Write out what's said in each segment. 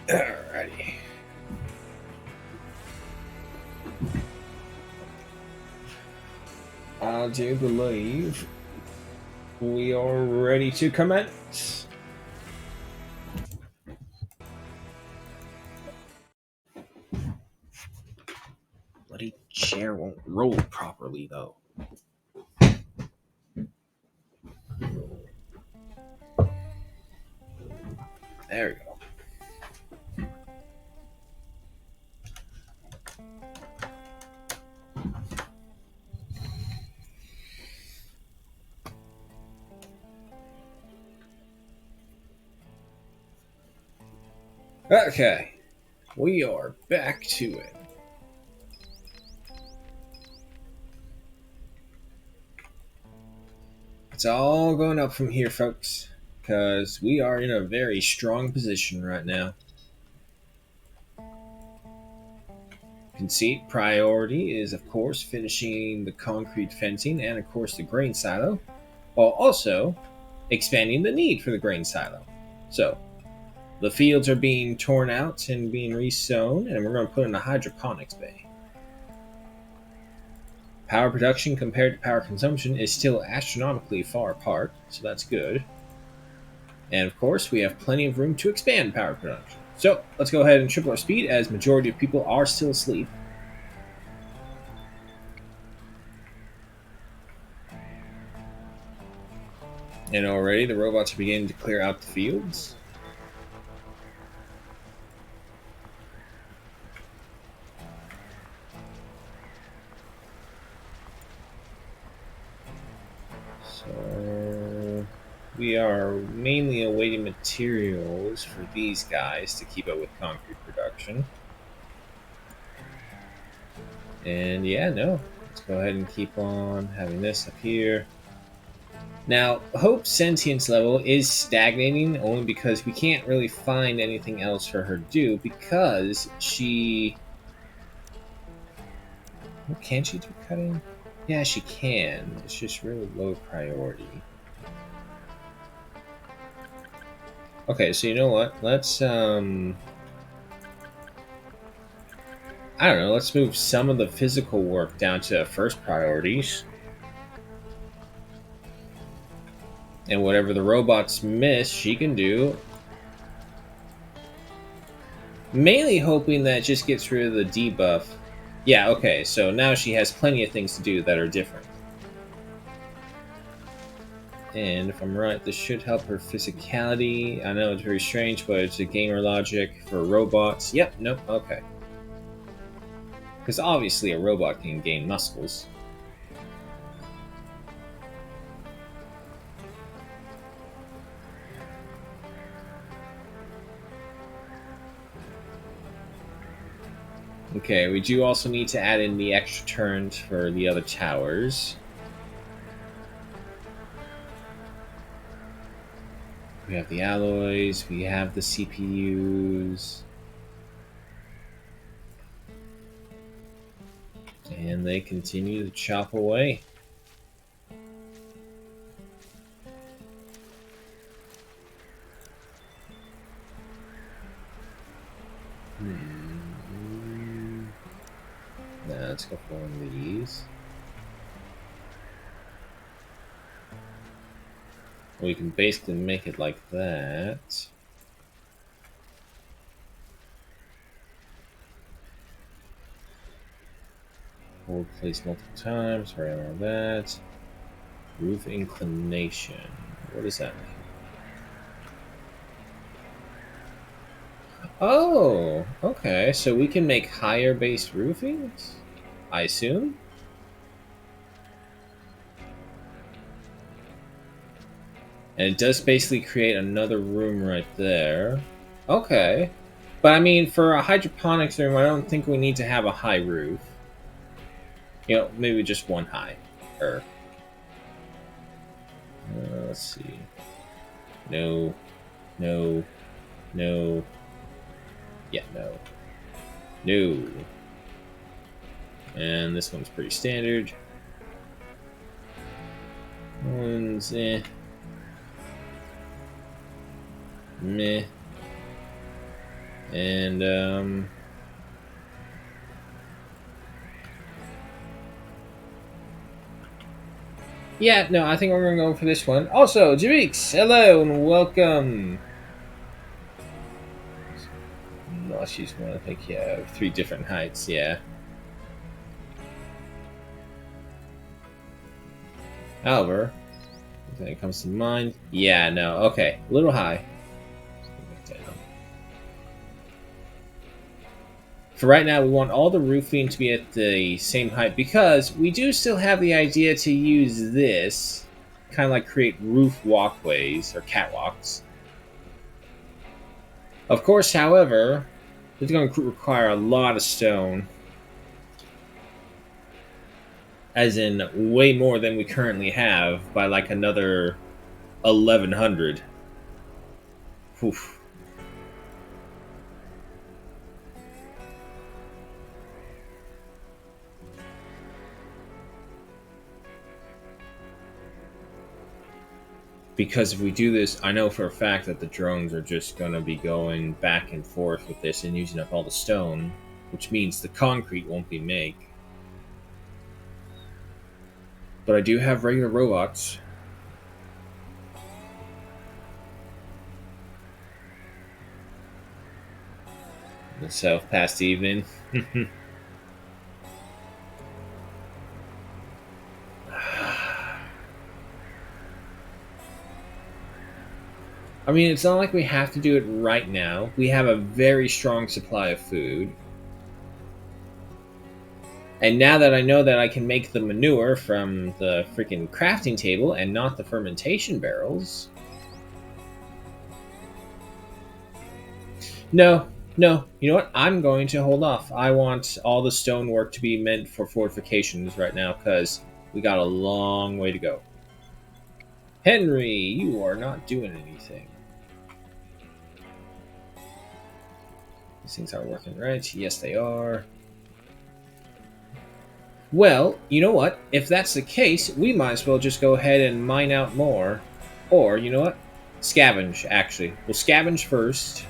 Alrighty. I do believe we are ready to commence. Bloody chair won't roll properly, though. There we go. Okay, we are back to it. It's all going up from here, folks, because we are in a very strong position right now. Conceit priority is, of course, finishing the concrete fencing and, of course, the grain silo, while also expanding the need for the grain silo. So, the fields are being torn out and being resown, and we're going to put in a hydroponics bay. Power production compared to power consumption is still astronomically far apart, so that's good. And of course, we have plenty of room to expand power production. So let's go ahead and triple our speed, as majority of people are still asleep. And already the robots are beginning to clear out the fields. So we are mainly awaiting materials for these guys to keep up with concrete production. And yeah, no, let's go ahead and keep on having this up here. Now, Hope's sentience level is stagnating only because we can't really find anything else for her to do because she... Can she do cutting? Yeah, she can. It's just really low priority. Okay, so you know what? Let's, I don't know, let's move some of the physical work down to first priorities. And whatever the robots miss, she can do. Mainly hoping that it just gets rid of the debuff. Yeah, okay, so now she has plenty of things to do that are different. And if I'm right, this should help her physicality. I know it's very strange, but it's a gamer logic for robots. Yep, nope, okay. Because obviously a robot can gain muscles. Okay, we do also need to add in the extra turns for the other towers. We have the alloys, we have the CPUs. And they continue to chop away. Now let's go for one of these. We can basically make it like that. Hold place multiple times, right around that. Roof inclination. What does that mean? Oh, okay. So we can make higher based roofings, I assume? And it does basically create another room right there. Okay. But I mean, for a hydroponics room, I don't think we need to have a high roof. You know, maybe just one high. Or let's see. No, no, no. Yeah, no. No. And this one's pretty standard. One's meh. And yeah, no, I think we're gonna go for this one. Also, Jamix, hello and welcome. No, she's one. I think yeah, 3 different heights. Yeah. However, anything that comes to mind. Yeah, no. Okay, a little high. For right now, we want all the roofing to be at the same height because we do still have the idea to use this, kind of like create roof walkways or catwalks. Of course, however, it's going to require a lot of stone, as in way more than we currently have by like another 1100. Oof. Because if we do this, I know for a fact that the drones are just going to be going back and forth with this and using up all the stone, which means the concrete won't be made. But I do have regular robots. The south past evening. I mean, it's not like we have to do it right now. We have a very strong supply of food. And now that I know that I can make the manure from the freaking crafting table and not the fermentation barrels. No, no. You know what? I'm going to hold off. I want all the stonework to be meant for fortifications right now because we got a long way to go. Henry, you are not doing anything. These things are working right. Yes, they are. Well, you know what? If that's the case, we might as well just go ahead and mine out more. Or, you know what? Scavenge, actually. We'll scavenge first,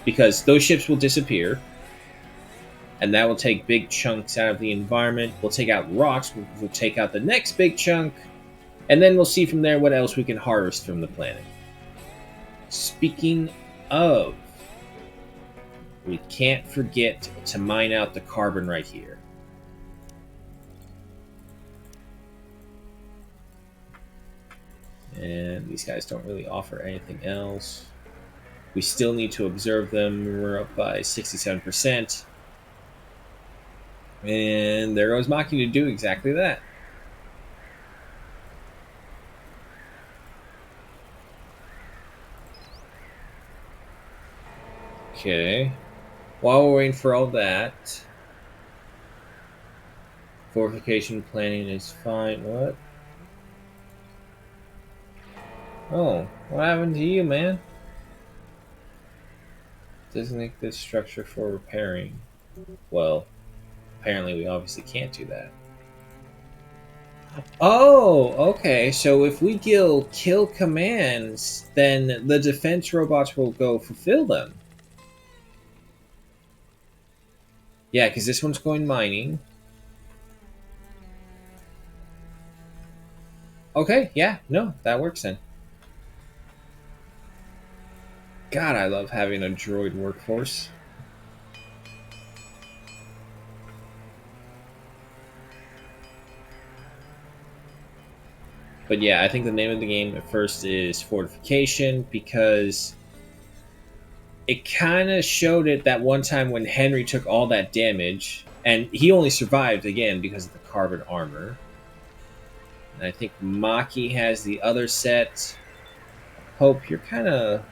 because those ships will disappear. And that will take big chunks out of the environment. We'll take out rocks, we'll take out the next big chunk, and then we'll see from there what else we can harvest from the planet. Speaking of, we can't forget to mine out the carbon right here. And these guys don't really offer anything else. We still need to observe them. We're up by 67%. And there goes Maki to do exactly that. Okay. While we're waiting for all that, fortification planning is fine. What? Oh, what happened to you, man? Designate this structure for repairing. Well, apparently we obviously can't do that. Oh, okay. So if we kill commands, then the defense robots will go fulfill them. Yeah, because this one's going mining. Okay, yeah, no, that works then. God, I love having a droid workforce. But yeah, I think the name of the game at first is Fortification because it kind of showed it that one time when Henry took all that damage, and he only survived again because of the carbon armor. And I think Maki has the other set. Hope, you're kind of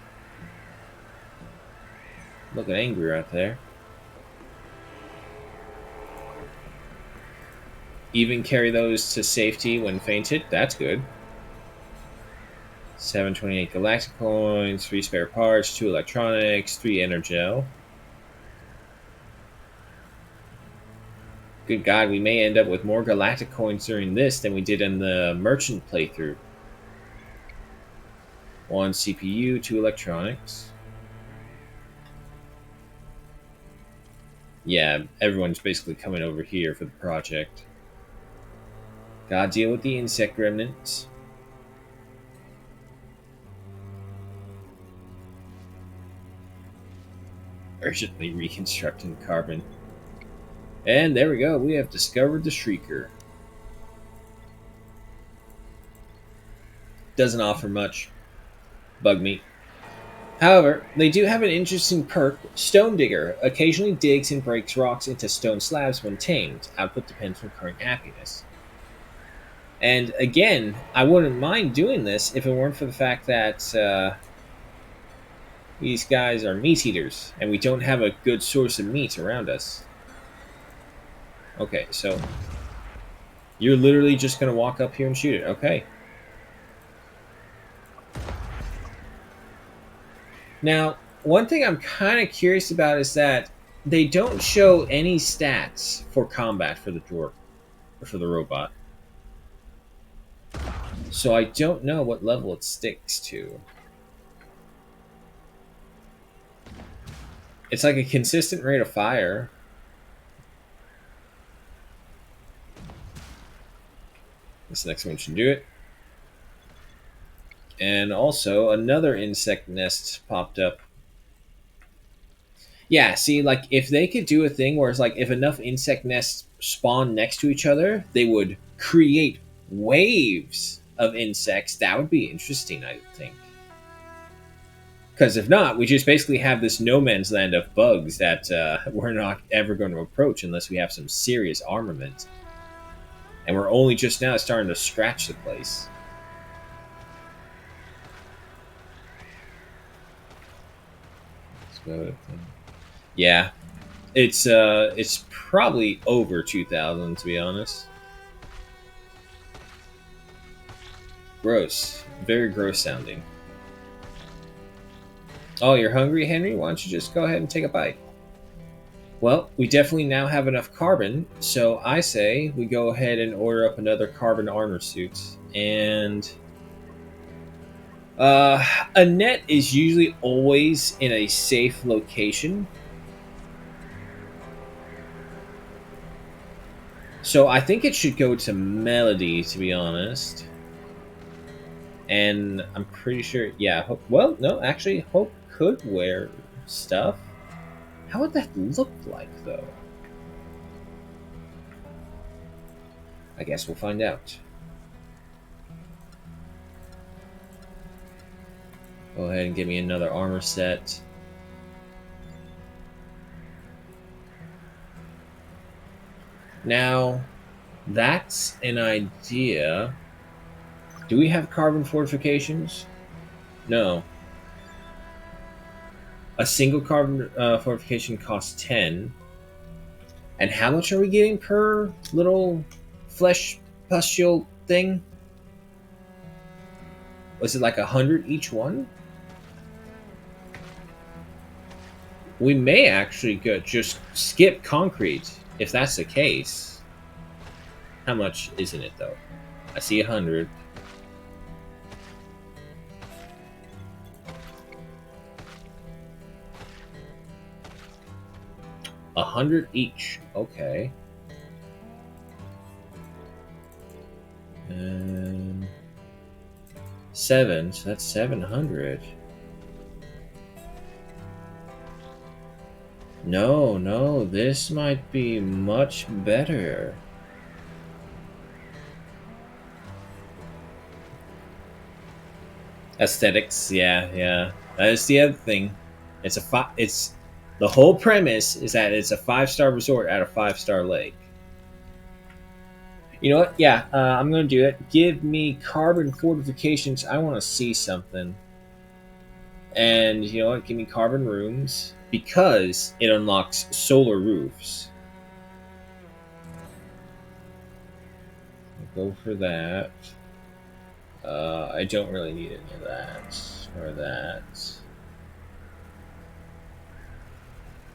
looking angry right there. Even carry those to safety when fainted. That's good. 728 galactic coins, 3 spare parts, 2 electronics, 3 energel. Good God, we may end up with more galactic coins during this than we did in the merchant playthrough. 1 CPU, 2 electronics. Yeah, everyone's basically coming over here for the project. Gotta deal with the insect remnants. Urgently reconstructing carbon. And there we go, we have discovered the Shrieker. Doesn't offer much bug meat. However, they do have an interesting perk, Stone Digger. Occasionally digs and breaks rocks into stone slabs when tamed. Output depends on current happiness. And again, I wouldn't mind doing this if it weren't for the fact that these guys are meat eaters, and we don't have a good source of meat around us. Okay, so you're literally just going to walk up here and shoot it. Okay. Now, one thing I'm kind of curious about is that they don't show any stats for combat for the Dwarf, or for the robot. So I don't know what level it sticks to. It's like a consistent rate of fire. This next one should do it. And also, another insect nest popped up. Yeah, see, like, if they could do a thing where it's like, if enough insect nests spawn next to each other, they would create waves of insects. That would be interesting, I think. Because if not, we just basically have this no man's land of bugs that we're not ever going to approach unless we have some serious armament. And we're only just now starting to scratch the place. Yeah, it's probably over 2,000 to be honest. Gross, very gross sounding. Oh, you're hungry, Henry? Why don't you just go ahead and take a bite? Well, we definitely now have enough carbon, so I say we go ahead and order up another carbon armor suit. And a net is usually always in a safe location. So I think it should go to Melody, to be honest. And I'm pretty sure, yeah. Well, no, actually, Hope could wear stuff. How would that look like, though? I guess we'll find out. Go ahead and give me another armor set. Now, that's an idea. Do we have carbon fortifications? No. A single carbon fortification costs 10. And how much are we getting per little flesh pustule thing? Was it like 100 each one? We may actually just skip concrete if that's the case. How much isn't it though? I see 100. $100 each. Okay. And 7, so that's 700. No, this might be much better. Aesthetics, yeah. That is the other thing. It's the whole premise is that it's a 5-star resort at a 5-star lake. You know what? Yeah, I'm going to do it. Give me carbon fortifications. I want to see something. And you know what? Give me carbon rooms because it unlocks solar roofs. I'll go for that. I don't really need any of that or that.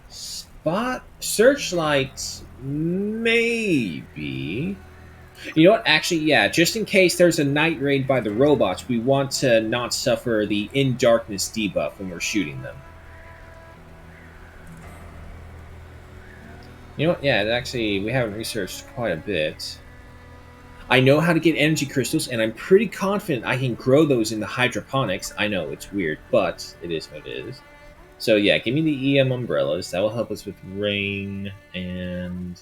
Spot searchlights, maybe. You know what? Actually, yeah. Just in case there's a night raid by the robots, we want to not suffer the in darkness debuff when we're shooting them. You know what? Yeah, actually, we haven't researched quite a bit. I know how to get energy crystals, and I'm pretty confident I can grow those in the hydroponics. I know it's weird, but it is what it is. So yeah, give me the EM umbrellas. That will help us with rain and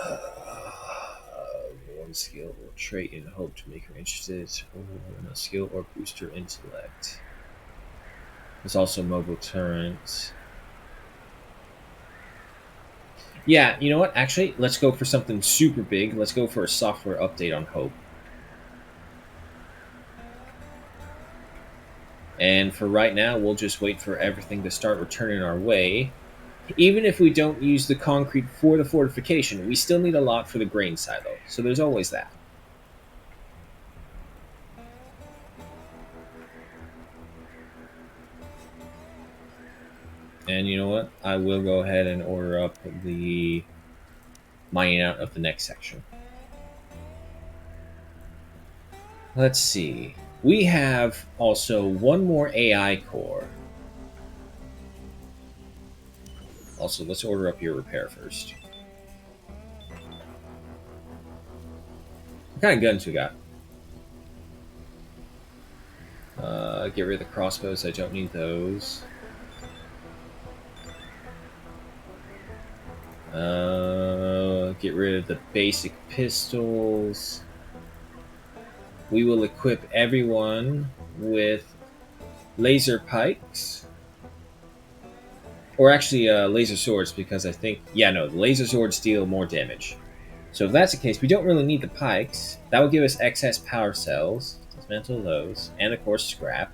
uh, one skill or trait in hope to make her interested, or a skill or boost her intellect. There's also mobile turrets. Yeah, you know what? Actually, let's go for something super big. Let's go for a software update on Hope. And for right now, we'll just wait for everything to start returning our way. Even if we don't use the concrete for the fortification, we still need a lot for the grain silo. So there's always that. And you know what? I will go ahead and order up the mining out of the next section. Let's see. We have also one more AI core. Also, let's order up your repair first. What kind of guns we got? Get rid of the crossbows. I don't need those. Get rid of the basic pistols. We will equip everyone with laser pikes. Or actually, laser swords, because I think... Yeah, no, the laser swords deal more damage. So if that's the case, we don't really need the pikes. That will give us excess power cells. Dismantle those. And, of course, scrap.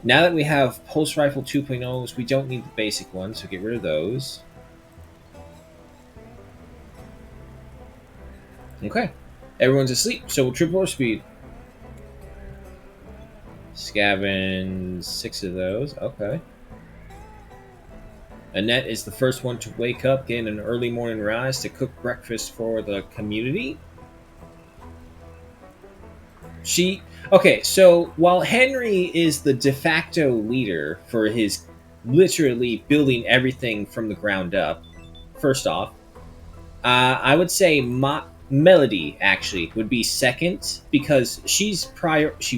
Now that we have Pulse Rifle 2.0s, we don't need the basic ones, so get rid of those. Okay. Everyone's asleep, so we'll triple our speed. Scavenge 6 of those. Okay. Annette is the first one to wake up, getting an early morning rise to cook breakfast for the community. Okay, so while Henry is the de facto leader for his literally building everything from the ground up, first off, I would say Melody actually would be second because she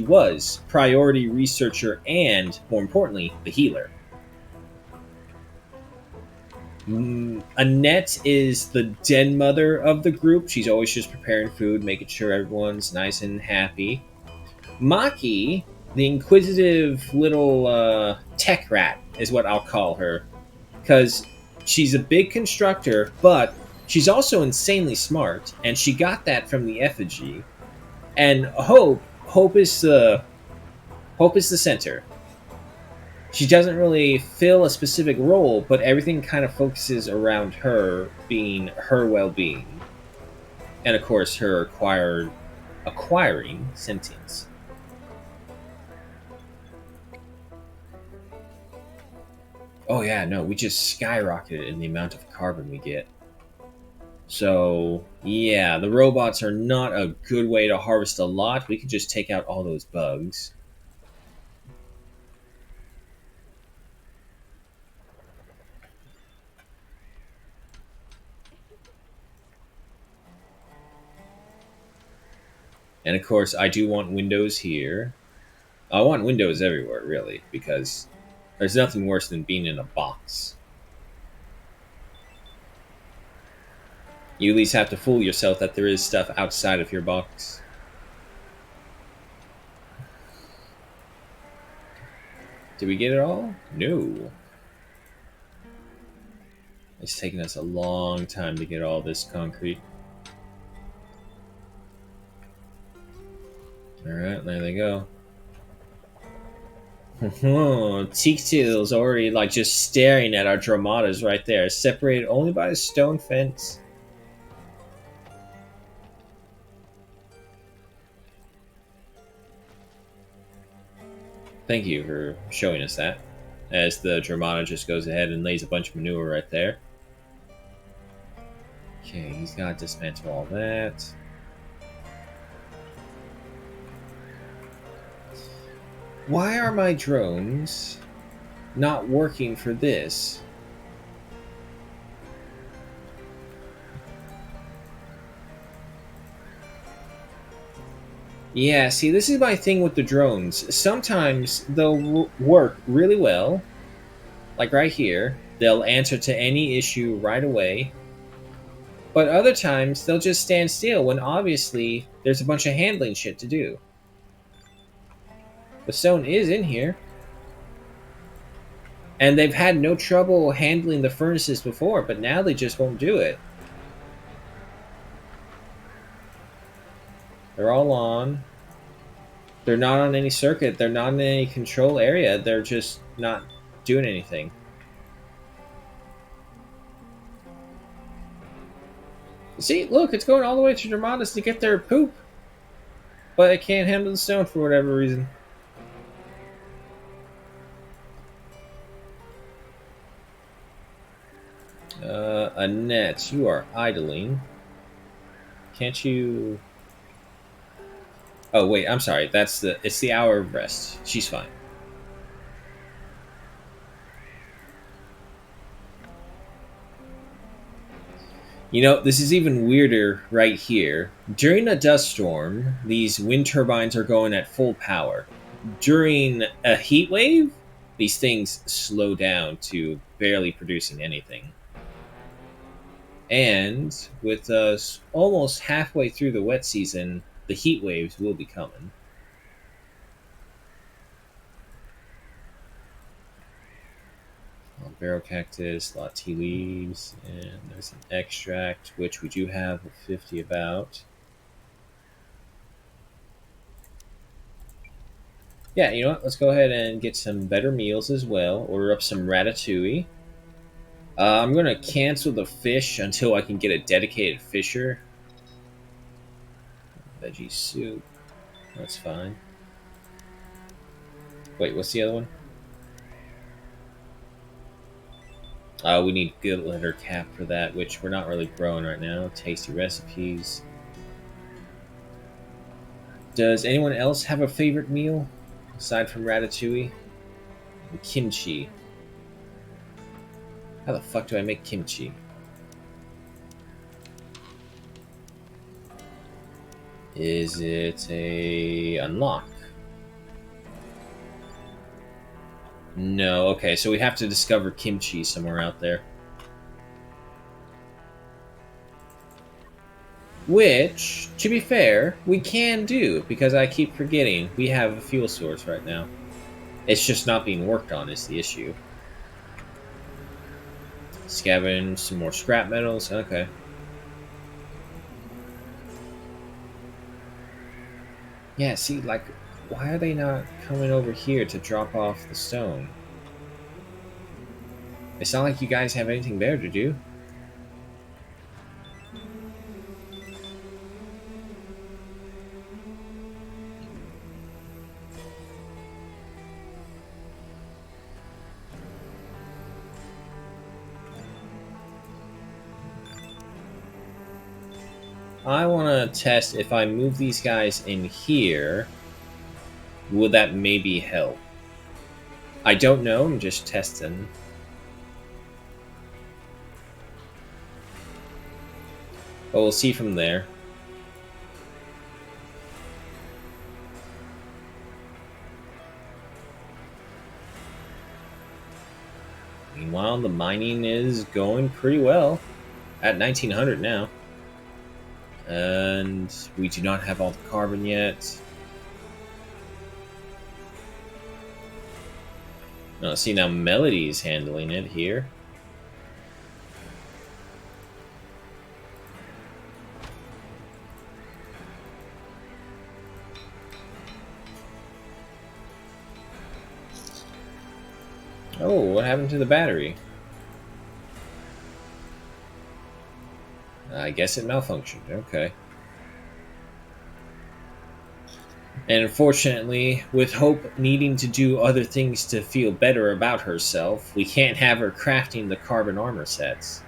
was priority researcher and, more importantly, the healer. Annette is the den mother of the group. She's always just preparing food, making sure everyone's nice and happy. Maki, the inquisitive little tech rat, is what I'll call her, because she's a big constructor, but she's also insanely smart, and she got that from the effigy. And Hope is the center. She doesn't really fill a specific role, but everything kind of focuses around her being her well-being, and of course her acquiring sentience. Oh yeah, no, we just skyrocketed in the amount of carbon we get. So yeah, the robots are not a good way to harvest a lot. We could just take out all those bugs. And of course, I do want windows here. I want windows everywhere, really, because there's nothing worse than being in a box. You at least have to fool yourself that there is stuff outside of your box. Did we get it all? No. It's taken us a long time to get all this concrete. Alright, there they go. Teaktil's already like just staring at our Dramatas right there, separated only by a stone fence. Thank you for showing us that. As the Dramata just goes ahead and lays a bunch of manure right there. Okay, he's got to dismantle all that. Why are my drones not working for this. Yeah, see, this is my thing with the drones. Sometimes they'll work really well, like right here. They'll answer to any issue right away. But other times they'll just stand still when obviously there's a bunch of handling shit to do. The stone is in here. And they've had no trouble handling the furnaces before, but now they just won't do it. They're all on. They're not on any circuit. They're not in any control area. They're just not doing anything. See, look, it's going all the way to Dramatis to get their poop. But it can't handle the stone for whatever reason. Annette, you are idling. Can't you... Oh, wait, I'm sorry. It's the hour of rest. She's fine. You know, this is even weirder right here. During a dust storm, these wind turbines are going at full power. During a heat wave, these things slow down to barely producing anything. And with us almost halfway through the wet season, the heat waves will be coming. Barrel cactus, lot tea leaves, and there's an extract, which we do have 50 about. Yeah, you know what? Let's go ahead and get some better meals as well. Order up some ratatouille. I'm going to cancel the fish until I can get a dedicated fisher. Veggie soup. That's fine. Wait, what's the other one? We need good letter cap for that, which we're not really growing right now. Tasty recipes. Does anyone else have a favorite meal aside from ratatouille? And kimchi. How the fuck do I make kimchi? Is it a unlock? No, okay, so we have to discover kimchi somewhere out there. Which, to be fair, we can do, because I keep forgetting we have a fuel source right now. It's just not being worked on is the issue. Scavenge some more scrap metals, okay. Yeah, see, like, why are they not coming over here to drop off the stone? It's not like you guys have anything better to do. I want to test if I move these guys in here, will that maybe help? I don't know, I'm just testing. But we'll see from there. Meanwhile, the mining is going pretty well. At 1900 now. And we do not have all the carbon yet. See, now Melody's handling it here. Oh, what happened to the battery? I guess it malfunctioned. Okay. And unfortunately, with Hope needing to do other things to feel better about herself, we can't have her crafting the carbon armor sets.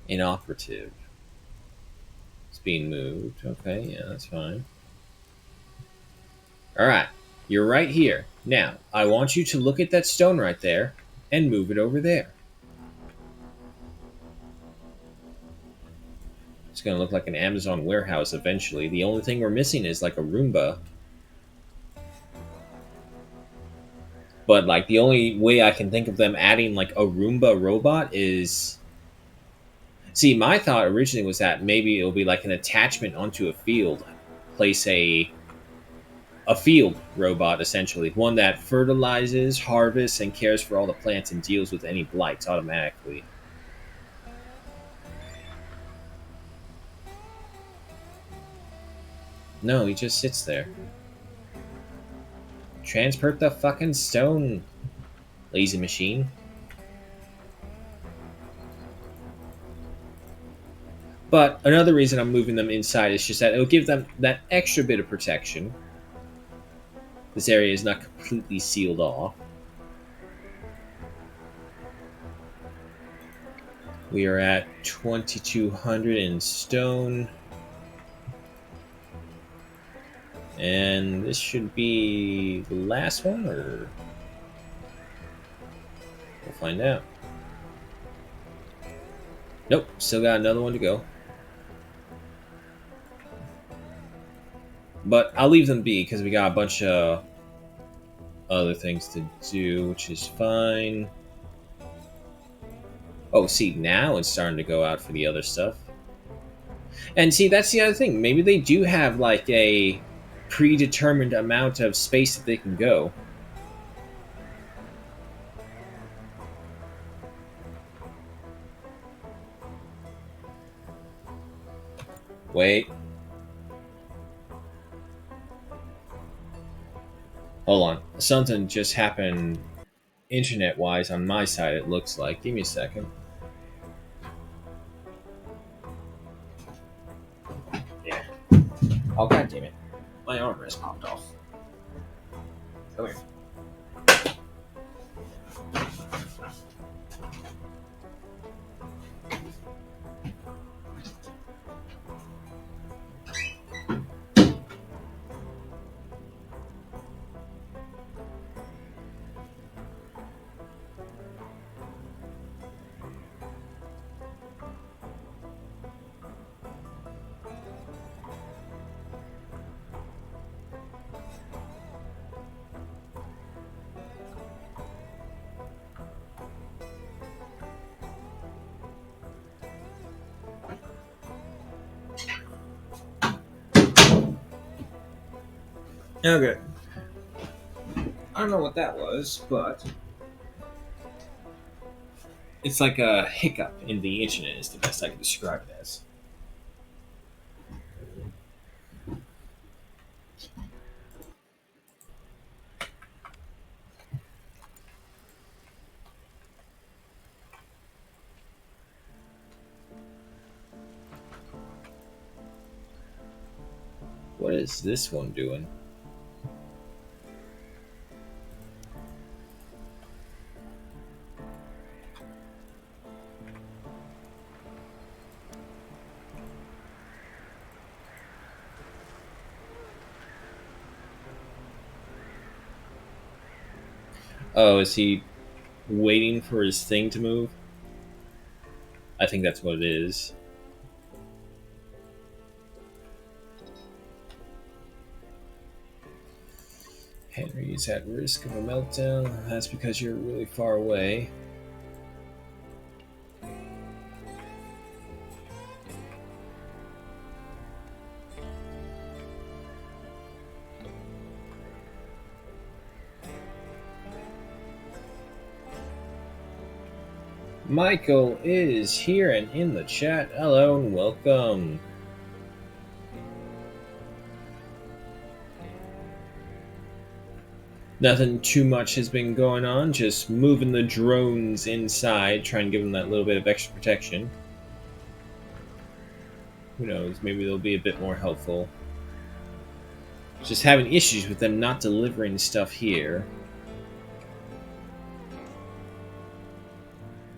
Inoperative. It's being moved. Okay, yeah, that's fine. Alright, you're right here. Now, I want you to look at that stone right there and move it over there. It's going to look like an Amazon warehouse eventually. The only thing we're missing is like a Roomba. But like the only way I can think of them adding like a Roomba robot is, see, my thought originally was that maybe it'll be like an attachment onto a field. Place a field robot, essentially. One that fertilizes, harvests, and cares for all the plants and deals with any blights automatically. No, he just sits there. Transport the fucking stone, lazy machine. But another reason I'm moving them inside is just that it'll give them that extra bit of protection. This area is not completely sealed off. We are at 2,200 in stone. And this should be the last one, or we'll find out. Nope, still got another one to go. But I'll leave them be because we got a bunch of other things to do, which is fine. Oh, see, now it's starting to go out for the other stuff. And see, that's the other thing. Maybe they do have like a predetermined amount of space that they can go. Wait. Hold on. Something just happened internet-wise on my side, it looks like. Give me a second. Yeah. Oh, god damn it. My armrest popped off. Come here. Okay. I don't know what that was, but it's like a hiccup in the internet is the best I can describe it as. What is this one doing? Oh, is he waiting for his thing to move? I think that's what it is. Henry is at risk of a meltdown. That's because you're really far away. Michael is here and in the chat. Hello and welcome. Nothing too much has been going on, just moving the drones inside, trying to give them that little bit of extra protection. Who knows, maybe they'll be a bit more helpful. Just having issues with them not delivering stuff here.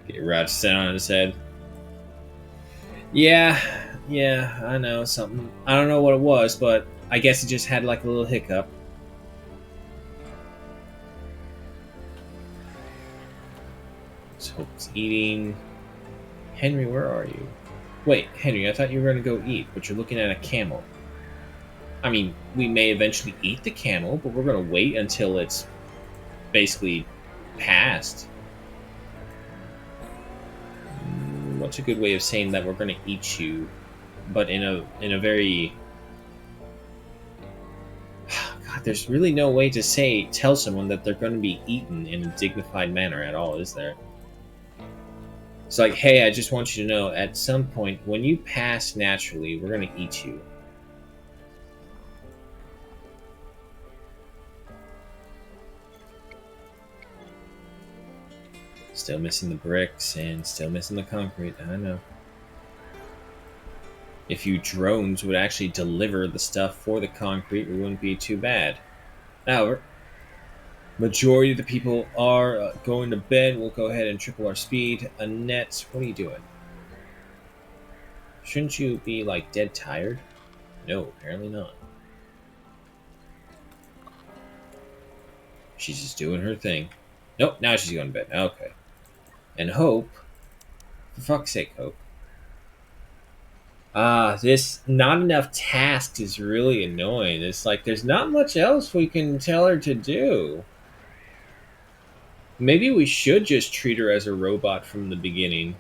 Get Ratchet on his head. Yeah, I know, something. I don't know what it was, but I guess it just had like a little hiccup. Hope's eating. Henry, where are you? Wait, Henry, I thought you were going to go eat, but you're looking at a camel. I mean, we may eventually eat the camel, but we're going to wait until it's basically past. What's a good way of saying that we're going to eat you, but in a very... God, there's really no way to tell someone that they're going to be eaten in a dignified manner at all, is there? It's like, hey, I just want you to know, at some point, when you pass naturally, we're going to eat you. Still missing the bricks and still missing the concrete. I know. If you drones would actually deliver the stuff for the concrete, we wouldn't be too bad. However, majority of the people are going to bed. We'll go ahead and triple our speed. Annette, what are you doing? Shouldn't you be, like, dead tired? No, apparently not. She's just doing her thing. Nope, now she's going to bed. Okay. And Hope, for fuck's sake, Hope. This not enough tasks is really annoying. It's like there's not much else we can tell her to do. Maybe we should just treat her as a robot from the beginning.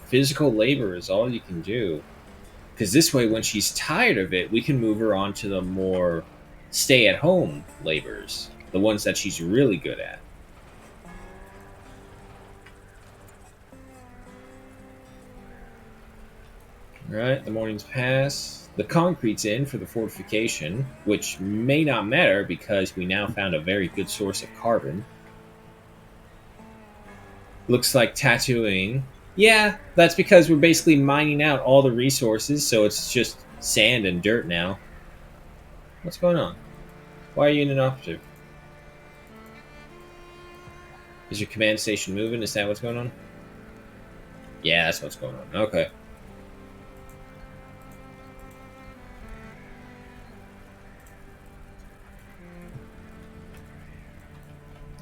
Physical labor is all you can do. Because this way, when she's tired of it, we can move her on to the more stay-at-home labors. The ones that she's really good at. Alright, the morning's pass. The concrete's in for the fortification, which may not matter because we now found a very good source of carbon. Looks like tattooing. Yeah, that's because we're basically mining out all the resources, so it's just sand and dirt now. What's going on? Why are you in an operative? Is your command station moving? Is that what's going on? Yeah, that's what's going on. Okay.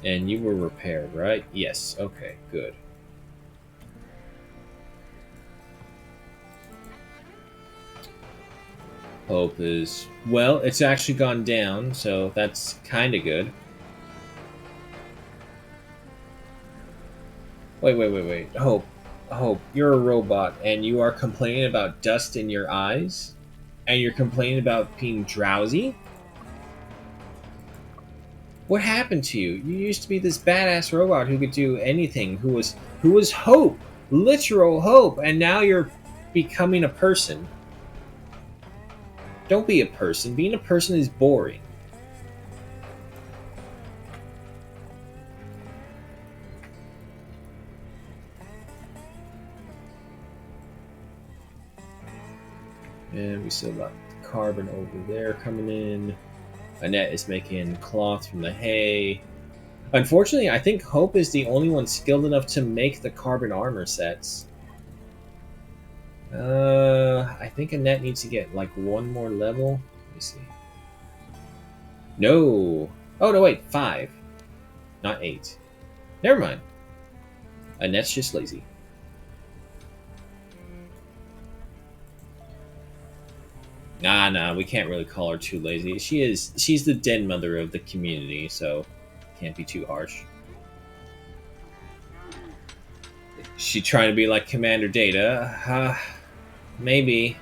And you were repaired, right? Yes. Okay, good. Hope is... Well, it's actually gone down, so that's kind of good. Wait. Hope, you're a robot, and you are complaining about dust in your eyes? And you're complaining about being drowsy? What happened to you? You used to be this badass robot who could do anything, who was Hope, literal Hope, and now you're becoming a person. Don't be a person. Being a person is boring. And we still got carbon over there coming in. Annette is making cloth from the hay. Unfortunately, I think Hope is the only one skilled enough to make the carbon armor sets. I think Annette needs to get like one more level. Let me see. No. Oh, no, wait. 5. Not 8. Never mind. Annette's just lazy. Nah, we can't really call her too lazy. She's the den mother of the community, so can't be too harsh. She trying to be like Commander Data? Maybe.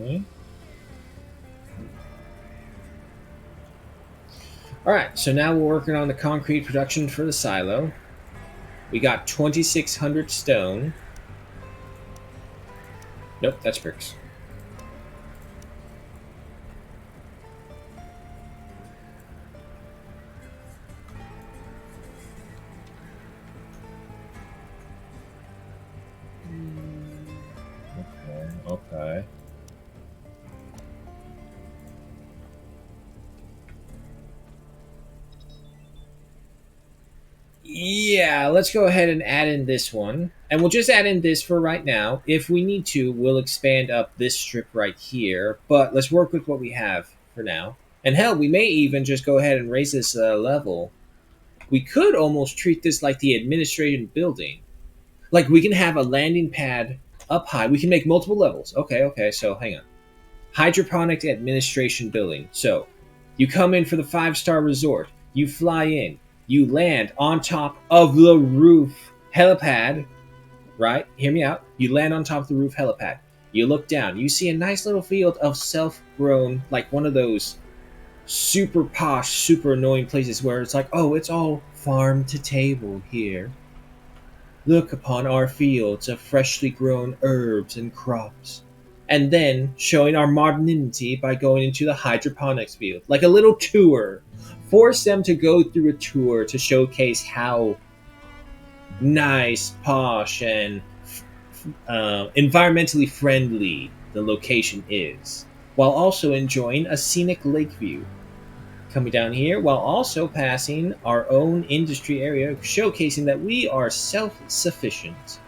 Okay. Alright, so now we're working on the concrete production for the silo. We got 2,600 stone. Nope, that's bricks. Okay. Yeah, let's go ahead and add in this one. And we'll just add in this for right now. If we need to, we'll expand up this strip right here. But let's work with what we have for now. And hell, we may even just go ahead and raise this level. We could almost treat this like the administration building. Like we can have a landing pad up high. We can make multiple levels. Okay, so hang on. Hydroponic administration building. So you come in for the 5-star resort. You fly in. You land on top of the roof helipad, right? Hear me out. You land on top of the roof helipad. You look down. You see a nice little field of self grown, like one of those super posh, super annoying places where it's like, oh, it's all farm to table here. Look upon our fields of freshly grown herbs and crops. And then showing our modernity by going into the hydroponics field, like a little tour. Force them to go through a tour to showcase how nice, posh, and environmentally friendly the location is, while also enjoying a scenic lake view. Coming down here while also passing our own industry area, showcasing that we are self sufficient.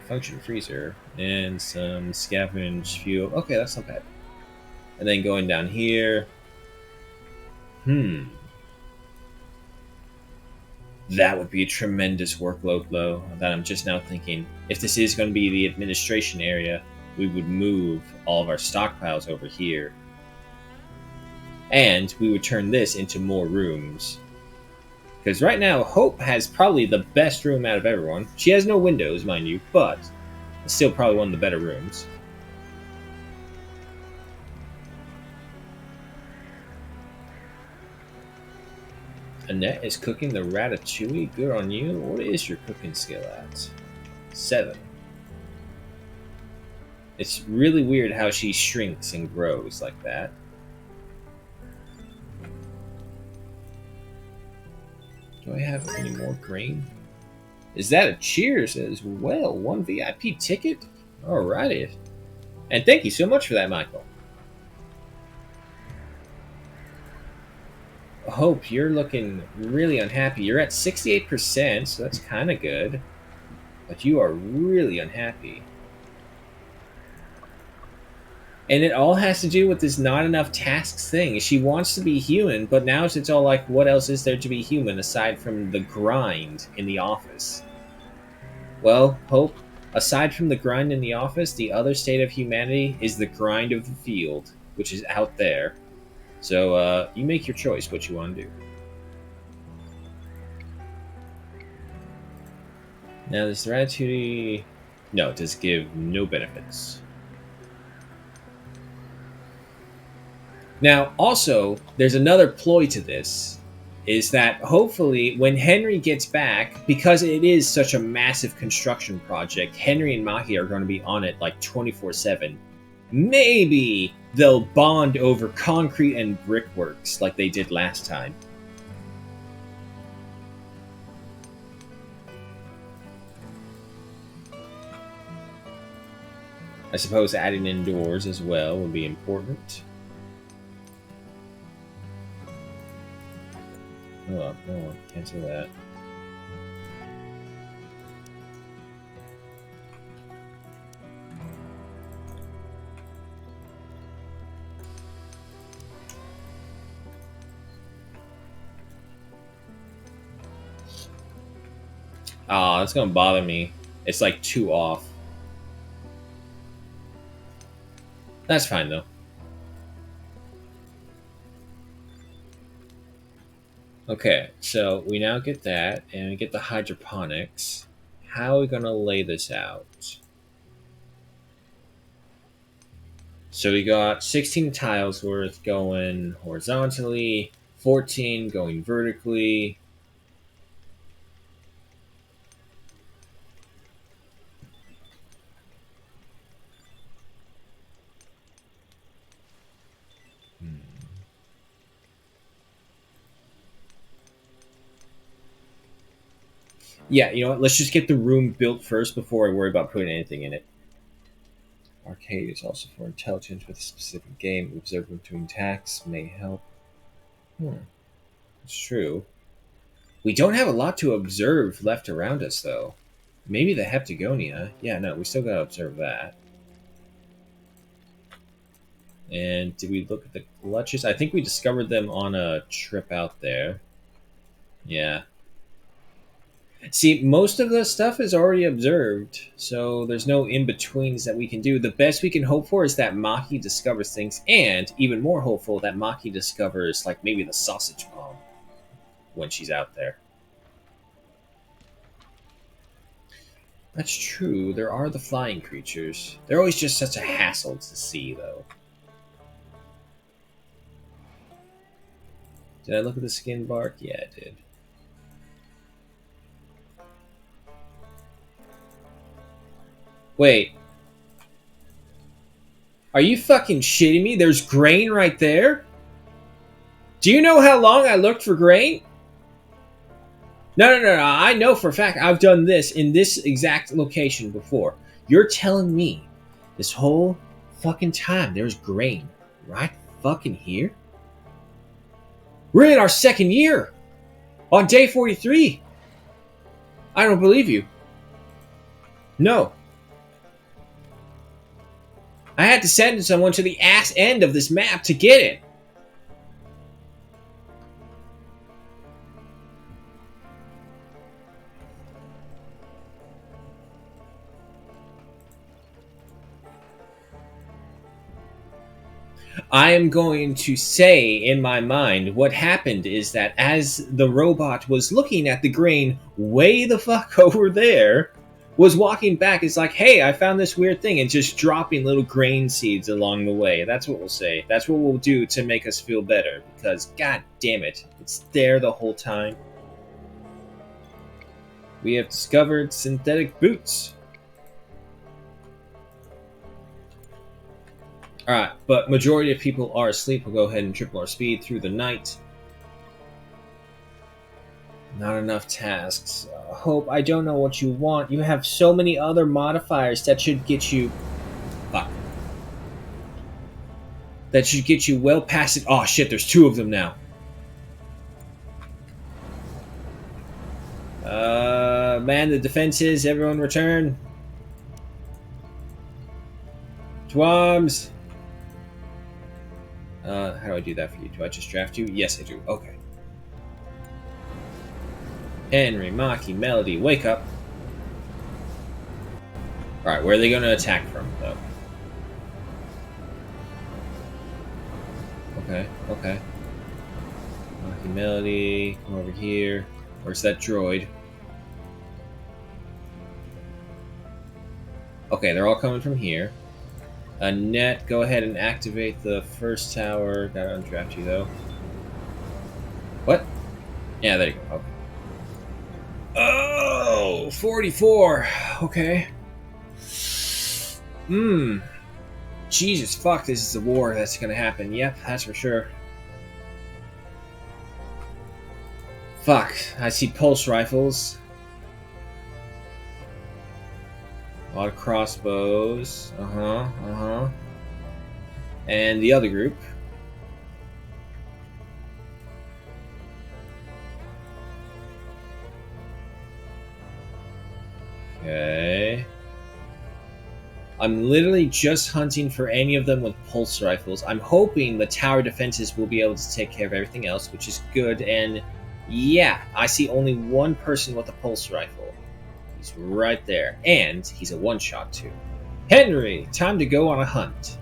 Function freezer and some scavenge fuel. Okay, that's not bad. And then going down here. That would be a tremendous workload, though, that I'm just now thinking. If this is going to be the administration area, we would move all of our stockpiles over here. And we would turn this into more rooms. Because right now, Hope has probably the best room out of everyone. She has no windows, mind you, but it's still probably one of the better rooms. Annette is cooking the ratatouille. Good on you. What is your cooking skill at? 7. It's really weird how she shrinks and grows like that. Do I have any more grain? Is that a Cheers as well? 1 VIP ticket? Alrighty. And thank you so much for that, Michael. Hope, you're looking really unhappy. You're at 68%, so that's kind of good. But you are really unhappy. And it all has to do with this not enough tasks thing. She wants to be human, but now it's all like, what else is there to be human aside from the grind in the office? Well, Hope, aside from the grind in the office, the other state of humanity is the grind of the field, which is out there. So you make your choice what you want to do. Now, this ratatouille... No, it does give no benefits. Now, also, there's another ploy to this, is that hopefully when Henry gets back, because it is such a massive construction project, Henry and Maki are going to be on it like 24/7. Maybe they'll bond over concrete and brickworks like they did last time. I suppose adding indoors as well would be important. Oh, no, cancel that. Ah, that's gonna bother me. It's like 2 off. That's fine though. Okay, so we now get that, and we get the hydroponics. How are we gonna lay this out? So we got 16 tiles worth going horizontally, 14 going vertically. Yeah, you know what? Let's just get the room built first before I worry about putting anything in it. Arcade is also for intelligence with a specific game. Observe between tasks may help. Hmm. It's true. We don't have a lot to observe left around us, though. Maybe the Heptagonia. Yeah, no, we still gotta observe that. And did we look at the clutches? I think we discovered them on a trip out there. Yeah. See, most of the stuff is already observed, so there's no in-betweens that we can do. The best we can hope for is that Maki discovers things, and even more hopeful that Maki discovers, like, maybe the sausage bomb when she's out there. That's true, there are the flying creatures. They're always just such a hassle to see, though. Did I look at the skin bark? Yeah, I did. Wait. Are you fucking shitting me? There's grain right there? Do you know how long I looked for grain? No. I know for a fact I've done this in this exact location before. You're telling me this whole fucking time there's grain right fucking here? We're in our second year. On day 43. I don't believe you. No. I had to send someone to the ass end of this map to get it. I am going to say in my mind what happened is that as the robot was looking at the grain way the fuck over there, was walking back, it's like, hey, I found this weird thing, and just dropping little grain seeds along the way. That's what we'll say. That's what we'll do to make us feel better, because god damn it, it's there the whole time. We have discovered synthetic boots. Alright, but majority of people are asleep. We'll go ahead and triple our speed through the night. Not enough tasks. Hope, I don't know what you want. You have so many other modifiers that should get you... Fuck. That should get you well past it. Oh shit, there's two of them now. Man the defenses. Everyone return. Twams. How do I do that for you? Do I just draft you? Yes, I do. Okay. Henry, Maki, Melody, wake up. Alright, where are they going to attack from, though? Okay. Maki, Melody, come over here. Where's that droid? Okay, they're all coming from here. Annette, go ahead and activate the first tower. Gotta undraft you, though. What? Yeah, there you go. Okay. Oh, 44. Okay. Jesus, fuck, this is a war that's gonna happen. Yep, that's for sure. Fuck, I see pulse rifles. A lot of crossbows. And the other group. Okay. I'm literally just hunting for any of them with pulse rifles. I'm hoping the tower defenses will be able to take care of everything else, which is good. And yeah, I see only one person with a pulse rifle. He's right there. And he's a one-shot too. Henry, time to go on a hunt.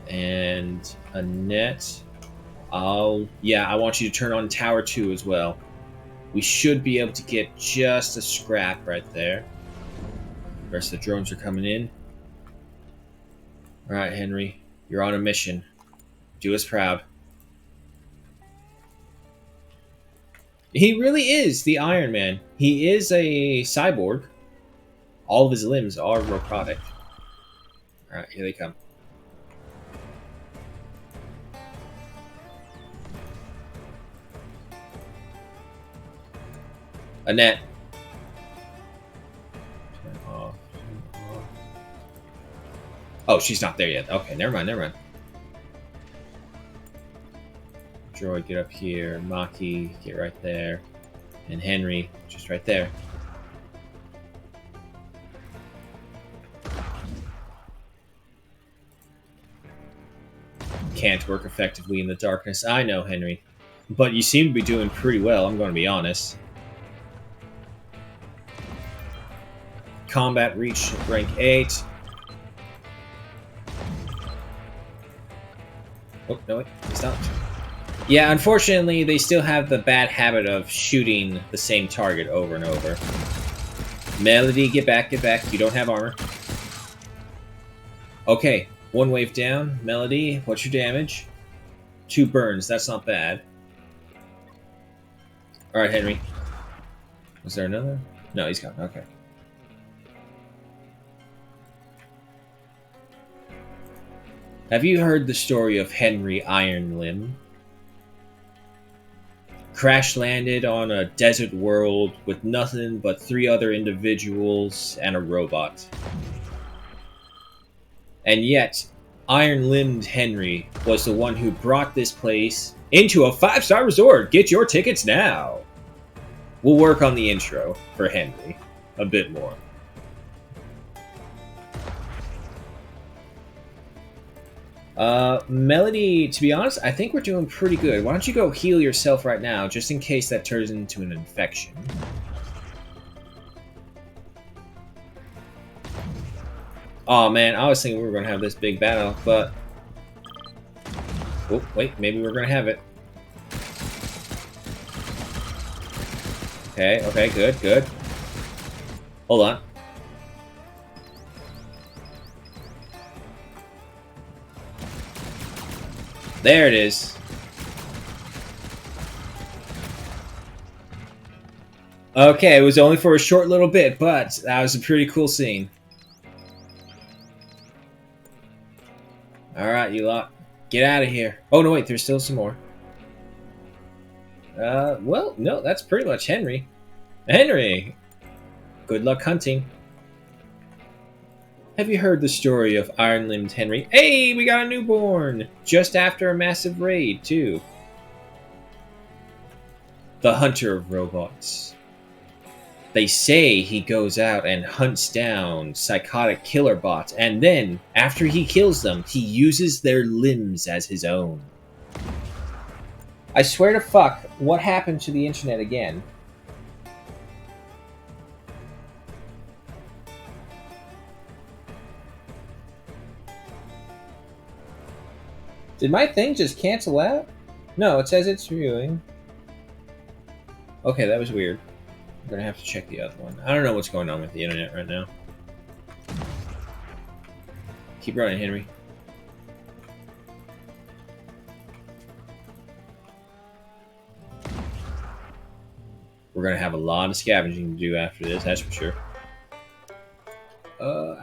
And Annette, I want you to turn on Tower 2 as well. We should be able to get just a scrap right there. The rest of the drones are coming in. Alright, Henry, you're on a mission. Do us proud. He really is the Iron Man. He is a cyborg. All of his limbs are robotic. Alright, here they come. Annette. Turn off. Oh, she's not there yet. Okay, never mind. Droid, get up here. Maki, get right there. And Henry, just right there. Can't work effectively in the darkness. I know, Henry. But you seem to be doing pretty well, I'm going to be honest. Combat reach rank 8. Oh, no, wait, he stopped. Yeah, unfortunately, they still have the bad habit of shooting the same target over and over. Melody, get back, get back. You don't have armor. Okay, one wave down. Melody, what's your damage? 2 burns, that's not bad. Alright, Henry. Was there another? No, he's gone, okay. Have you heard the story of Henry Iron Limb? Crash landed on a desert world with nothing but 3 other individuals and a robot. And yet, Iron-Limbed Henry was the one who brought this place into a 5-star resort. Get your tickets now. We'll work on the intro for Henry a bit more. Melody, to be honest, I think we're doing pretty good. Why don't you go heal yourself right now, just in case that turns into an infection. Oh man, I was thinking we were going to have this big battle, but... Oh, wait, maybe we're going to have it. Okay, okay, good, good. Hold on. There it is. Okay, it was only for a short little bit, but that was a pretty cool scene. Alright, you lot. Get out of here. Oh, no, wait, there's still some more. Well, no, that's pretty much Henry. Henry! Good luck hunting. Have you heard the story of Iron-Limbed Henry? Hey, we got a newborn! Just after a massive raid, too. The Hunter of Robots. They say he goes out and hunts down psychotic killer bots, and then, after he kills them, he uses their limbs as his own. I swear to fuck, what happened to the internet again? Did my thing just cancel out? No, it says it's viewing. Okay, that was weird. I'm gonna have to check the other one. I don't know what's going on with the internet right now. Keep running, Henry. We're gonna have a lot of scavenging to do after this, that's for sure.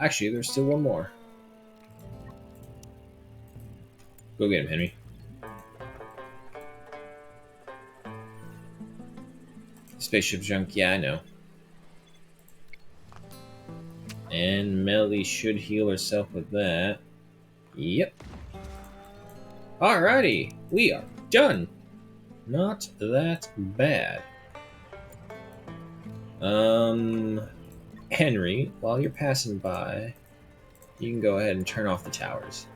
Actually, there's still one more. Go get him, Henry. Spaceship junk, yeah, I know. And Melody should heal herself with that. Yep. Alrighty, we are done. Not that bad. Henry, while you're passing by, you can go ahead and turn off the towers.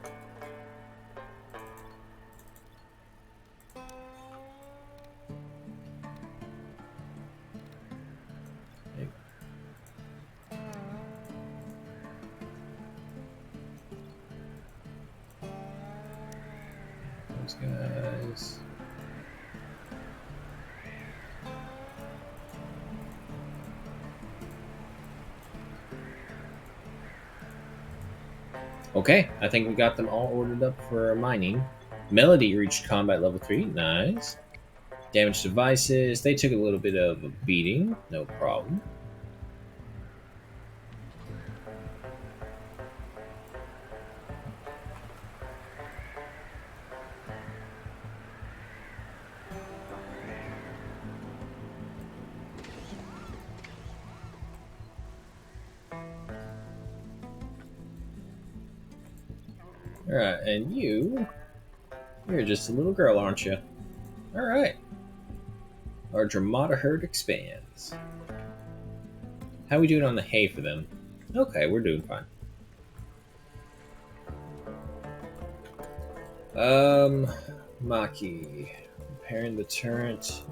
Those guys. Okay, I think we got them all ordered up for mining. Melody reached combat level 3, nice. Damaged devices, they took a little bit of a beating, no problem. Alright, and you're just a little girl, aren't you? Alright. Our Dramata herd expands. How are we doing on the hay for them? Okay, we're doing fine. Maki. Repairing the turret.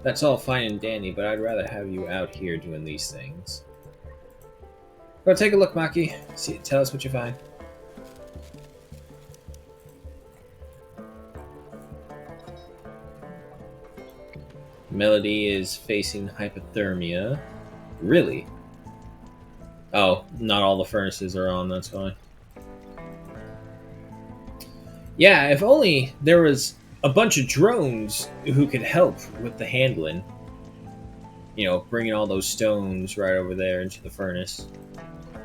That's all fine and dandy, but I'd rather have you out here doing these things. Go take a look, Maki. See, tell us what you find. Melody is facing hypothermia. Really? Oh, not all the furnaces are on, that's why. Yeah, if only there was a bunch of drones who could help with the handling. You know, bringing all those stones right over there into the furnace.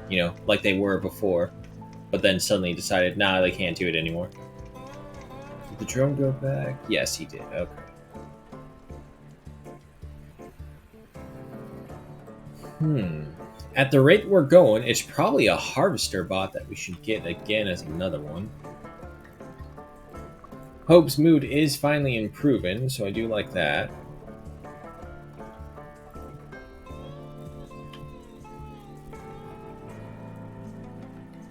You know, like they were before. But then suddenly decided, nah, they can't do it anymore. Did the drone go back? Yes, he did. Okay. At the rate we're going, it's probably a harvester bot that we should get again as another one. Hope's mood is finally improving, so I do like that.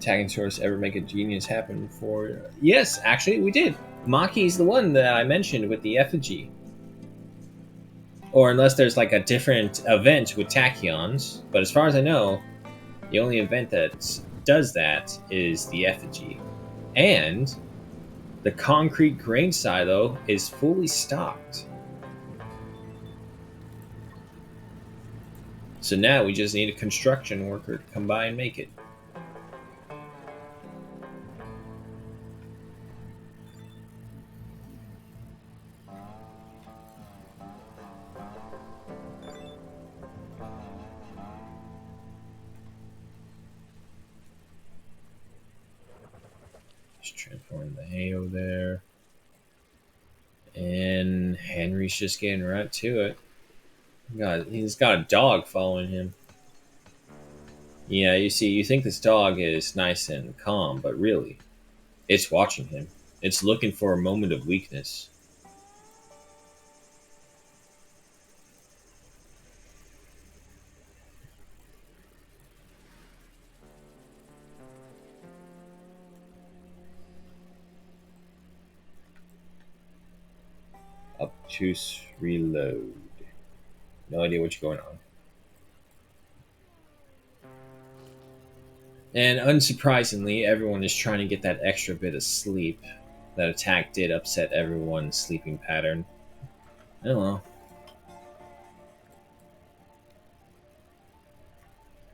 Tagging source ever make a genius happen for... Yes, actually, we did. Maki's the one that I mentioned with the effigy. Or unless there's like a different event with tachyons. But as far as I know, the only event that does that is the effigy. And the concrete grain silo is fully stocked. So now we just need a construction worker to come by and make it. Just transforming the hay over there. And Henry's just getting right to it. God, he's got a dog following him. Yeah, you see, you think this dog is nice and calm, but really, it's watching him. It's looking for a moment of weakness. Obtuse reload. No idea what's going on. And unsurprisingly, everyone is trying to get that extra bit of sleep. That attack did upset everyone's sleeping pattern. Oh well.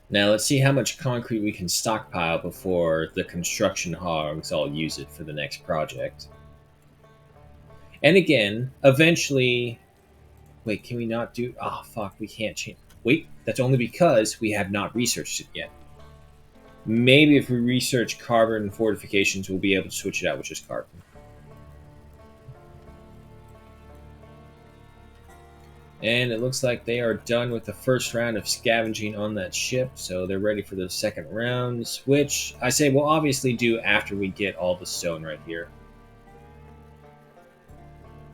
Now let's see how much concrete we can stockpile before the construction hogs all use it for the next project. And again, eventually... Wait, can we not do... Oh, fuck, we can't change... Wait, that's only because we have not researched it yet. Maybe if we research carbon fortifications, we'll be able to switch it out with just carbon. And it looks like they are done with the first round of scavenging on that ship, so they're ready for the second rounds, which I say we'll obviously do after we get all the stone right here.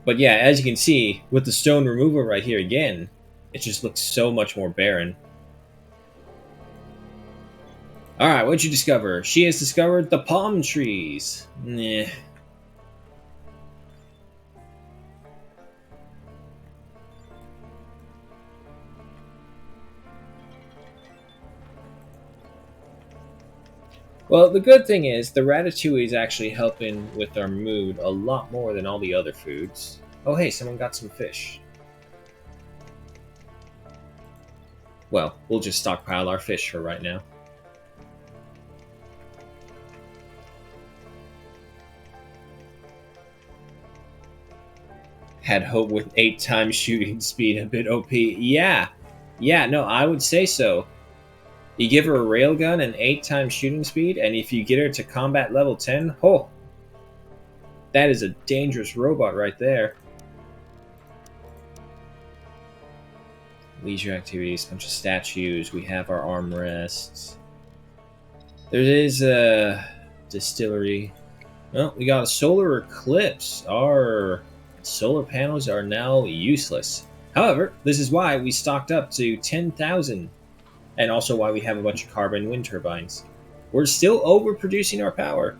But yeah, as you can see, with the stone removal right here again, it just looks so much more barren. Alright, what'd you discover? She has discovered the palm trees. Nah. Well, the good thing is, the ratatouille is actually helping with our mood a lot more than all the other foods. Oh hey, someone got some fish. Well, we'll just stockpile our fish for right now. Had hope with 8 times shooting speed, a bit OP. Yeah, no, I would say so. You give her a railgun and 8 times shooting speed, and if you get her to combat level 10, oh, that is a dangerous robot right there. Leisure activities, bunch of statues. We have our armrests. There is a distillery. Well, we got a solar eclipse. Our Solar panels are now useless. However, this is why we stocked up to 10,000, and also why we have a bunch of carbon wind turbines. We're still overproducing our power.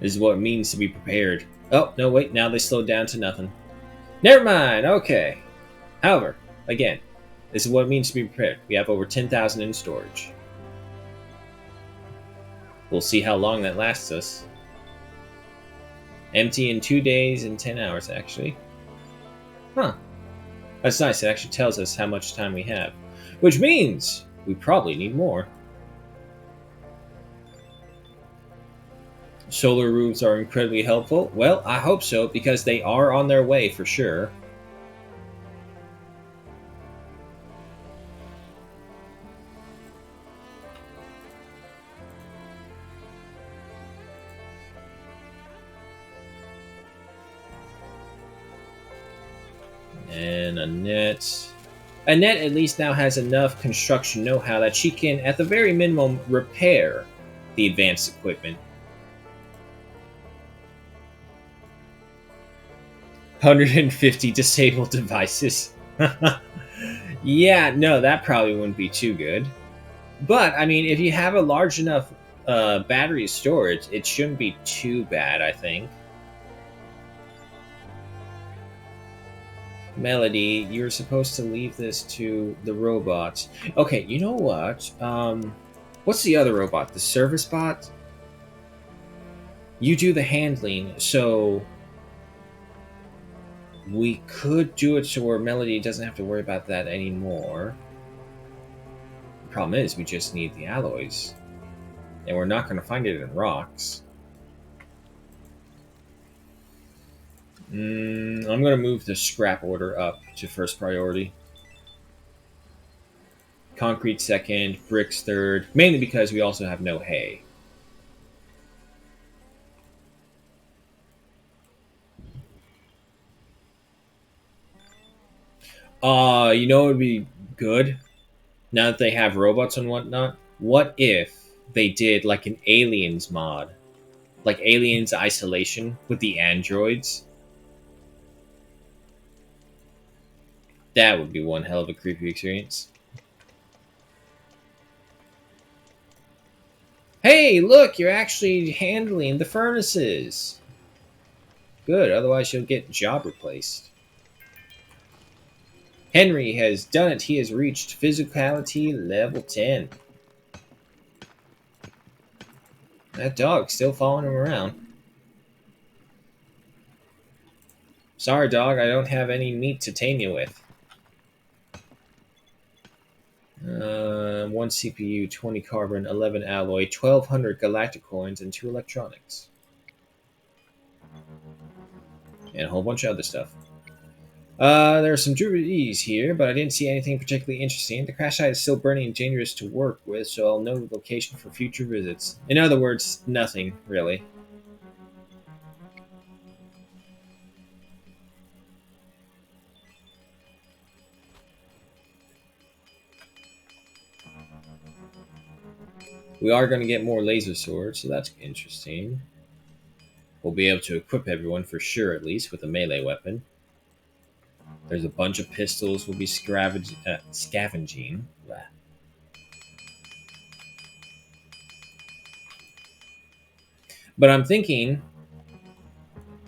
This is what it means to be prepared. Oh, no, wait, now they slowed down to nothing. Never mind, okay. However, again, this is what it means to be prepared. We have over 10,000 in storage. We'll see how long that lasts us. Empty in 2 days and 10 hours, actually. Huh. That's nice. It actually tells us how much time we have. Which means we probably need more. Solar roofs are incredibly helpful. Well, I hope so, because they are on their way for sure. And Annette. Annette at least now has enough construction know-how that she can, at the very minimum, repair the advanced equipment. 150 disabled devices. Yeah, no, that probably wouldn't be too good. But, I mean, if you have a large enough battery storage, it shouldn't be too bad, I think. Melody, you're supposed to leave this to the robots. Okay, you know what? What's the other robot? The service bot? You do the handling, so we could do it so where Melody doesn't have to worry about that anymore. The problem is, we just need the alloys. And we're not going to find it in rocks. I'm going to move the scrap order up to first priority. Concrete second, bricks third, mainly because we also have no hay. You know what would be good? Now that they have robots and whatnot, what if they did like an Aliens mod? Like Aliens Isolation with the androids? That would be one hell of a creepy experience. Hey, look, you're actually handling the furnaces. Good, otherwise you'll get job replaced. Henry has done it. He has reached physicality level 10. That dog's still following him around. Sorry, dog, I don't have any meat to tame you with. 1 CPU, 20 carbon, 11 alloy, 1200 galactic coins, and 2 electronics. And a whole bunch of other stuff. There are some druids here, but I didn't see anything particularly interesting. The crash site is still burning and dangerous to work with, so I'll know the location for future visits. In other words, nothing, really. We are going to get more laser swords, so that's interesting. We'll be able to equip everyone for sure, at least, with a melee weapon. There's a bunch of pistols we'll be scavenging. Blah. But I'm thinking,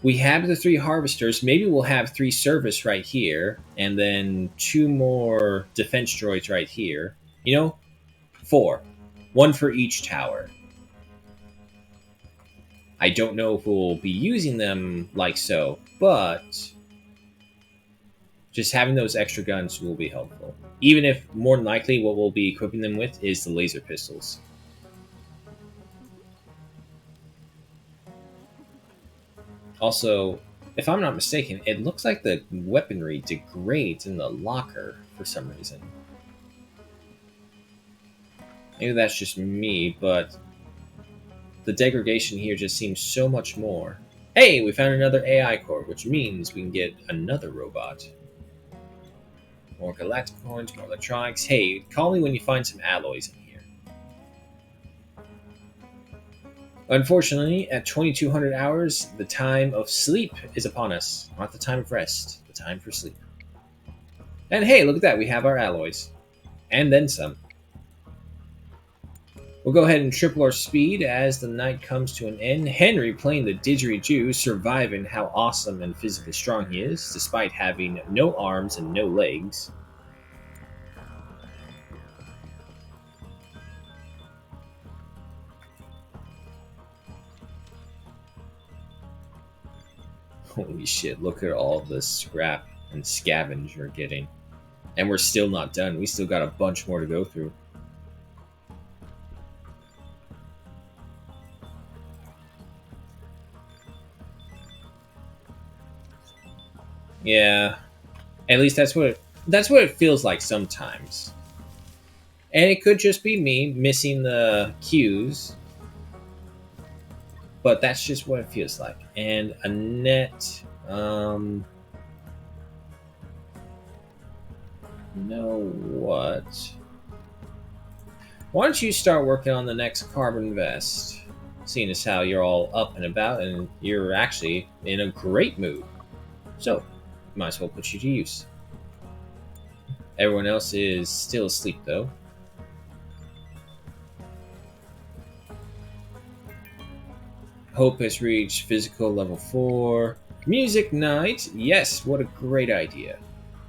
we have the 3 harvesters. Maybe we'll have 3 service right here, and then 2 more defense droids right here. You know, 4. 1 for each tower. I don't know if we'll be using them like so, but just having those extra guns will be helpful. Even if, more than likely, what we'll be equipping them with is the laser pistols. Also, if I'm not mistaken, it looks like the weaponry degrades in the locker for some reason. Maybe that's just me, but the degradation here just seems so much more. Hey, we found another AI core, which means we can get another robot. More galactic coins, more electronics. Hey, call me when you find some alloys in here. Unfortunately, at 2200 hours, the time of sleep is upon us. Not the time of rest, the time for sleep. And hey, look at that, we have our alloys. And then some. We'll go ahead and triple our speed as the night comes to an end. Henry, playing the didgeridoo, surviving how awesome and physically strong he is, despite having no arms and no legs. Holy shit, look at all the scrap and scavenge we're getting. And we're still not done. We still got a bunch more to go through. Yeah, at least that's what it feels like sometimes. And it could just be me missing the cues, but that's just what it feels like. And Annette, you know what? Why don't you start working on the next carbon vest? Seeing as how you're all up and about and you're actually in a great mood. So, might as well put you to use. Everyone else is still asleep though. Hope has reached physical level 4. Music night? Yes, what a great idea.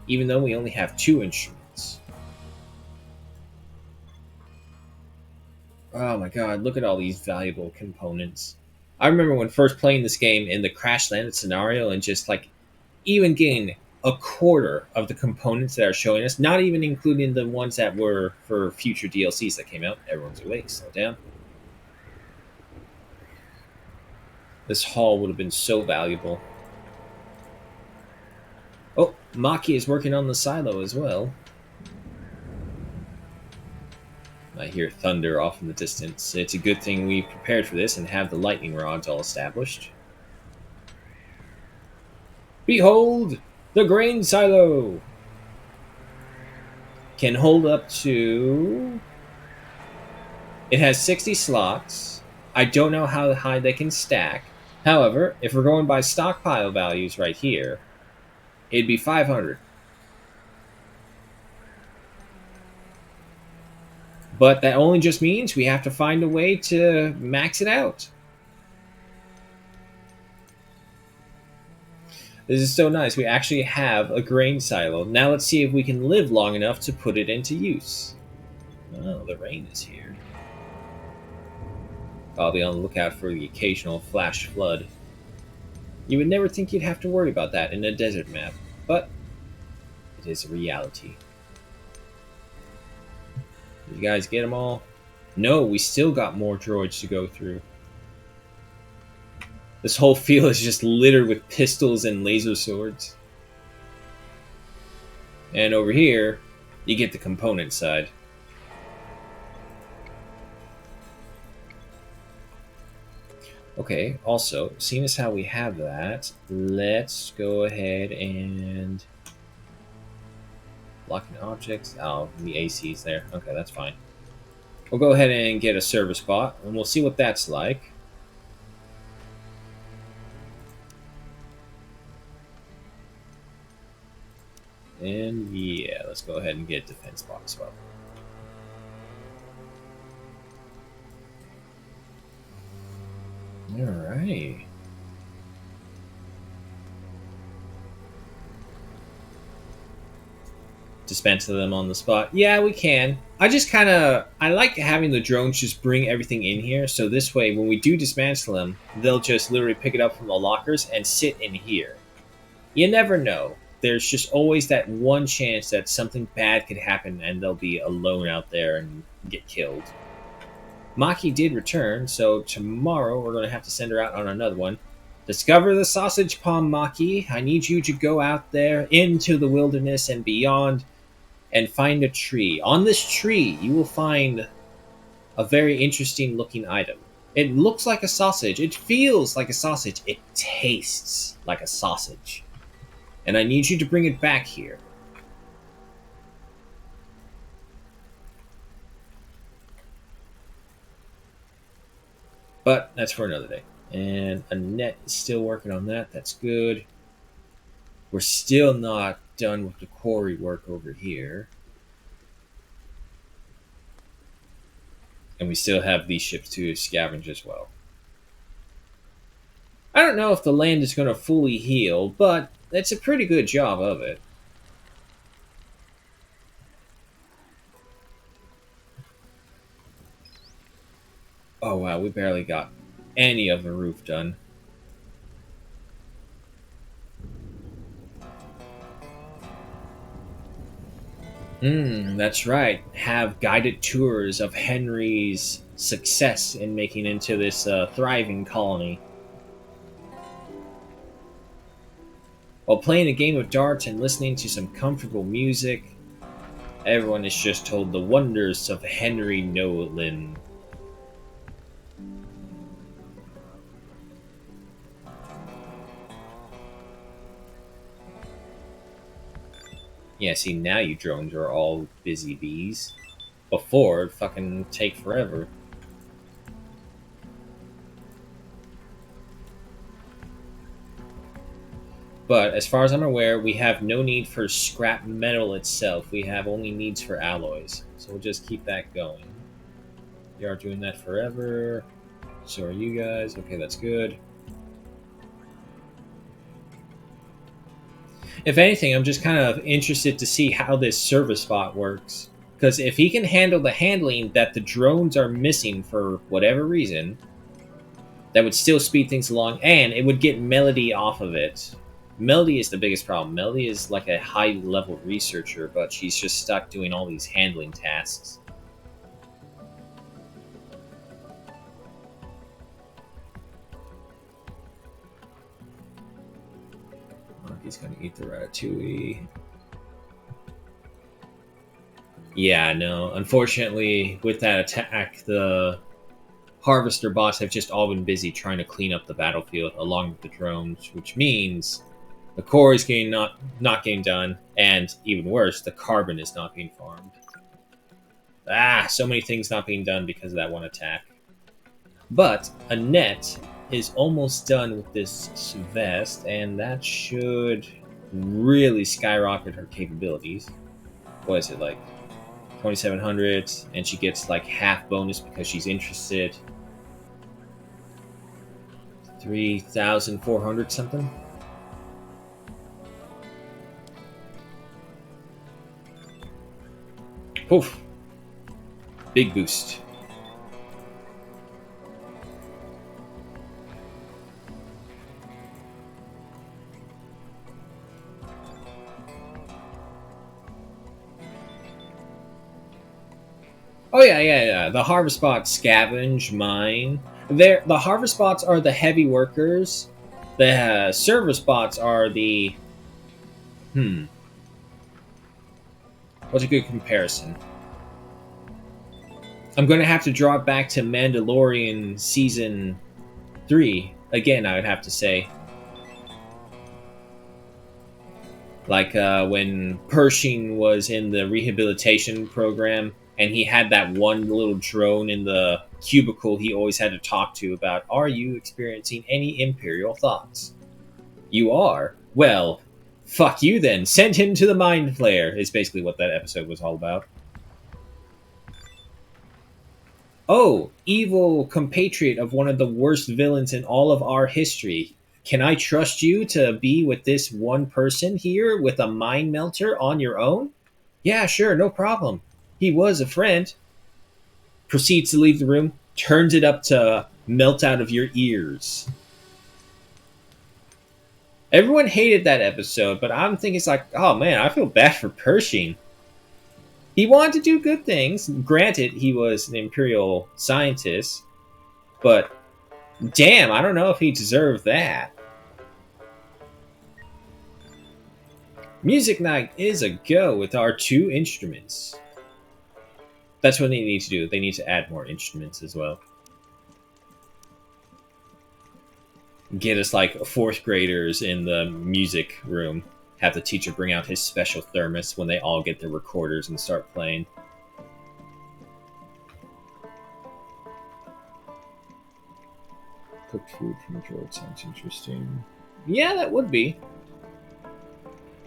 Even though we only have 2 instruments. Oh my god, look at all these valuable components. I remember when first playing this game in the crash landed scenario and just like even getting a quarter of the components that are showing us, not even including the ones that were for future DLCs that came out. Everyone's awake, slow down. This haul would have been so valuable. Oh, Maki is working on the silo as well. I hear thunder off in the distance. It's a good thing we prepared for this and have the lightning rods all established. Behold, the grain silo! Can hold up to... It has 60 slots. I don't know how high they can stack. However, if we're going by stockpile values right here, it'd be 500. But that only just means we have to find a way to max it out. This is so nice. We actually have a grain silo. Now let's see if we can live long enough to put it into use. Oh, the rain is here. I'll be on the lookout for the occasional flash flood. You would never think you'd have to worry about that in a desert map, but it is a reality. Did you guys get them all? No, we still got more droids to go through. This whole field is just littered with pistols and laser swords. And over here, you get the component side. Okay, also, seeing as how we have that, let's go ahead and... Locking objects. Oh, the AC's there. Okay, that's fine. We'll go ahead and get a service bot, and we'll see what that's like. And yeah, let's go ahead and get a defense bot as well. Alright. Dispense them on the spot. Yeah, we can. I like having the drones just bring everything in here, so this way when we do dismantle them, they'll just literally pick it up from the lockers and sit in here. You never know. There's just always that one chance that something bad could happen and they'll be alone out there and get killed. Maki did return, so tomorrow we're going to have to send her out on another one. Discover the sausage palm, Maki. I need you to go out there into the wilderness and beyond and find a tree. On this tree, you will find a very interesting looking item. It looks like a sausage. It feels like a sausage. It tastes like a sausage. And I need you to bring it back here. But that's for another day. And Annette is still working on that. That's good. We're still not done with the quarry work over here. And we still have these ships to scavenge as well. I don't know if the land is going to fully heal, but it's a pretty good job of it. Oh wow, we barely got any of the roof done. That's right. Have guided tours of Henry's success in making into this thriving colony. While playing a game of darts and listening to some comfortable music, everyone is just told the wonders of Henry Nolan. Yeah, see, now you drones are all busy bees. Before, it'd fucking take forever. But as far as I'm aware, we have no need for scrap metal itself. We have only needs for alloys. So we'll just keep that going. You are doing that forever. So are you guys. Okay, that's good. If anything, I'm just kind of interested to see how this service bot works. Because if he can handle the handling that the drones are missing for whatever reason, that would still speed things along, and it would get Melody off of it. Melody is the biggest problem. Melody is like a high-level researcher, but she's just stuck doing all these handling tasks. Oh, he's gonna eat the ratatouille. Yeah, no. Unfortunately, with that attack, the Harvester bots have just all been busy trying to clean up the battlefield along with the drones, which means the core is not getting done, and even worse, the carbon is not being farmed. So many things not being done because of that one attack. But Annette is almost done with this vest, and that should really skyrocket her capabilities. What is it, like 2,700? And she gets like half bonus because she's interested. 3,400 something? Poof! Big boost. Oh yeah. The harvest bots scavenge, mine. The harvest bots are the heavy workers. The service bots are the What's a good comparison? I'm going to have to draw it back to Mandalorian season 3 again. I would have to say, like when Pershing was in the rehabilitation program, and he had that one little drone in the cubicle he always had to talk to about, are you experiencing any Imperial thoughts? You are? Well, fuck you then. Send him to the Mind Flayer, is basically what that episode was all about. Oh, evil compatriot of one of the worst villains in all of our history. Can I trust you to be with this one person here with a mind melter on your own? Yeah, sure, no problem. He was a friend. Proceeds to leave the room, turns it up to melt out of your ears. Everyone hated that episode, but I'm thinking it's like, oh man, I feel bad for Pershing. He wanted to do good things. Granted, he was an Imperial scientist, but damn, I don't know if he deserved that. Music night is a go with our 2 instruments. That's what they need to do. They need to add more instruments as well. Get us like 4th graders in the music room. Have the teacher bring out his special thermos when they all get their recorders and start playing. Cooked food from a droid sounds interesting. Yeah, that would be.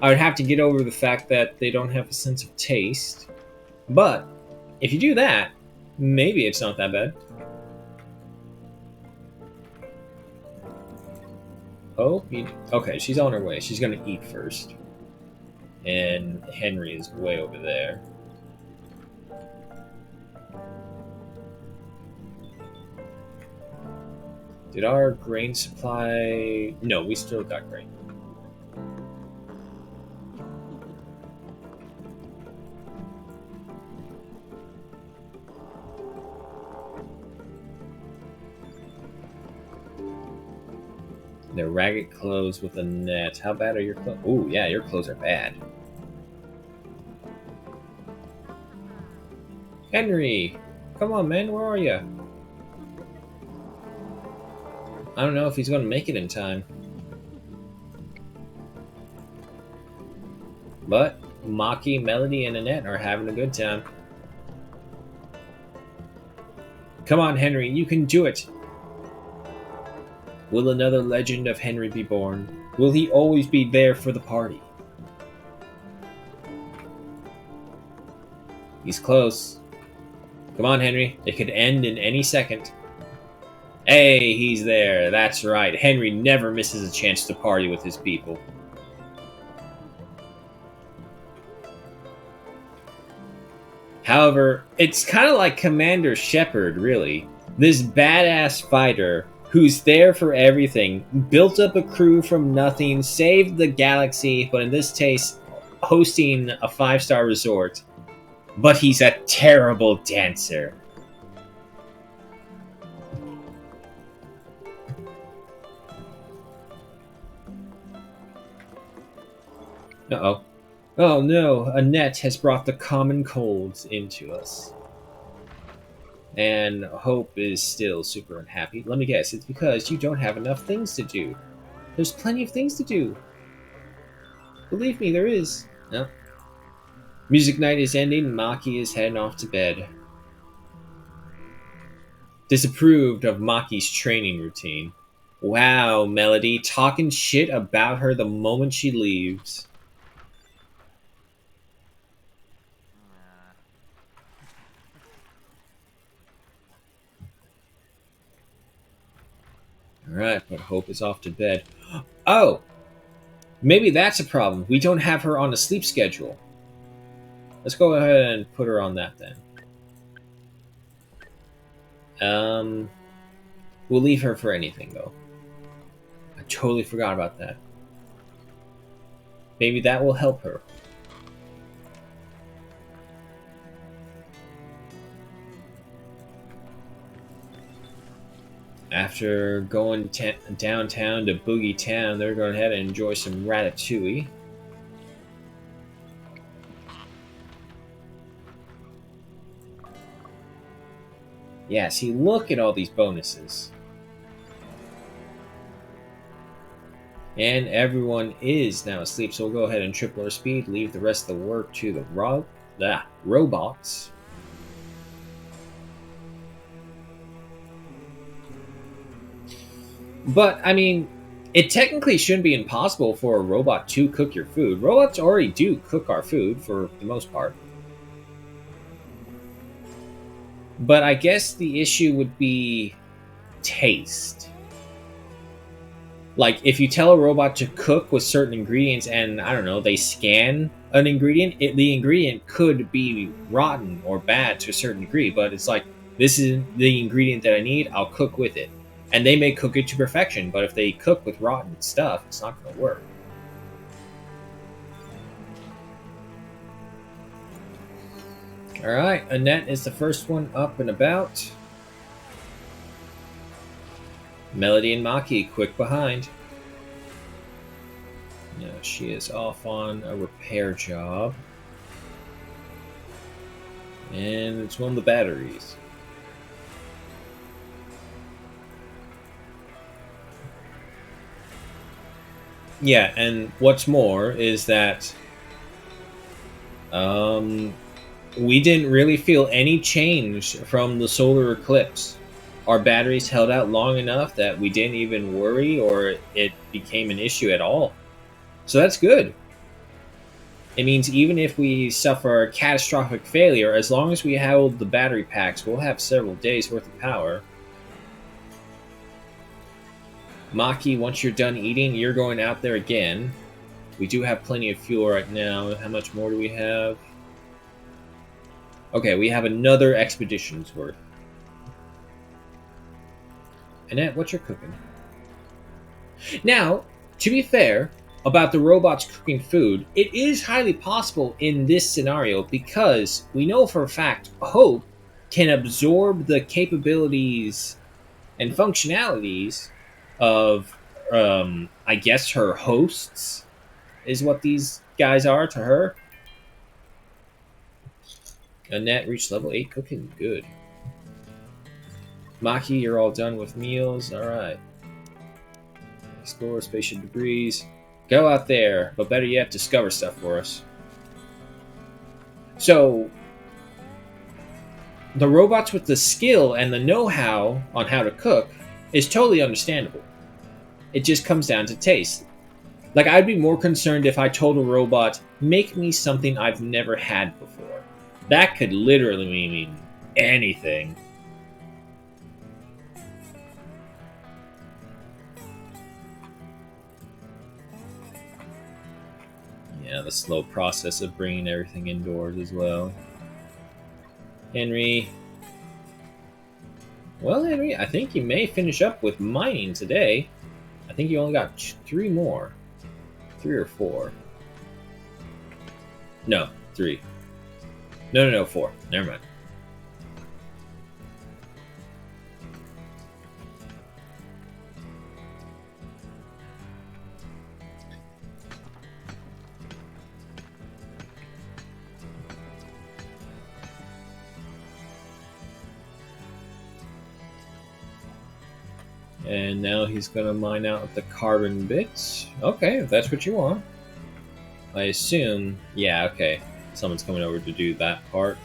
I would have to get over the fact that they don't have a sense of taste. But if you do that, maybe it's not that bad. Oh, okay, she's on her way. She's gonna eat first. And Henry is way over there. Did our grain supply... No, we still got grain. They're ragged clothes with a net. How bad are your clothes? Oh, yeah, your clothes are bad. Henry! Come on, man, where are you? I don't know if he's going to make it in time. But Maki, Melody, and Annette are having a good time. Come on, Henry, you can do it! Will another legend of Henry be born? Will he always be there for the party? He's close. Come on, Henry. It could end in any second. Hey, he's there. That's right. Henry never misses a chance to party with his people. However, it's kind of like Commander Shepard, really. This badass fighter who's there for everything, built up a crew from nothing, saved the galaxy, but in this case, hosting a 5-star resort. But he's a terrible dancer. Uh-oh. Oh no, Annette has brought the common colds into us. And Hope is still super unhappy. Let me guess, it's because you don't have enough things to do. There's plenty of things to do. Believe me, there is. No. Music night is ending, Maki is heading off to bed. Disapproved of Maki's training routine. Wow, Melody, talking shit about her the moment she leaves. Alright, but Hope is off to bed. Oh! Maybe that's a problem. We don't have her on a sleep schedule. Let's go ahead and put her on that then. We'll leave her for anything, though. I totally forgot about that. Maybe that will help her. After going downtown to Boogie Town, they're going ahead and enjoy some ratatouille. Yeah, see, look at all these bonuses. And everyone is now asleep, so we'll go ahead and triple our speed, leave the rest of the work to the robots. But, I mean, it technically shouldn't be impossible for a robot to cook your food. Robots already do cook our food, for the most part. But I guess the issue would be taste. Like, if you tell a robot to cook with certain ingredients and, I don't know, they scan an ingredient, the ingredient could be rotten or bad to a certain degree, but it's like, this is the ingredient that I need, I'll cook with it. And they may cook it to perfection, but if they cook with rotten stuff, it's not going to work. Alright, Annette is the first one up and about. Melody and Maki quick behind. Now she is off on a repair job. And it's one of the batteries. Yeah, and what's more is that we didn't really feel any change from the solar eclipse. our batteries held out long enough that we didn't even worry or it became an issue at all. So that's good. It means even if we suffer a catastrophic failure, as long as we hold the battery packs, we'll have several days worth of power. Maki, once you're done eating, you're going out there again. We do have plenty of fuel right now. How much more do we have? Okay, we have another expedition's worth. Annette, what you're cooking? Now, to be fair, about the robots cooking food, it is highly possible in this scenario because we know for a fact Hope can absorb the capabilities and functionalities of, I guess, her hosts, is what these guys are to her. Annette reached level 8 cooking. Good. Maki, you're all done with meals. Alright. Explore spaceship debris. Go out there, but better yet, discover stuff for us. So, the robots with the skill and the know-how on how to cook is totally understandable. It just comes down to taste. Like, I'd be more concerned if I told a robot, make me something I've never had before. That could literally mean anything. Yeah, the slow process of bringing everything indoors as well. Henry. Well, Henry, I think you may finish up with mining today. I think you only got 3 more. 3 or 4. No, 3. No, 4. Never mind. And now he's going to mine out the carbon bits. Okay, if that's what you want. I assume... Yeah, okay. Someone's coming over to do that part.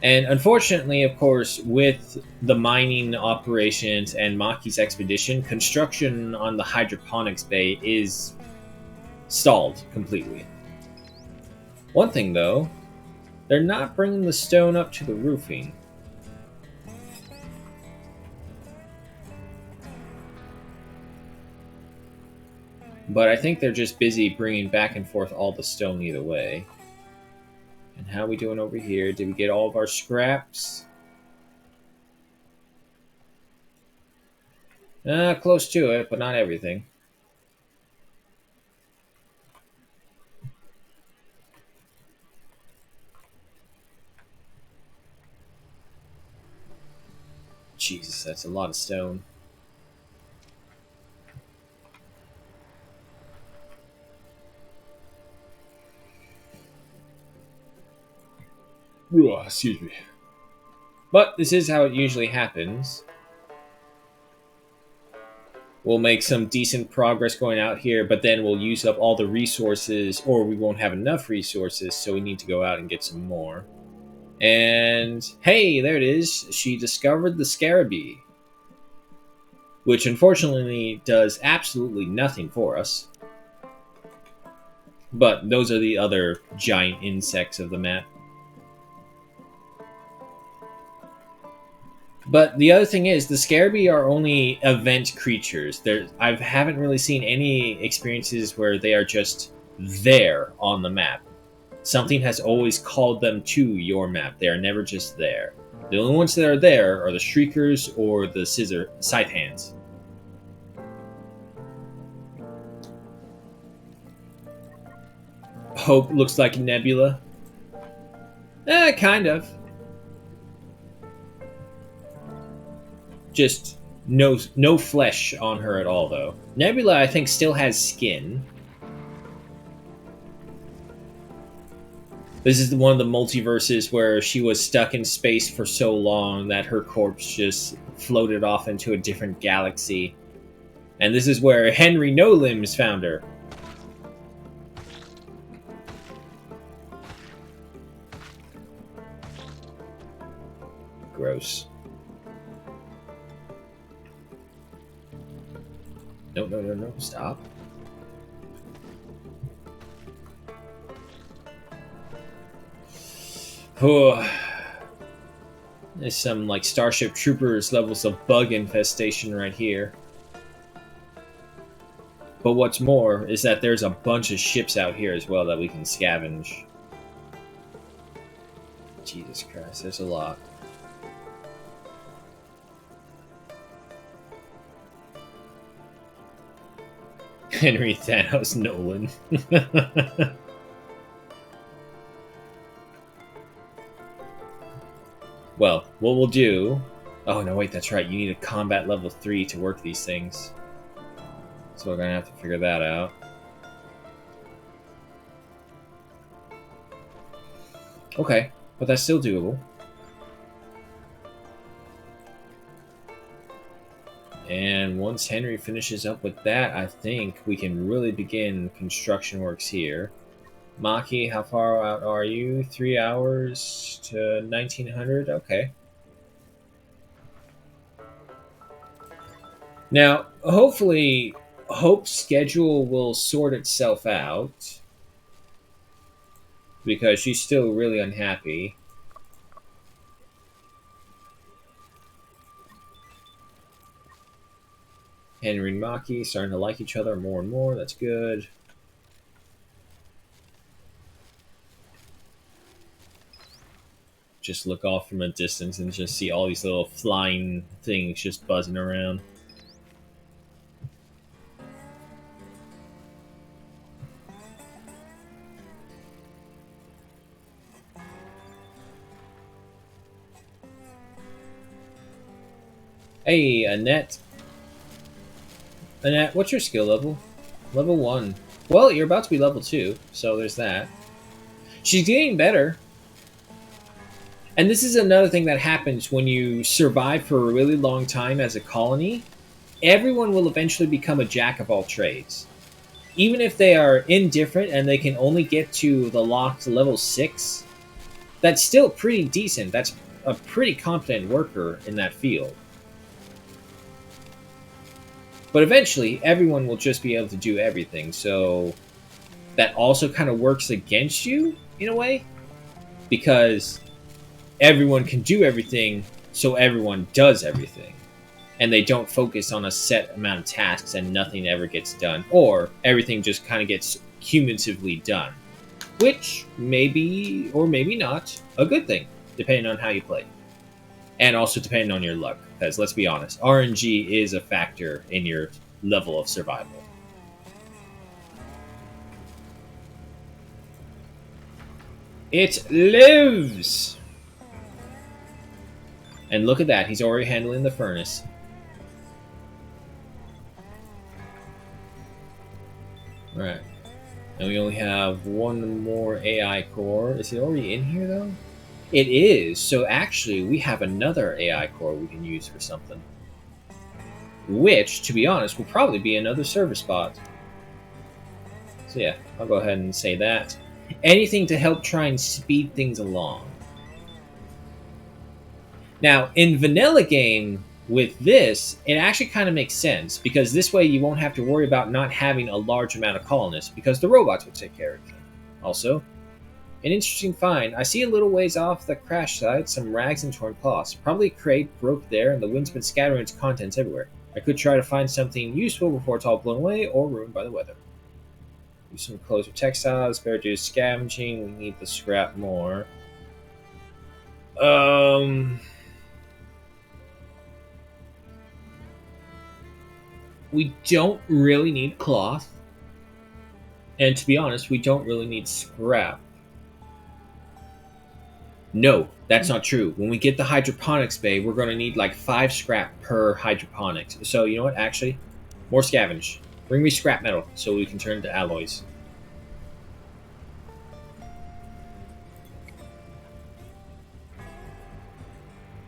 And unfortunately, of course, with the mining operations and Maki's expedition, construction on the hydroponics bay is stalled completely. One thing, though, they're not bringing the stone up to the roofing. But I think they're just busy bringing back and forth all the stone either way. And how are we doing over here? Did we get all of our scraps? Close to it, but not everything. Jesus, that's a lot of stone. Excuse me. But this is how it usually happens. We'll make some decent progress going out here, but then we'll use up all the resources, or we won't have enough resources, so we need to go out and get some more. And hey, there it is. She discovered the Scarabee, which unfortunately does absolutely nothing for us. But those are the other giant insects of the map. But the other thing is, the Scarabee are only event creatures. I haven't really seen any experiences where they are just there on the map. Something has always called them to your map. They are never just there. The only ones that are there are the Shriekers or the Scythe Hands. Hope looks like Nebula. Kind of. Just no flesh on her at all, though. Nebula, I think, still has skin. This is one of the multiverses where she was stuck in space for so long that her corpse just floated off into a different galaxy. And this is where Henry No Limbs found her. Gross. No, no, no, no, stop. Oh, there's some like Starship Troopers levels of bug infestation right here. But what's more is that there's a bunch of ships out here as well that we can scavenge. Jesus Christ, there's a lot. Henry Thanos Nolan. Well, what we'll do... Oh, no, wait, that's right. You need a combat level 3 to work these things. So we're going to have to figure that out. Okay, but that's still doable. And once Henry finishes up with that, I think we can really begin construction works here. Maki, how far out are you? 3 hours to 1900? Okay. Now, hopefully, Hope's schedule will sort itself out. Because she's still really unhappy. Henry and Maki starting to like each other more and more. That's good. Just look off from a distance and just see all these little flying things just buzzing around. Hey, Annette. Annette, what's your skill level? Level 1. Well, you're about to be level 2, so there's that. She's getting better. And this is another thing that happens when you survive for a really long time as a colony. Everyone will eventually become a jack of all trades. Even if they are indifferent and they can only get to the locked level 6, that's still pretty decent. That's a pretty competent worker in that field. But eventually, everyone will just be able to do everything, so that also kind of works against you, in a way, because everyone can do everything, so everyone does everything. And they don't focus on a set amount of tasks and nothing ever gets done, or everything just kind of gets cumulatively done. Which may be, or maybe not, a good thing, depending on how you play. And also depending on your luck, because let's be honest, RNG is a factor in your level of survival. It lives! And look at that, he's already handling the furnace. Alright. And we only have one more AI core. Is it already in here, though? It is, so actually we have another AI core we can use for something. Which, to be honest, will probably be another server spot. So yeah, I'll go ahead and say that. Anything to help try and speed things along. Now, in vanilla game, with this, it actually kind of makes sense, because this way you won't have to worry about not having a large amount of colonists, because the robots will take care of everything. Also, an interesting find. I see a little ways off the crash site some rags and torn cloths. Probably a crate broke there and the wind's been scattering its contents everywhere. I could try to find something useful before it's all blown away or ruined by the weather. Do some clothes or textiles. Better do scavenging. We need the scrap more. We don't really need cloth. And to be honest, we don't really need scrap. No, that's not true. When we get the hydroponics bay, we're going to need like 5 scrap per hydroponics. So, you know what? Actually, more scavenge. Bring me scrap metal so we can turn to alloys.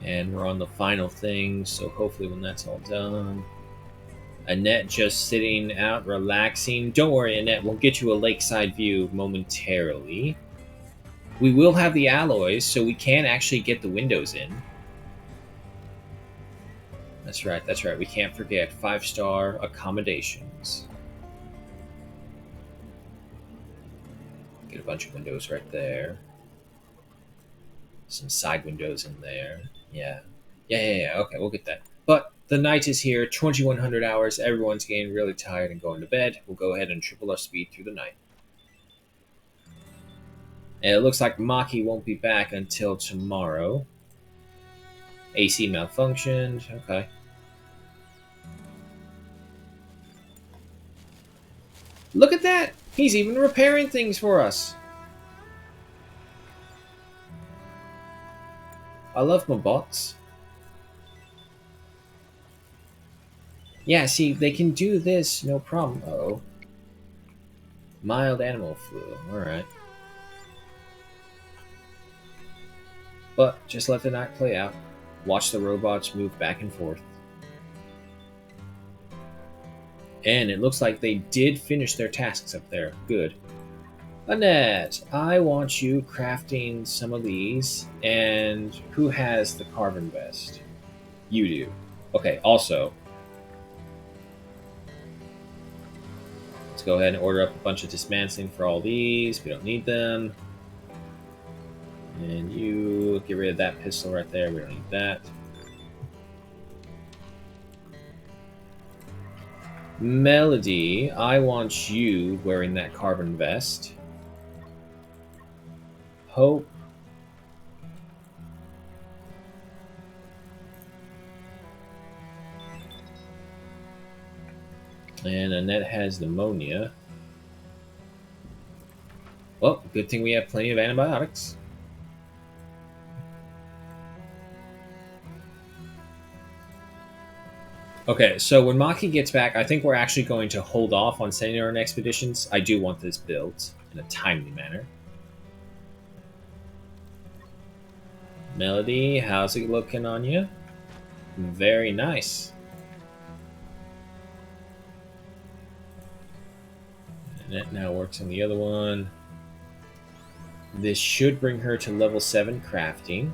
And we're on the final thing, so hopefully when that's all done... Annette just sitting out, relaxing. Don't worry, Annette, we'll get you a lakeside view momentarily. We will have the alloys, so we can actually get the windows in. That's right, that's right. We can't forget 5-star accommodations. Get a bunch of windows right there. Some side windows in there. Yeah. Yeah. Okay, we'll get that. But the night is here, 2100 hours. Everyone's getting really tired and going to bed. We'll go ahead and triple our speed through the night. And it looks like Maki won't be back until tomorrow. AC malfunctioned. Okay. Look at that! He's even repairing things for us. I love my bots. Yeah, see, they can do this, no problem. Uh-oh. Mild animal flu. Alright. But just let the night play out. Watch the robots move back and forth. And it looks like they did finish their tasks up there. Good. Annette, I want you crafting some of these. And who has the carbon vest? You do. Okay, also, let's go ahead and order up a bunch of dismantling for all these. We don't need them. And you get rid of that pistol right there. We don't need that. Melody, I want you wearing that carbon vest. Hope. And Annette has pneumonia. Well, good thing we have plenty of antibiotics. Okay, so when Maki gets back, I think we're actually going to hold off on sending our expeditions. I do want this built in a timely manner. Melody, how's it looking on you? Very nice. And it now works on the other one. This should bring her to level 7 crafting.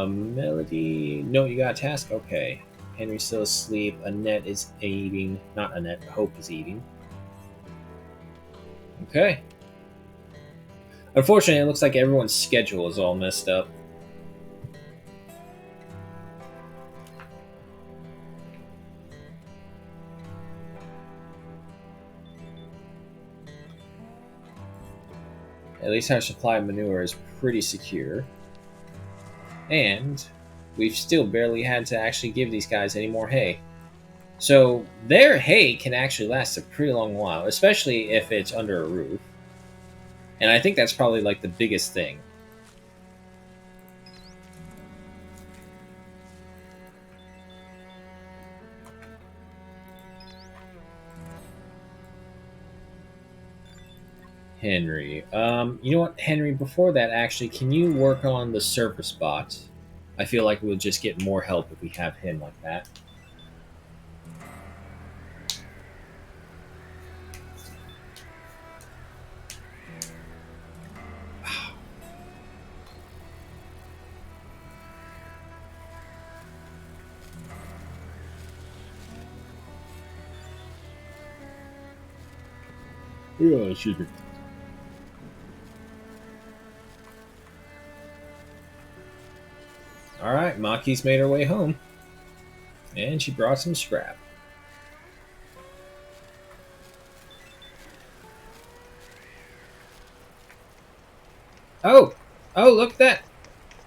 Melody... No, you got a task? Okay. Henry's still asleep. Annette is eating. Not Annette, Hope is eating. Okay. Unfortunately, it looks like everyone's schedule is all messed up. At least our supply of manure is pretty secure. And we've still barely had to actually give these guys any more hay. So their hay can actually last a pretty long while, especially if it's under a roof. And I think that's probably like the biggest thing. Henry. You know what, Henry, before that, actually, can you work on the service bot? I feel like we'll just get more help if we have him like that. Yeah, excuse me. Alright, Maki's made her way home. And she brought some scrap. Oh! Oh, look at that!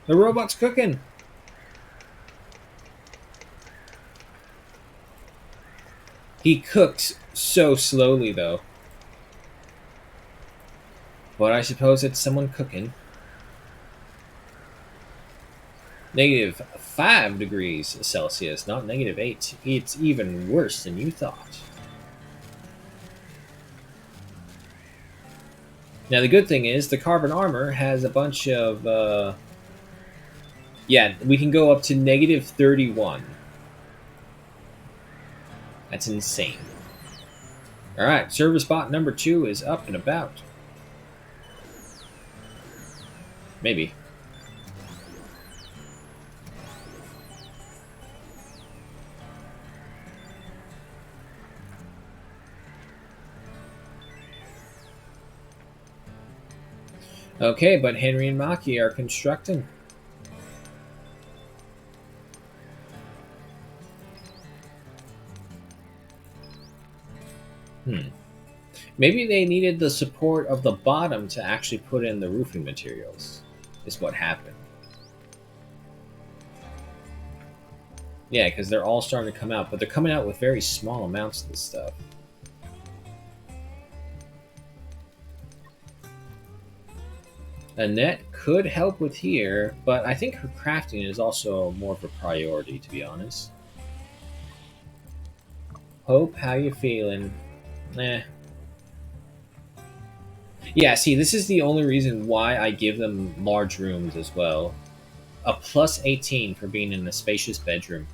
The robot's cooking! He cooks so slowly, though. But I suppose it's someone cooking. -5 degrees Celsius, not -8. It's even worse than you thought. Now, the good thing is the carbon armor has a bunch of... yeah, we can go up to -31. That's insane. Alright, service bot number 2 is up and about. Maybe. Okay, but Henry and Maki are constructing. Hmm. Maybe they needed the support of the bottom to actually put in the roofing materials, is what happened. Yeah, because they're all starting to come out, but they're coming out with very small amounts of this stuff. Annette could help with here, but I think her crafting is also more of a priority, to be honest. Hope, how you feeling? Eh. Yeah, see, this is the only reason why I give them large rooms as well. A plus 18 for being in a spacious bedroom.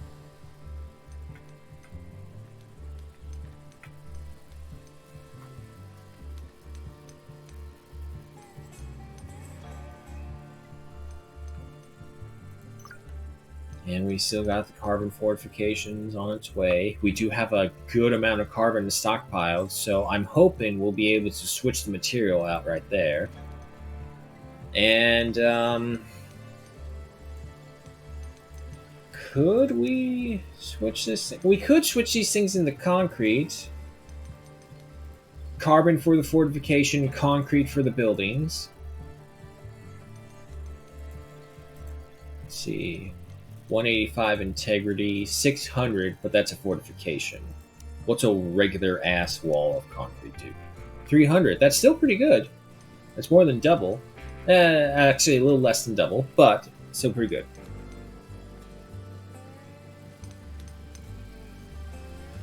And we still got the carbon fortifications on its way. We do have a good amount of carbon stockpiled, so I'm hoping we'll be able to switch the material out right there. And, could we switch this? We could switch these things into concrete. Carbon for the fortification, concrete for the buildings. Let's see. 185 integrity, 600, but that's a fortification. What's a regular ass wall of concrete do? 300. That's still pretty good. That's more than double. Actually, a little less than double, but still pretty good.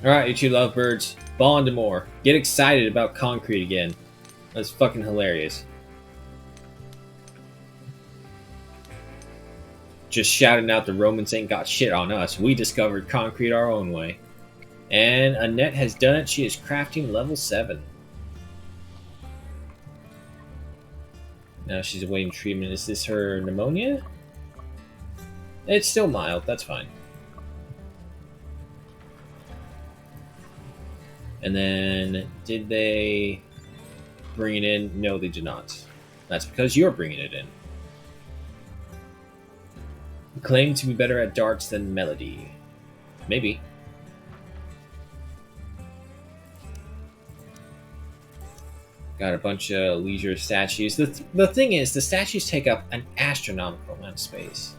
All right, you two lovebirds, bond more. Get excited about concrete again. That's fucking hilarious. Just shouting out the Romans ain't got shit on us. We discovered concrete our own way. And Annette has done it. She is crafting level 7. Now she's awaiting treatment. Is this her pneumonia? It's still mild. That's fine. And then, did they bring it in? No, they did not. That's because you're bringing it in. Claim to be better at darts than Melody. Maybe. Got a bunch of leisure statues. The thing is, the statues take up an astronomical amount of space.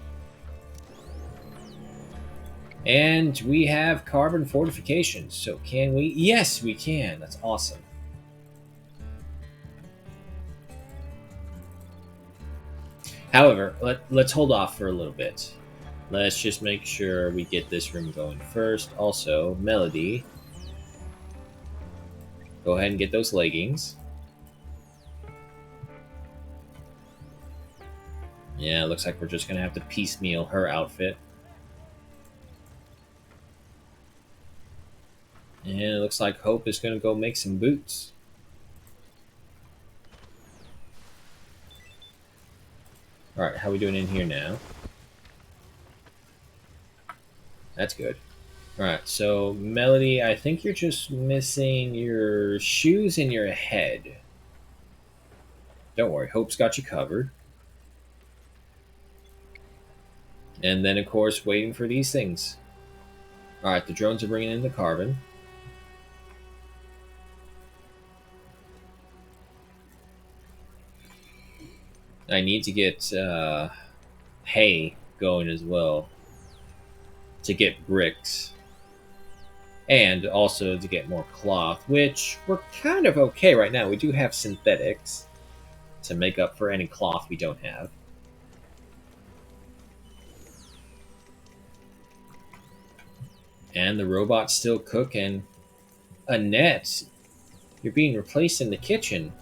And we have carbon fortifications. So can we? Yes, we can. That's awesome. However, let's hold off for a little bit. Let's just make sure we get this room going first. Also, Melody, go ahead and get those leggings. Yeah, looks like we're just going to have to piecemeal her outfit. And it looks like Hope is going to go make some boots. Alright, how are we doing in here now? That's good. Alright, so Melody, I think you're just missing your shoes and your head. Don't worry, Hope's got you covered. And then, of course, waiting for these things. Alright, the drones are bringing in the carbon. I need to get hay going as well to get bricks. And also to get more cloth, which we're kind of okay right now. We do have synthetics to make up for any cloth we don't have. And the robot's still cooking. Annette, you're being replaced in the kitchen.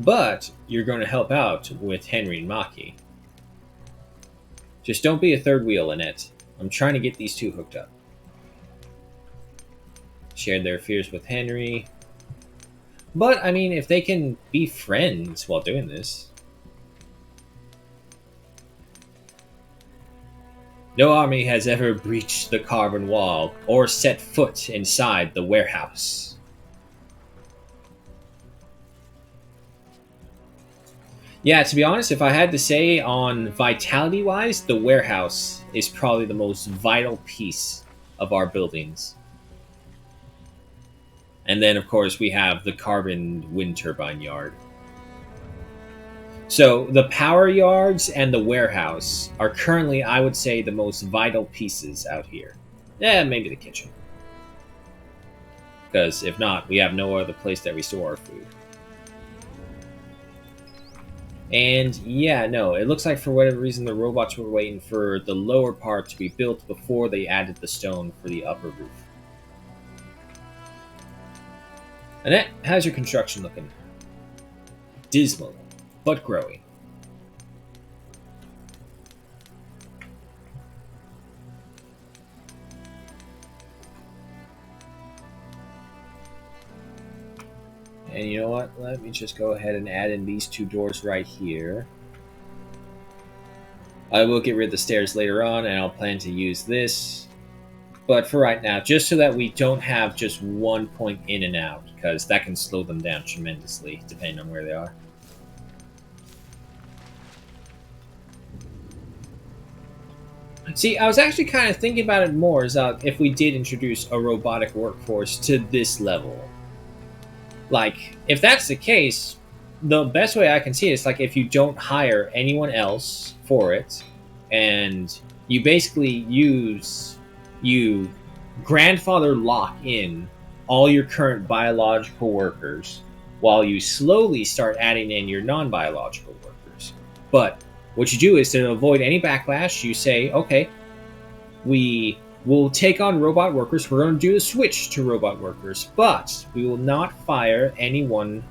But you're going to help out with Henry and Maki. Just don't be a third wheel, Annette. I'm trying to get these two hooked up. Shared their fears with Henry. But, I mean, if they can be friends while doing this. No army has ever breached the carbon wall or set foot inside the warehouse. Yeah, to be honest, if I had to say on vitality wise, the warehouse is probably the most vital piece of our buildings. And then, of course, we have the carbon wind turbine yard. So the power yards and the warehouse are currently, I would say, the most vital pieces out here. Yeah, maybe the kitchen. Because if not, we have no other place that we store our food. And yeah, no, it looks like for whatever reason the robots were waiting for the lower part to be built before they added the stone for the upper roof. Annette, how's your construction looking? Dismal, but growing. And you know what? Let me just go ahead and add in these two doors right here. I will get rid of the stairs later on, and I'll plan to use this. But for right now, just so that we don't have just one point in and out, because that can slow them down tremendously, depending on where they are. See, I was actually kind of thinking about it more as if we did introduce a robotic workforce to this level. Like, if that's the case, the best way I can see it is like if you don't hire anyone else for it, and you basically you grandfather lock in all your current biological workers while you slowly start adding in your non-biological workers. But what you do is to avoid any backlash, you say, okay, we will take on robot workers. We're going to do a switch to robot workers, but we will not fire anyone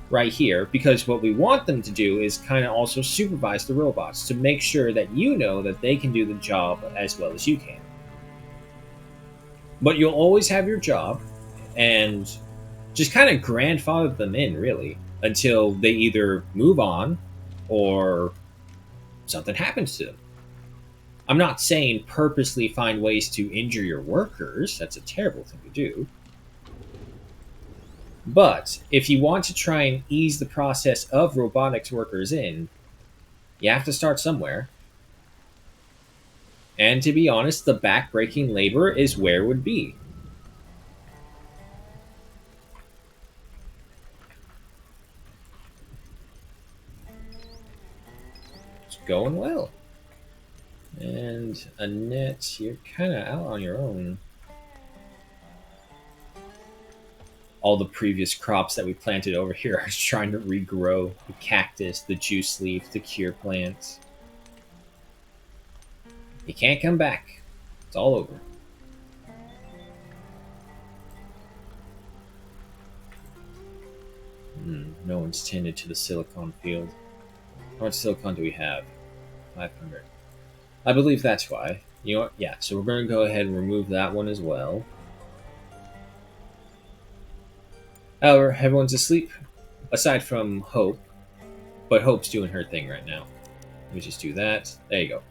right here because what we want them to do is kind of also supervise the robots to make sure that you know that they can do the job as well as you can. But you'll always have your job and just kind of grandfather them in, really, until they either move on or something happens to them. I'm not saying purposely find ways to injure your workers. That's a terrible thing to do. But if you want to try and ease the process of robotics workers in, you have to start somewhere. And to be honest, the backbreaking labor is where it would be. It's going well. And Annette, you're kind of out on your own. All the previous crops that we planted over here are trying to regrow the cactus, the juice leaf, the cure plants. You can't come back. It's all over. No one's tended to the silicon field. How much silicon do we have? 500. I believe that's why. You know what? Yeah, so we're going to go ahead and remove that one as well. However, everyone's asleep, aside from Hope. But Hope's doing her thing right now. Let me just do that. There you go.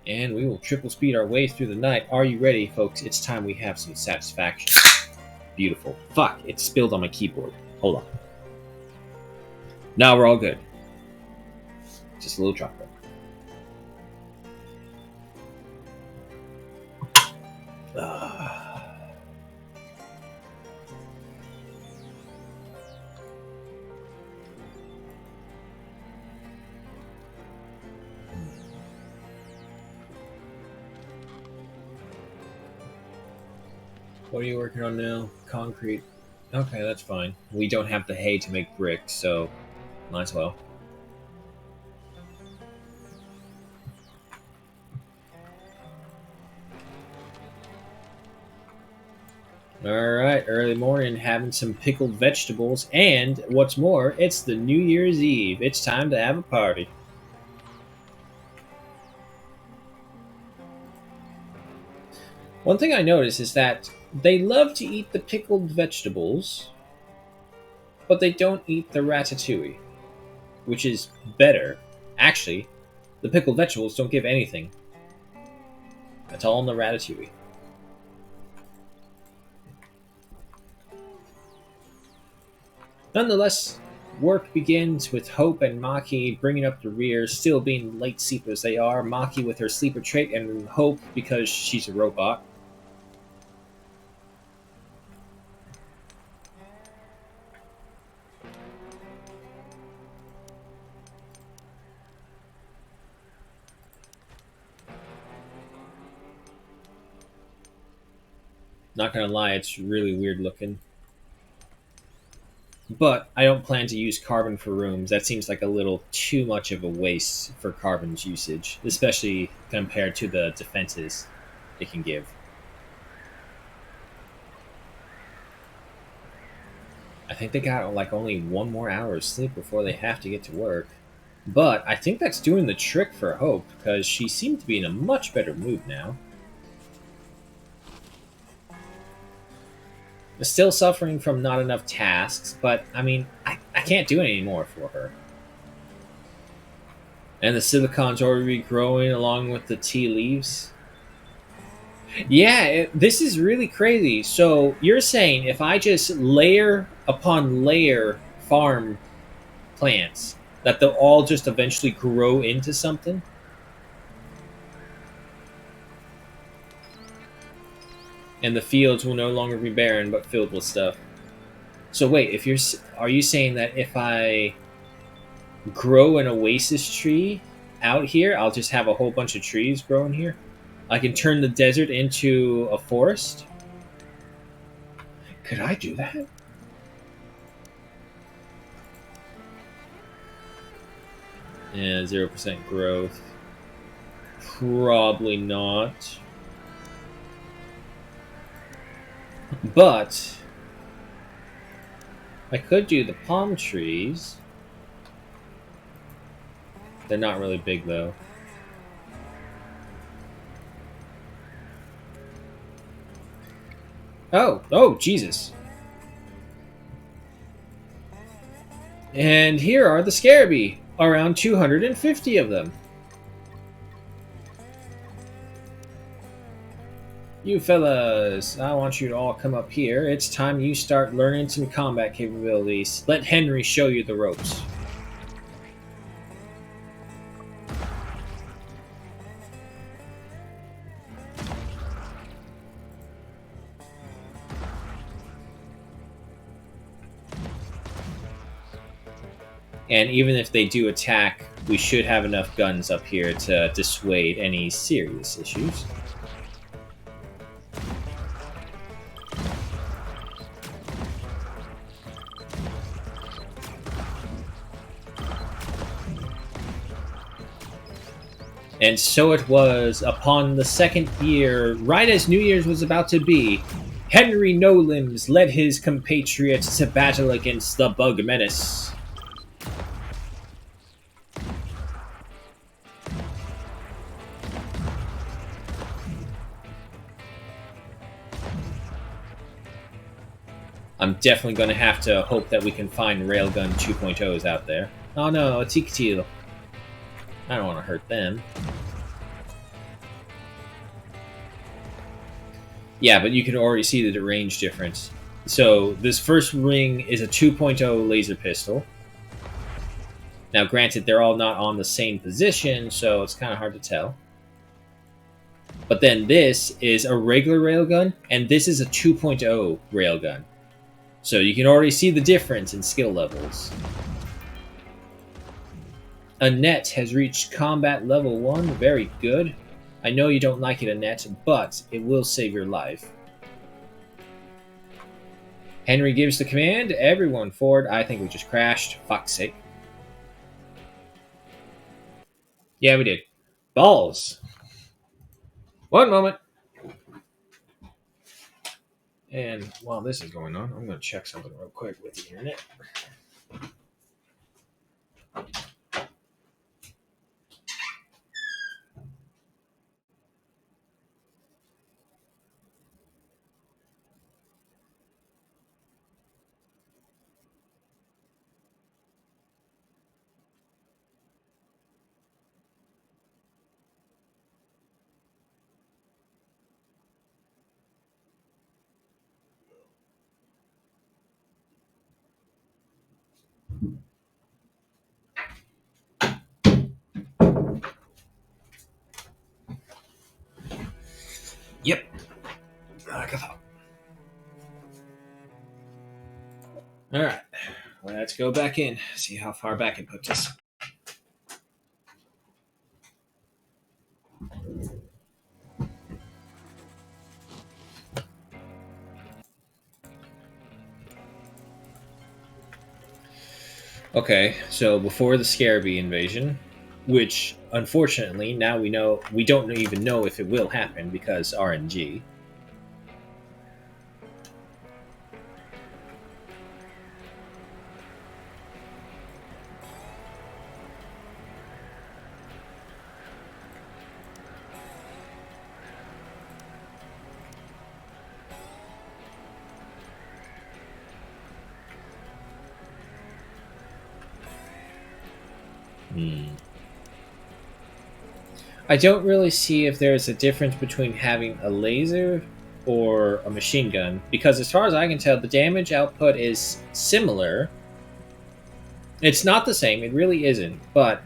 And we will triple speed our way through the night. Are you ready, folks? It's time we have some satisfaction. Beautiful. Fuck, it spilled on my keyboard. Hold on. Now we're all good. Just a little chocolate. What are you working on now? Concrete. Okay, that's fine. We don't have the hay to make brick, so might as well. Alright, early morning having some pickled vegetables, and what's more, it's the New Year's Eve. It's time to have a party. One thing I notice is that they love to eat the pickled vegetables, but they don't eat the ratatouille, which is better. Actually, the pickled vegetables don't give anything. That's all in the ratatouille. Nonetheless, Work begins with Hope and Maki bringing up the rear, still being late sleepers they are. Maki with her sleeper trait, and Hope because she's a robot. Not gonna lie, it's really weird looking. But I don't plan to use carbon for rooms. That seems like a little too much of a waste for carbon's usage, especially compared to the defenses it can give. I think they got like only 1 more hour of sleep before they have to get to work. But I think that's doing the trick for Hope because she seemed to be in a much better mood now. Still suffering from not enough tasks, but I mean, I can't do any more for her. And the silicon's already growing along with the tea leaves. Yeah, this is really crazy. So you're saying if I just layer upon layer farm plants, that they'll all just eventually grow into something? And the fields will no longer be barren but filled with stuff. So wait, if you're are you saying that if I grow an oasis tree out here, I'll just have a whole bunch of trees growing here? I can turn the desert into a forest? Could I do that? Yeah, 0% growth. Probably not. But I could do the palm trees. They're not really big though. Oh, Jesus. And here are the Scarabee. Around 250 of them. You fellas, I want you to all come up here. It's time you start learning some combat capabilities. Let Henry show you the ropes. And even if they do attack, we should have enough guns up here to dissuade any serious issues. And so it was, upon the second year, right as New Year's was about to be, Henry No Limbs led his compatriots to battle against the Bug Menace. I'm definitely going to have to hope that we can find Railgun 2.0s out there. Oh no, a Tiktil. I don't want to hurt them. Yeah, but you can already see the range difference. So this first ring is a 2.0 laser pistol. Now, granted, they're all not on the same position, so it's kind of hard to tell. But then this is a regular railgun, and this is a 2.0 railgun. So you can already see the difference in skill levels. Annette has reached combat level 1. Very good. I know you don't like it, Annette, but it will save your life. Henry gives the command. Everyone forward. I think we just crashed. Fuck's sake. Yeah, we did. Balls. One moment. And while this is going on, I'm going to check something real quick with the internet. Yep. Like I thought. Alright. Let's go back in. See how far back it puts us. Okay, so before the Scarabee invasion, which unfortunately now we don't even know if it will happen because RNG. I don't really see if there's a difference between having a laser or a machine gun because as far as I can tell the damage output is similar. It's not the same, it really isn't, but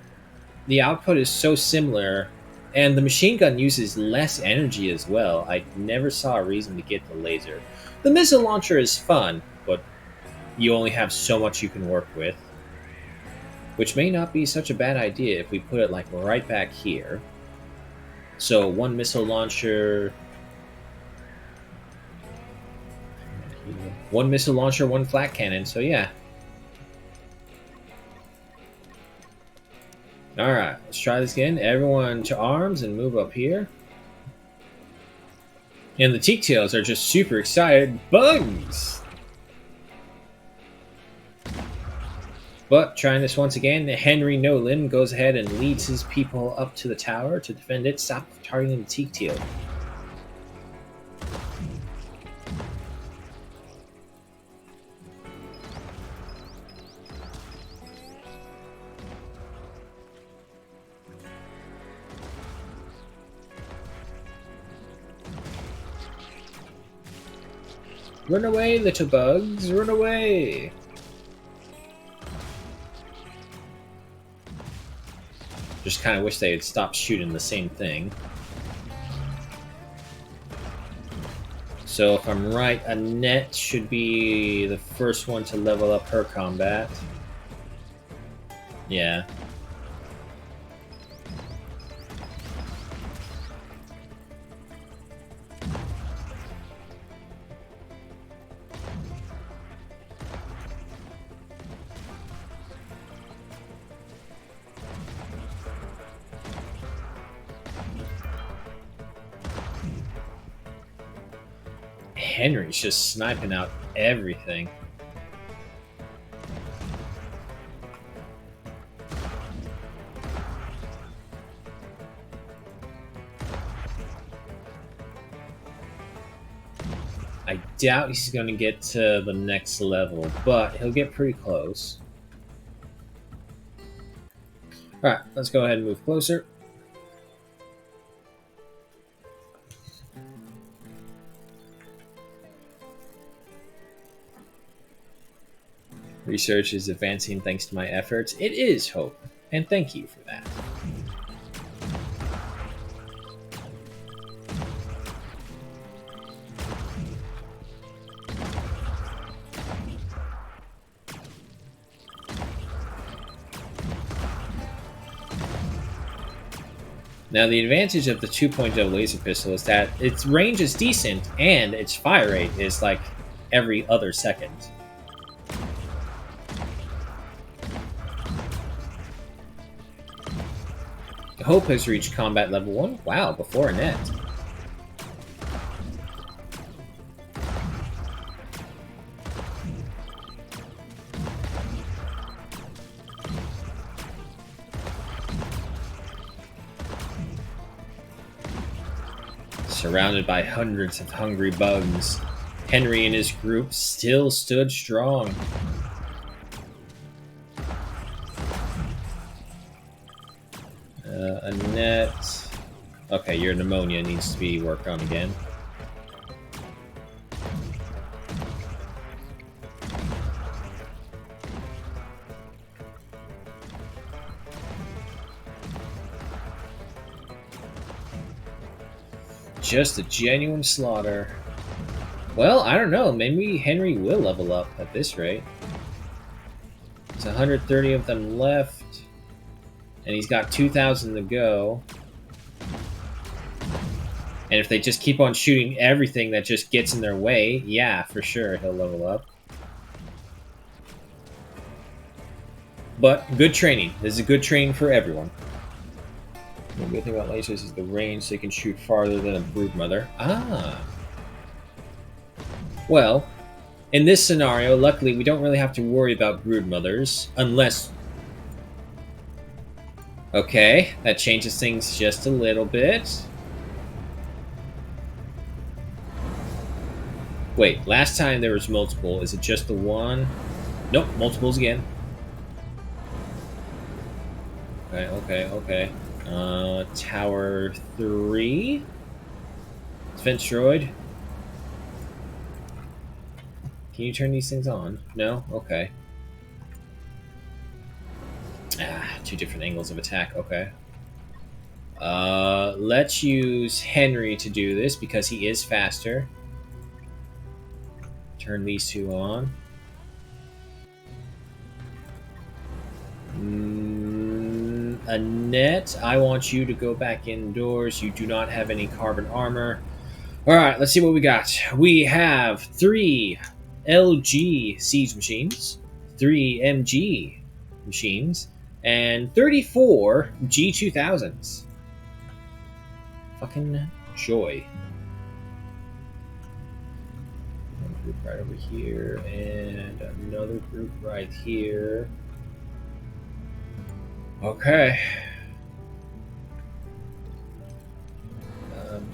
the output is so similar and the machine gun uses less energy as well. I never saw a reason to get the laser. The missile launcher is fun, but you only have so much you can work with, which may not be such a bad idea if we put it like right back here. So one missile launcher, one flat cannon. So yeah. All right, let's try this again. Everyone to arms and move up here. And the Teak Tails are just super excited. Bugs! But trying this once again, Henry Nolan goes ahead and leads his people up to the tower to defend it. Stop targeting the Teak Tail. Run away, little bugs, run away! Just kind of wish they had stopped shooting the same thing. So if I'm right, Annette should be the first one to level up her combat. Yeah. Henry's just sniping out everything. I doubt he's going to get to the next level, but he'll get pretty close. Alright, let's go ahead and move closer. Research is advancing thanks to my efforts. It is, Hope, and thank you for that. Now, the advantage of the 2.0 laser pistol is that its range is decent and its fire rate is like every other second. Hope has reached combat level 1. Wow, before Annette. Surrounded by hundreds of hungry bugs, Henry and his group still stood strong. Annette... Okay, your pneumonia needs to be worked on again. just a genuine slaughter. Well, I don't know. Maybe Henry will level up at this rate. There's 130 of them left. And he's got 2,000 to go. And if they just keep on shooting everything that just gets in their way, yeah, for sure, he'll level up. But good training. This is a good training for everyone. The good thing about lasers is the range, so they can shoot farther than a broodmother. Ah. Well, in this scenario, luckily, we don't really have to worry about broodmothers, unless... Okay, that changes things just a little bit. Wait, last time there was multiple. Is it just the one? Nope, multiples again. Okay. Tower 3. Defense droid. Can you turn these things on? No? Okay. Ah, two different angles of attack. Okay. Let's use Henry to do this because he is faster. Turn these two on. Annette, I want you to go back indoors. You do not have any carbon armor. Alright, let's see what we got. We have 3 LG siege machines, 3 MG machines, and 34 G2000s. Fucking joy. One group right over here, and another group right here. Okay.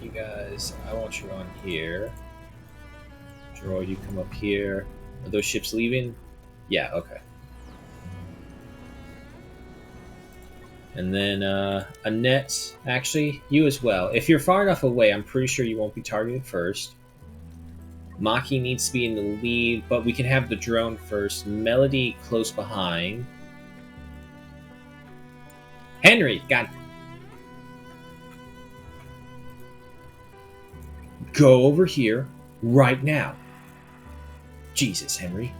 You guys, I want you on here. Droid, you come up here. Are those ships leaving? Yeah, okay. And then, Annette, actually, you as well. If you're far enough away, I'm pretty sure you won't be targeted first. Maki needs to be in the lead, but we can have the drone first. Melody close behind. Henry, God. Go over here right now. Jesus, Henry.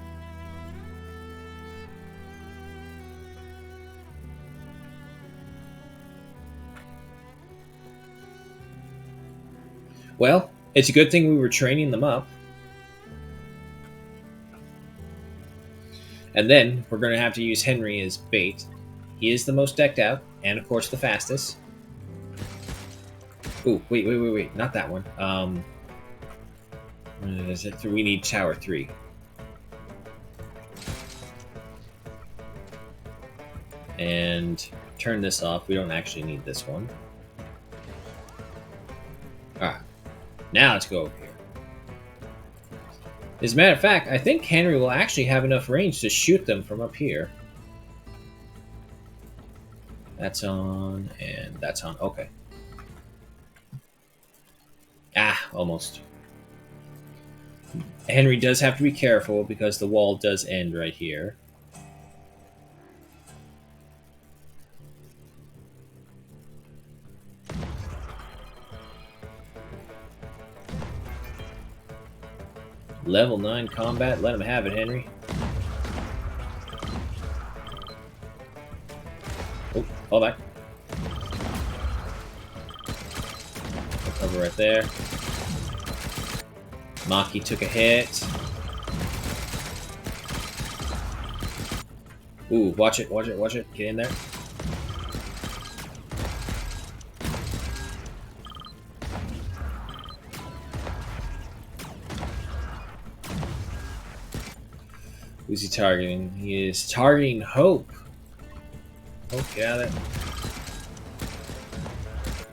Well, it's a good thing we were training them up. And then we're going to have to use Henry as bait. He is the most decked out, and of course the fastest. Ooh, wait. Not that one. Is it we need Tower 3. And turn this off. We don't actually need this one. Alright. Now let's go over here. As a matter of fact, I think Henry will actually have enough range to shoot them from up here. That's on, and that's on. Okay. Ah, almost. Henry does have to be careful because the wall does end right here. Level 9 combat. Let him have it, Henry. Oh, hold back. Cover right there. Maki took a hit. Ooh, watch it. Get in there. Who's he targeting? He is targeting Hope. Hope, got it.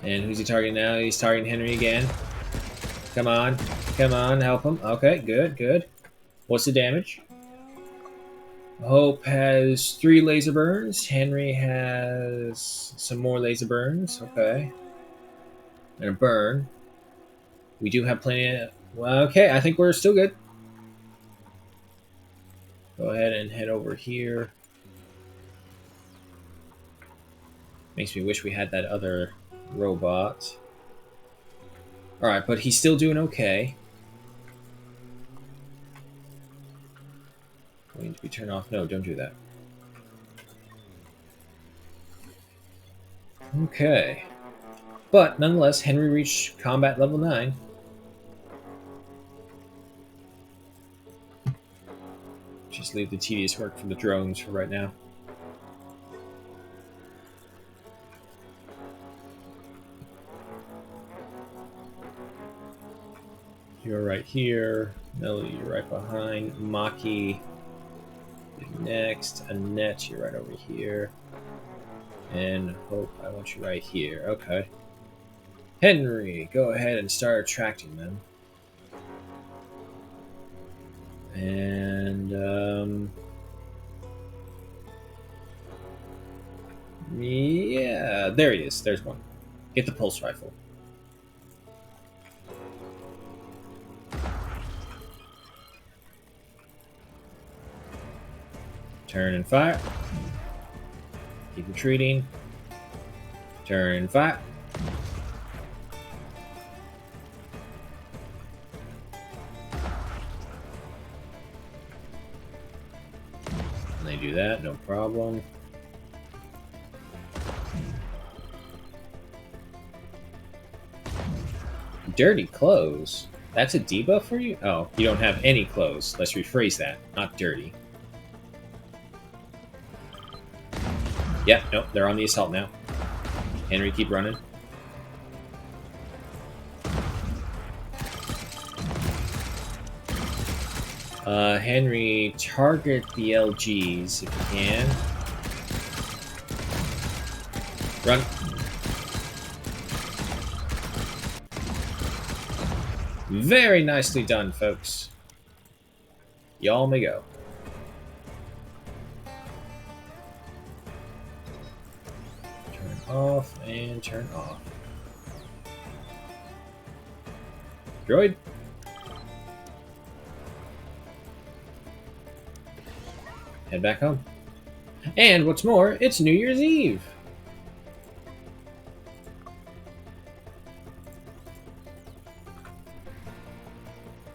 And who's he targeting now? He's targeting Henry again. Come on, help him. Okay, good. What's the damage? Hope has 3 laser burns. Henry has some more laser burns. Okay. And a burn. We do have plenty of... Well, okay, I think we're still good. Go ahead and head over here. Makes me wish we had that other robot. Alright, but he's still doing okay. Waiting to be turned off. No, don't do that. Okay. But nonetheless, Henry reached combat level 9. Just leave the tedious work for the drones for right now. You're right here. Melody, you're right behind. Maki, next. Annette, you're right over here. And Hope, I want you right here. Okay. Henry, go ahead and start attracting them. And, yeah, there he is. There's one. Get the pulse rifle. Turn and fire. Keep retreating. Turn and fire. And they do that, no problem. Dirty clothes? That's a debuff for you? Oh, you don't have any clothes. Let's rephrase that. Not dirty. Yep, nope, they're on the assault now. Henry, keep running. Henry, target the LGs if you can. Run. Very nicely done, folks. Y'all may go. Turn off and turn off. Droid. Head back home. And what's more, it's New Year's Eve.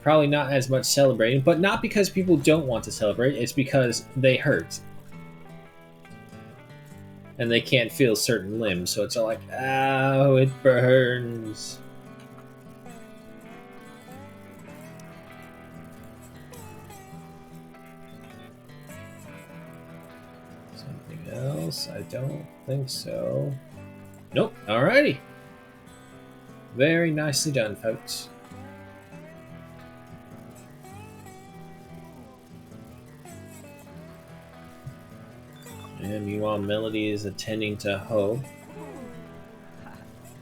Probably not as much celebrating, but not because people don't want to celebrate, it's because they hurt. And they can't feel certain limbs, so it's all like, ow, it burns. Something else? I don't think so. Nope, alrighty. Very nicely done, folks. And meanwhile, Melody is attending to Hope.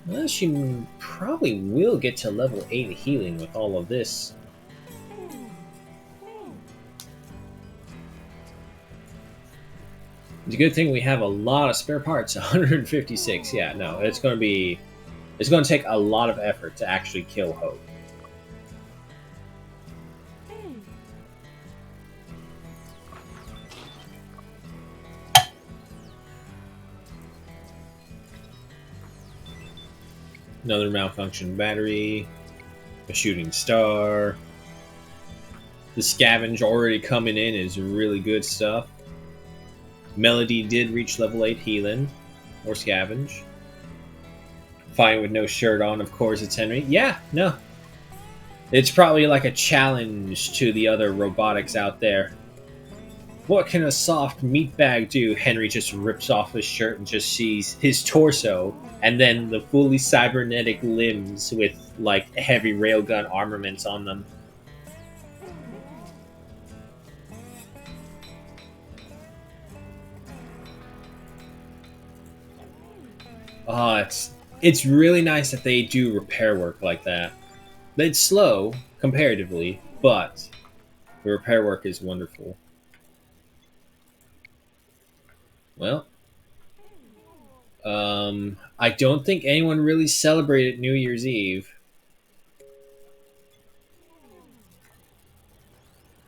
Well, she probably will get to level 8 healing with all of this. It's a good thing we have a lot of spare parts. 156. Yeah, no, it's going to take a lot of effort to actually kill Hope. Another malfunctioned battery, a shooting star. The scavenge already coming in is really good stuff. Melody did reach level 8 healing, or scavenge. Fine with no shirt on, of course, it's Henry. Yeah, no. It's probably like a challenge to the other robotics out there. What can a soft meat bag do? Henry just rips off his shirt and just sees his torso, and then the fully cybernetic limbs with, like, heavy railgun armaments on them. Oh, it's really nice that they do repair work like that. It's slow, comparatively, but the repair work is wonderful. Well, I don't think anyone really celebrated New Year's Eve.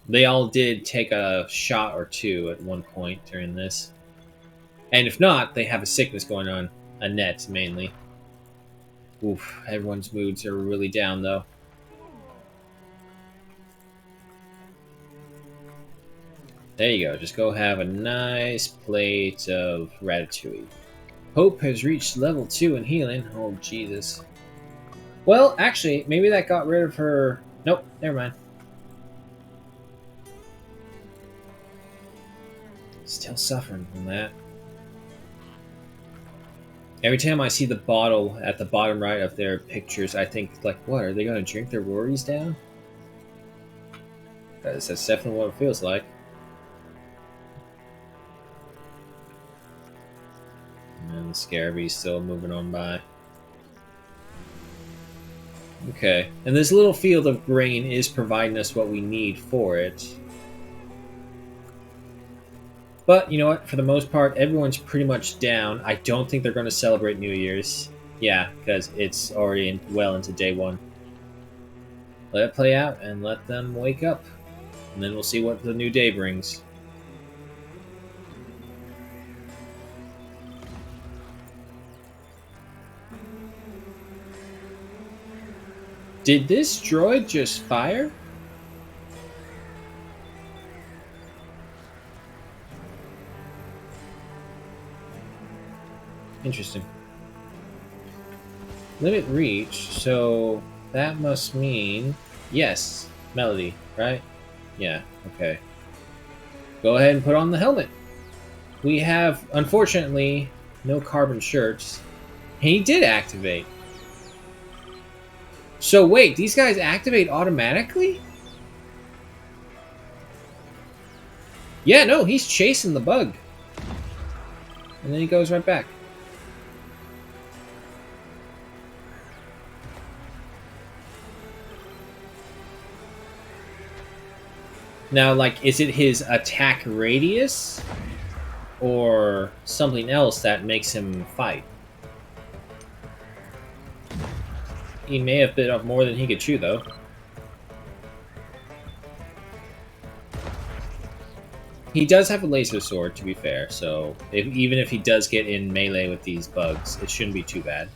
They all did take a shot or two at one point during this. And if not, they have a sickness going on. Annette, mainly. Oof, everyone's moods are really down though. There you go. Just go have a nice plate of ratatouille. Hope has reached level 2 in healing. Oh, Jesus. Well, actually, maybe that got rid of her... Nope, never mind. Still suffering from that. Every time I see the bottle at the bottom right of their pictures, I think, like, what, are they going to drink their worries down? Because that's definitely what it feels like. And the Scaraby's still moving on by. Okay, and this little field of grain is providing us what we need for it. But, you know what, for the most part, everyone's pretty much down. I don't think they're going to celebrate New Year's. Yeah, because it's already well into day 1. Let it play out and let them wake up. And then we'll see what the new day brings. Did this droid just fire? Interesting. Limit reach, so that must mean... Yes, Melody, right? Yeah, okay. Go ahead and put on the helmet. We have, unfortunately, no carbon shirts. He did activate. So wait, these guys activate automatically? Yeah, no, he's chasing the bug. And then he goes right back. Now, like, is it his attack radius? Or something else that makes him fight? He may have bit off more than he could chew, though. He does have a laser sword, to be fair, so even if he does get in melee with these bugs, it shouldn't be too bad.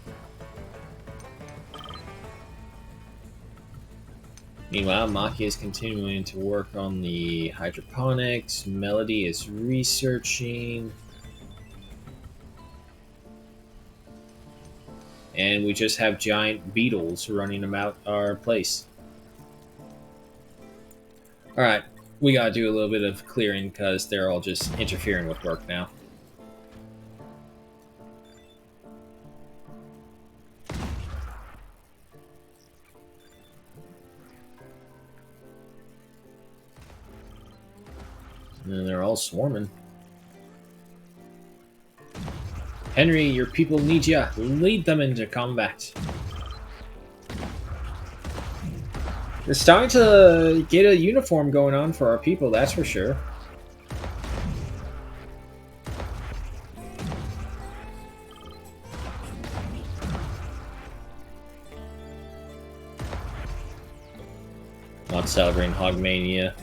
Meanwhile, Maki is continuing to work on the hydroponics. Melody is researching. And we just have giant beetles running about our place. Alright, we gotta do a little bit of clearing because they're all just interfering with work now. And they're all swarming. Henry, your people need ya. Lead them into combat. We're starting to get a uniform going on for our people, that's for sure. Not celebrating Hogmania.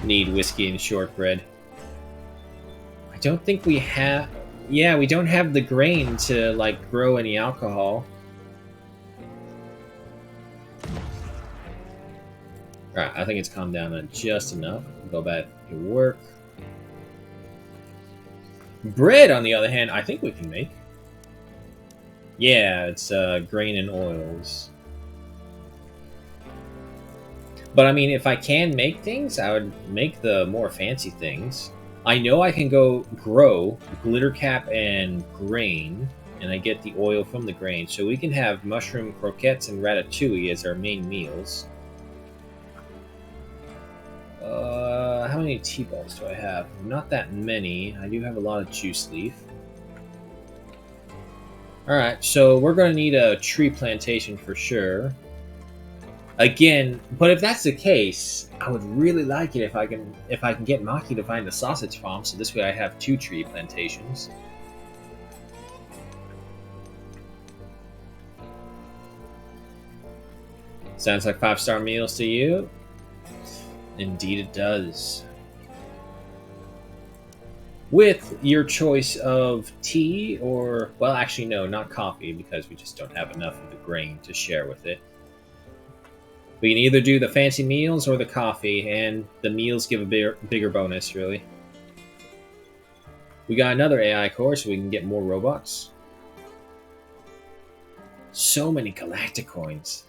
Need whiskey and shortbread. I don't think we have... Yeah, we don't have the grain to, like, grow any alcohol. Alright, I think it's calmed down just enough. Go back to work. Bread, on the other hand, I think we can make. Yeah, it's grain and oils. But I mean, if I can make things, I would make the more fancy things. I know I can go grow glittercap and grain, and I get the oil from the grain, so we can have mushroom croquettes and ratatouille as our main meals. How many T-balls do I have? Not that many. I do have a lot of juice leaf. Alright, so we're going to need a tree plantation for sure. Again, but if that's the case, I would really like it if I can get Maki to find the sausage farm, so this way I have 2 tree plantations. Sounds like 5-star meals to you? Indeed it does. with your choice of tea or, well, actually, no, not coffee because we just don't have enough of the grain to share with it. We can either do the fancy meals or the coffee, and the meals give a bigger bonus, really. We got another AI core so we can get more robots. So many galactic coins.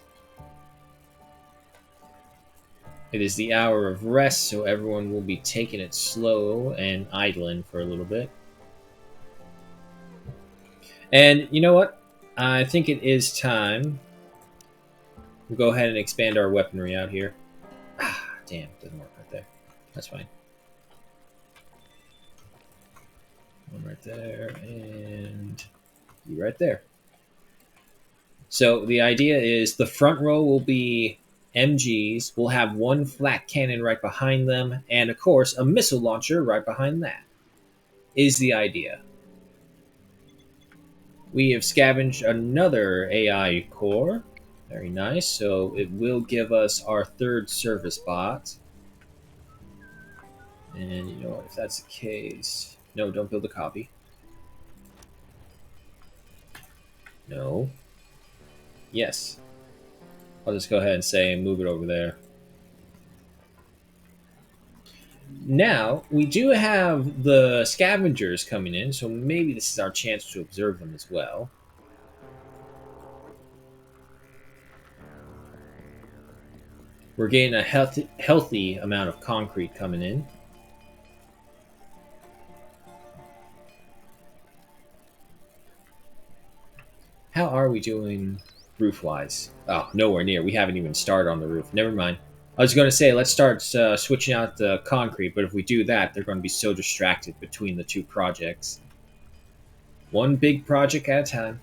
It is the hour of rest, so everyone will be taking it slow and idling for a little bit. And you know what? I think it is time. We'll go ahead and expand our weaponry out here. Ah, damn, doesn't work right there. That's fine. One right there, and you right there. So the idea is the front row will be MGs. We'll have one flat cannon right behind them, and of course, a missile launcher right behind that. Is the idea. We have scavenged another AI core. Very nice. So it will give us our third service bot. And you know what? If that's the case, no, don't build a copy. No. Yes. I'll just go ahead and say move it over there. Now, we do have the scavengers coming in, so maybe this is our chance to observe them as well. We're getting a healthy amount of concrete coming in. How are we doing roof-wise? Oh, nowhere near. We haven't even started on the roof. Never mind. I was going to say, let's start switching out the concrete, but if we do that, they're going to be so distracted between the two projects. One big project at a time.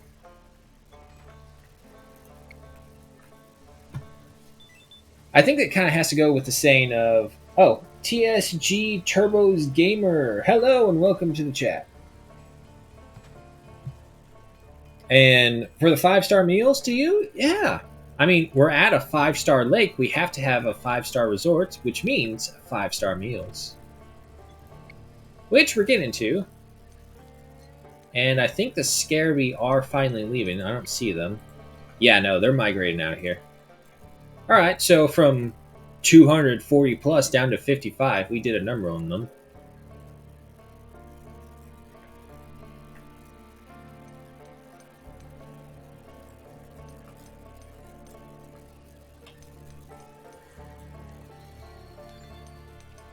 I think that kind of has to go with the saying of, oh, TSG Turbos Gamer, hello and welcome to the chat. And for the 5-star meals to you, yeah. I mean, we're at a 5-star lake. We have to have a 5-star resort, which means 5-star meals. Which we're getting to. And I think the Scarabee are finally leaving. I don't see them. Yeah, no, they're migrating out of here. Alright, so from 240 plus down to 55, we did a number on them.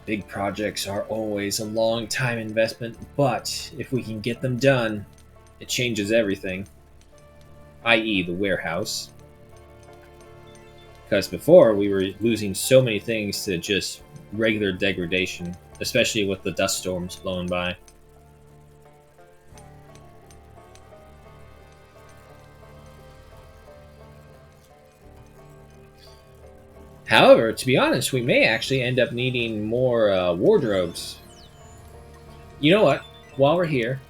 Big projects are always a long time investment, but if we can get them done, it changes everything. I.e. the warehouse. Because before, we were losing so many things to just regular degradation, especially with the dust storms blowing by. However, to be honest, we may actually end up needing more wardrobes. You know what? While we're here,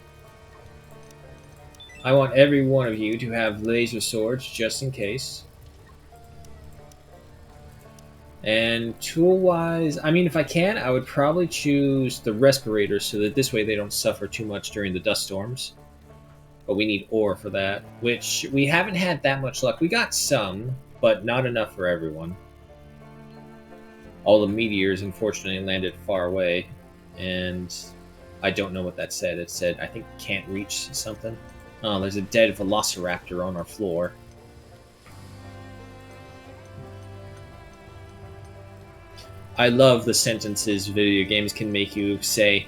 I want every one of you to have laser swords just in case. And tool-wise, I mean, if I can, I would probably choose the respirators so that this way they don't suffer too much during the dust storms. But we need ore for that, which we haven't had that much luck. We got some, but not enough for everyone. All the meteors, unfortunately, landed far away, and I don't know what that said. It said, I think, can't reach something. Oh, there's a dead velociraptor on our floor. I love the sentences video games can make you say.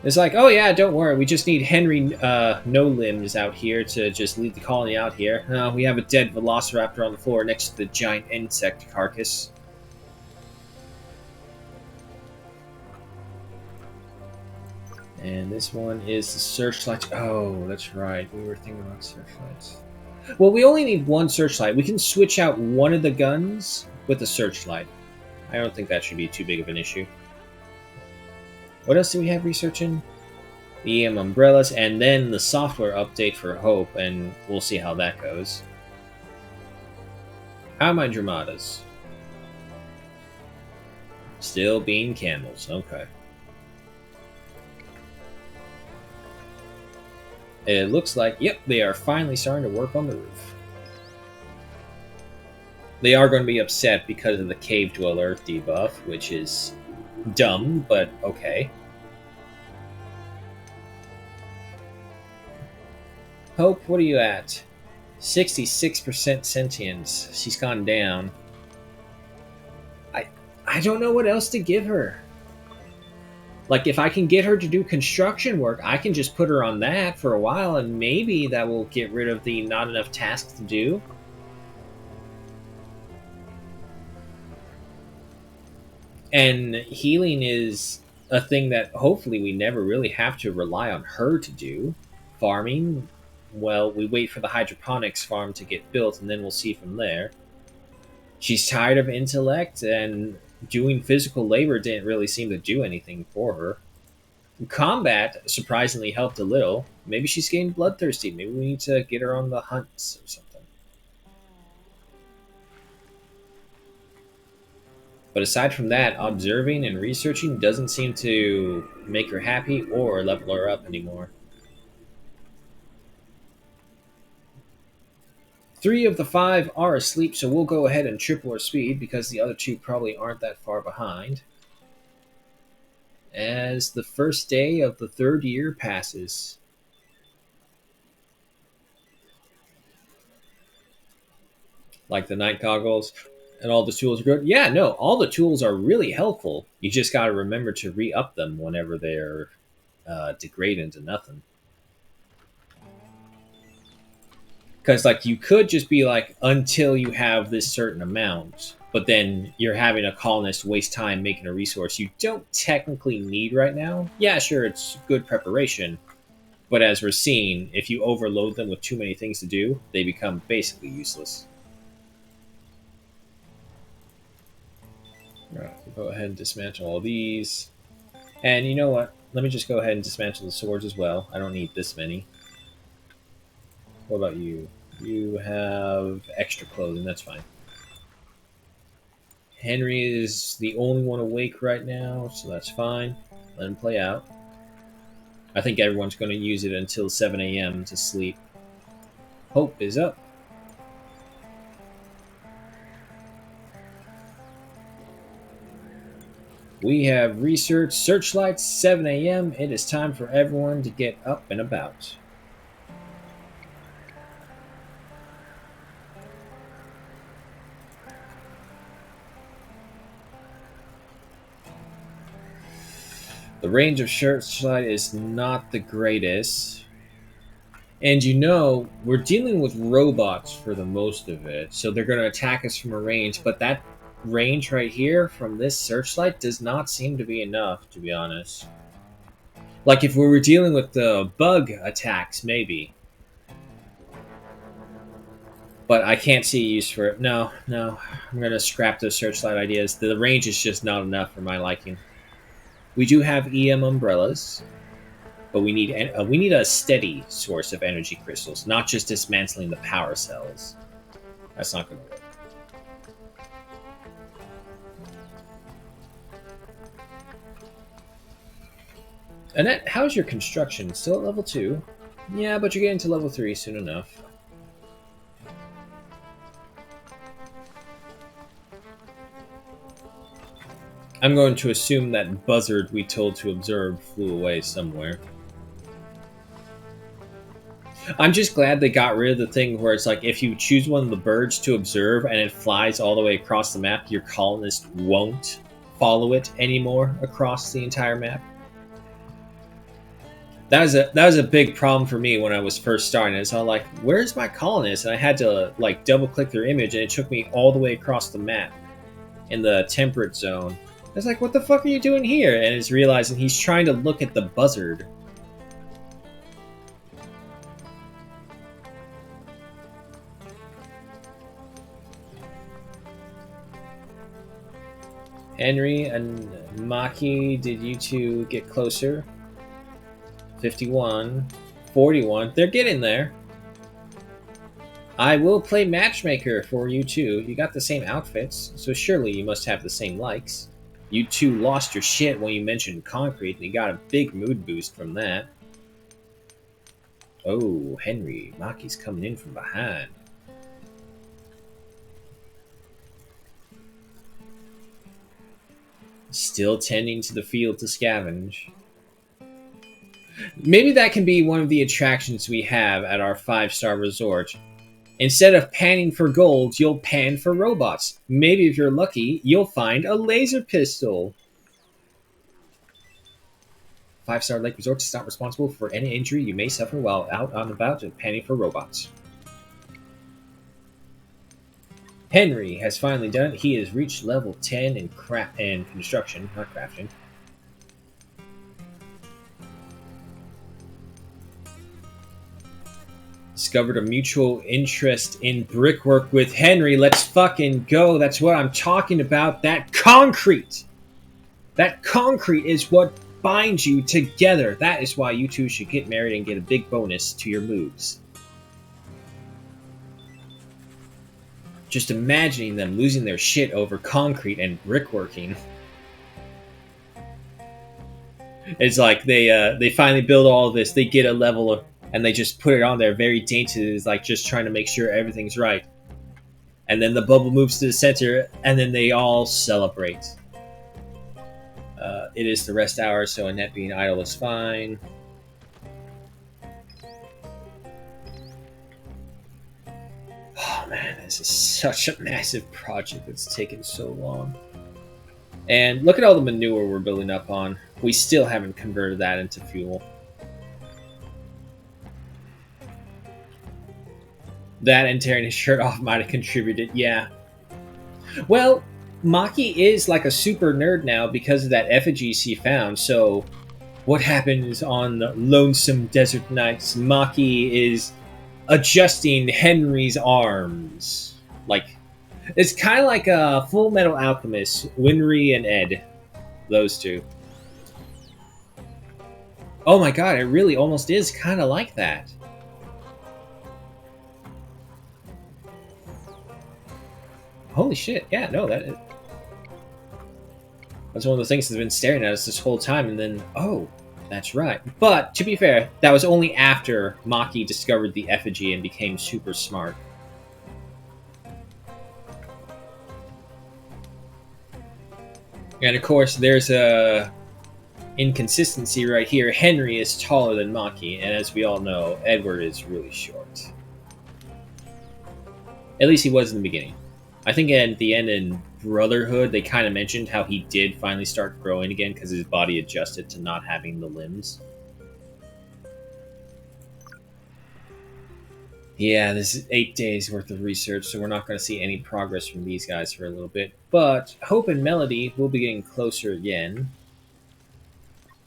It's like, oh yeah, don't worry, we just need Henry No Limbs out here to just lead the colony out here. We have a dead velociraptor on the floor next to the giant insect carcass. And this one is the searchlight. Oh, that's right. We were thinking about searchlights. Well, we only need one searchlight. We can switch out one of the guns with the searchlight. I don't think that should be too big of an issue. What else do we have researching? The EM umbrellas, and then the software update for Hope, and we'll see how that goes. How are my Dramadas? Still being camels, okay. It looks like, yep, they are finally starting to work on the roof. They are going to be upset because of the Cave Dweller debuff, which is dumb, but okay. Hope, what are you at? 66% sentience. She's gone down. I don't know what else to give her. Like, if I can get her to do construction work, I can just put her on that for a while, and maybe that will get rid of the not enough tasks to do. And healing is a thing that hopefully we never really have to rely on her to do. Farming, well, we wait for the hydroponics farm to get built, and then we'll see from there. She's tired of intellect, and doing physical labor didn't really seem to do anything for her. Combat surprisingly helped a little. Maybe she's getting bloodthirsty. Maybe we need to get her on the hunts or something. But aside from that, observing and researching doesn't seem to make her happy or level her up anymore. 3 of the 5 are asleep, so we'll go ahead and triple our speed because the other 2 probably aren't that far behind. As the first day of the 3rd year passes. Like the night goggles and all the tools are good. Yeah, no, all the tools are really helpful. You just got to remember to re-up them whenever they're degrade into nothing. Because like you could just be like until you have this certain amount, but then you're having a colonist waste time making a resource you don't technically need right now. Yeah, sure, it's good preparation, but as we're seeing, if you overload them with too many things to do, they become basically useless. All right, we'll go ahead and dismantle all these. And you know what? Let me just go ahead and dismantle the swords as well. I don't need this many. What about you? You have extra clothing, that's fine. Henry is the only one awake right now, so that's fine. Let him play out. I think everyone's going to use it until 7 a.m. to sleep. Hope is up. We have research searchlights, 7 a.m. It is time for everyone to get up and about. The range of searchlight is not the greatest. And you know, we're dealing with robots for the most of it, so they're going to attack us from a range, but that range right here from this searchlight does not seem to be enough, to be honest. Like if we were dealing with the bug attacks, maybe. But I can't see a use for it. No, no. I'm going to scrap those searchlight ideas. The range is just not enough for my liking. We do have EM umbrellas, but we need a steady source of energy crystals, not just dismantling the power cells. That's not going to work. Annette, how's your construction? Still at level 2? Yeah, but you're getting to level 3 soon enough. I'm going to assume that buzzard we told to observe flew away somewhere. I'm just glad they got rid of the thing where it's like if you choose one of the birds to observe and it flies all the way across the map, your colonist won't follow it anymore across the entire map. That was a big problem for me when I was first starting. It's all like, where's my colonist? And I had to like double click their image, and it took me all the way across the map in the temperate zone. I was like, what the fuck are you doing here? And it's realizing he's trying to look at the buzzard. Henry and Maki, did you two get closer? 51, 41. They're getting there. I will play matchmaker for you two. You got the same outfits, so surely you must have the same likes. You two lost your shit when you mentioned concrete, and you got a big mood boost from that. Oh, Henry. Maki's coming in from behind. Still tending to the field to scavenge. Maybe that can be one of the attractions we have at our 5-star resort. Instead of panning for gold, you'll pan for robots. Maybe if you're lucky, you'll find a laser pistol. 5-star Lake Resort is not responsible for any injury you may suffer while out on about and panning for robots. Henry has finally done it. He has reached level 10 in construction, not crafting. Discovered a mutual interest in brickwork with Henry. Let's fucking go. That's what I'm talking about. That concrete. That concrete is what binds you together. That is why you two should get married and get a big bonus to your moves. Just imagining them losing their shit over concrete and brickworking. It's like they finally build all of this. They get a level of, and they just put it on there very daintily. It's like just trying to make sure everything's right. And then the bubble moves to the center, and then they all celebrate. It is the rest hour, so Annette being idle is fine. Oh man, this is such a massive project that's taken so long. And look at all the manure we're building up on. We still haven't converted that into fuel. That and tearing his shirt off might have contributed, yeah. Well, Maki is like a super nerd now because of that effigy she found, so what happens on Lonesome Desert Nights? Maki is adjusting Henry's arms. Like, it's kind of like a Full Metal Alchemist, Winry and Ed. Those two. Oh my god, it really almost is kind of like that. Holy shit, yeah, no, that's one of the things that's been staring at us this whole time, and then, oh, that's right. But, to be fair, that was only after Maki discovered the effigy and became super smart. And of course, there's a inconsistency right here. Henry is taller than Maki, and as we all know, Edward is really short. At least he was in the beginning. I think at the end in Brotherhood, they kind of mentioned how he did finally start growing again because his body adjusted to not having the limbs. Yeah, this is 8 days worth of research, so we're not going to see any progress from these guys for a little bit. But Hope and Melody will be getting closer again.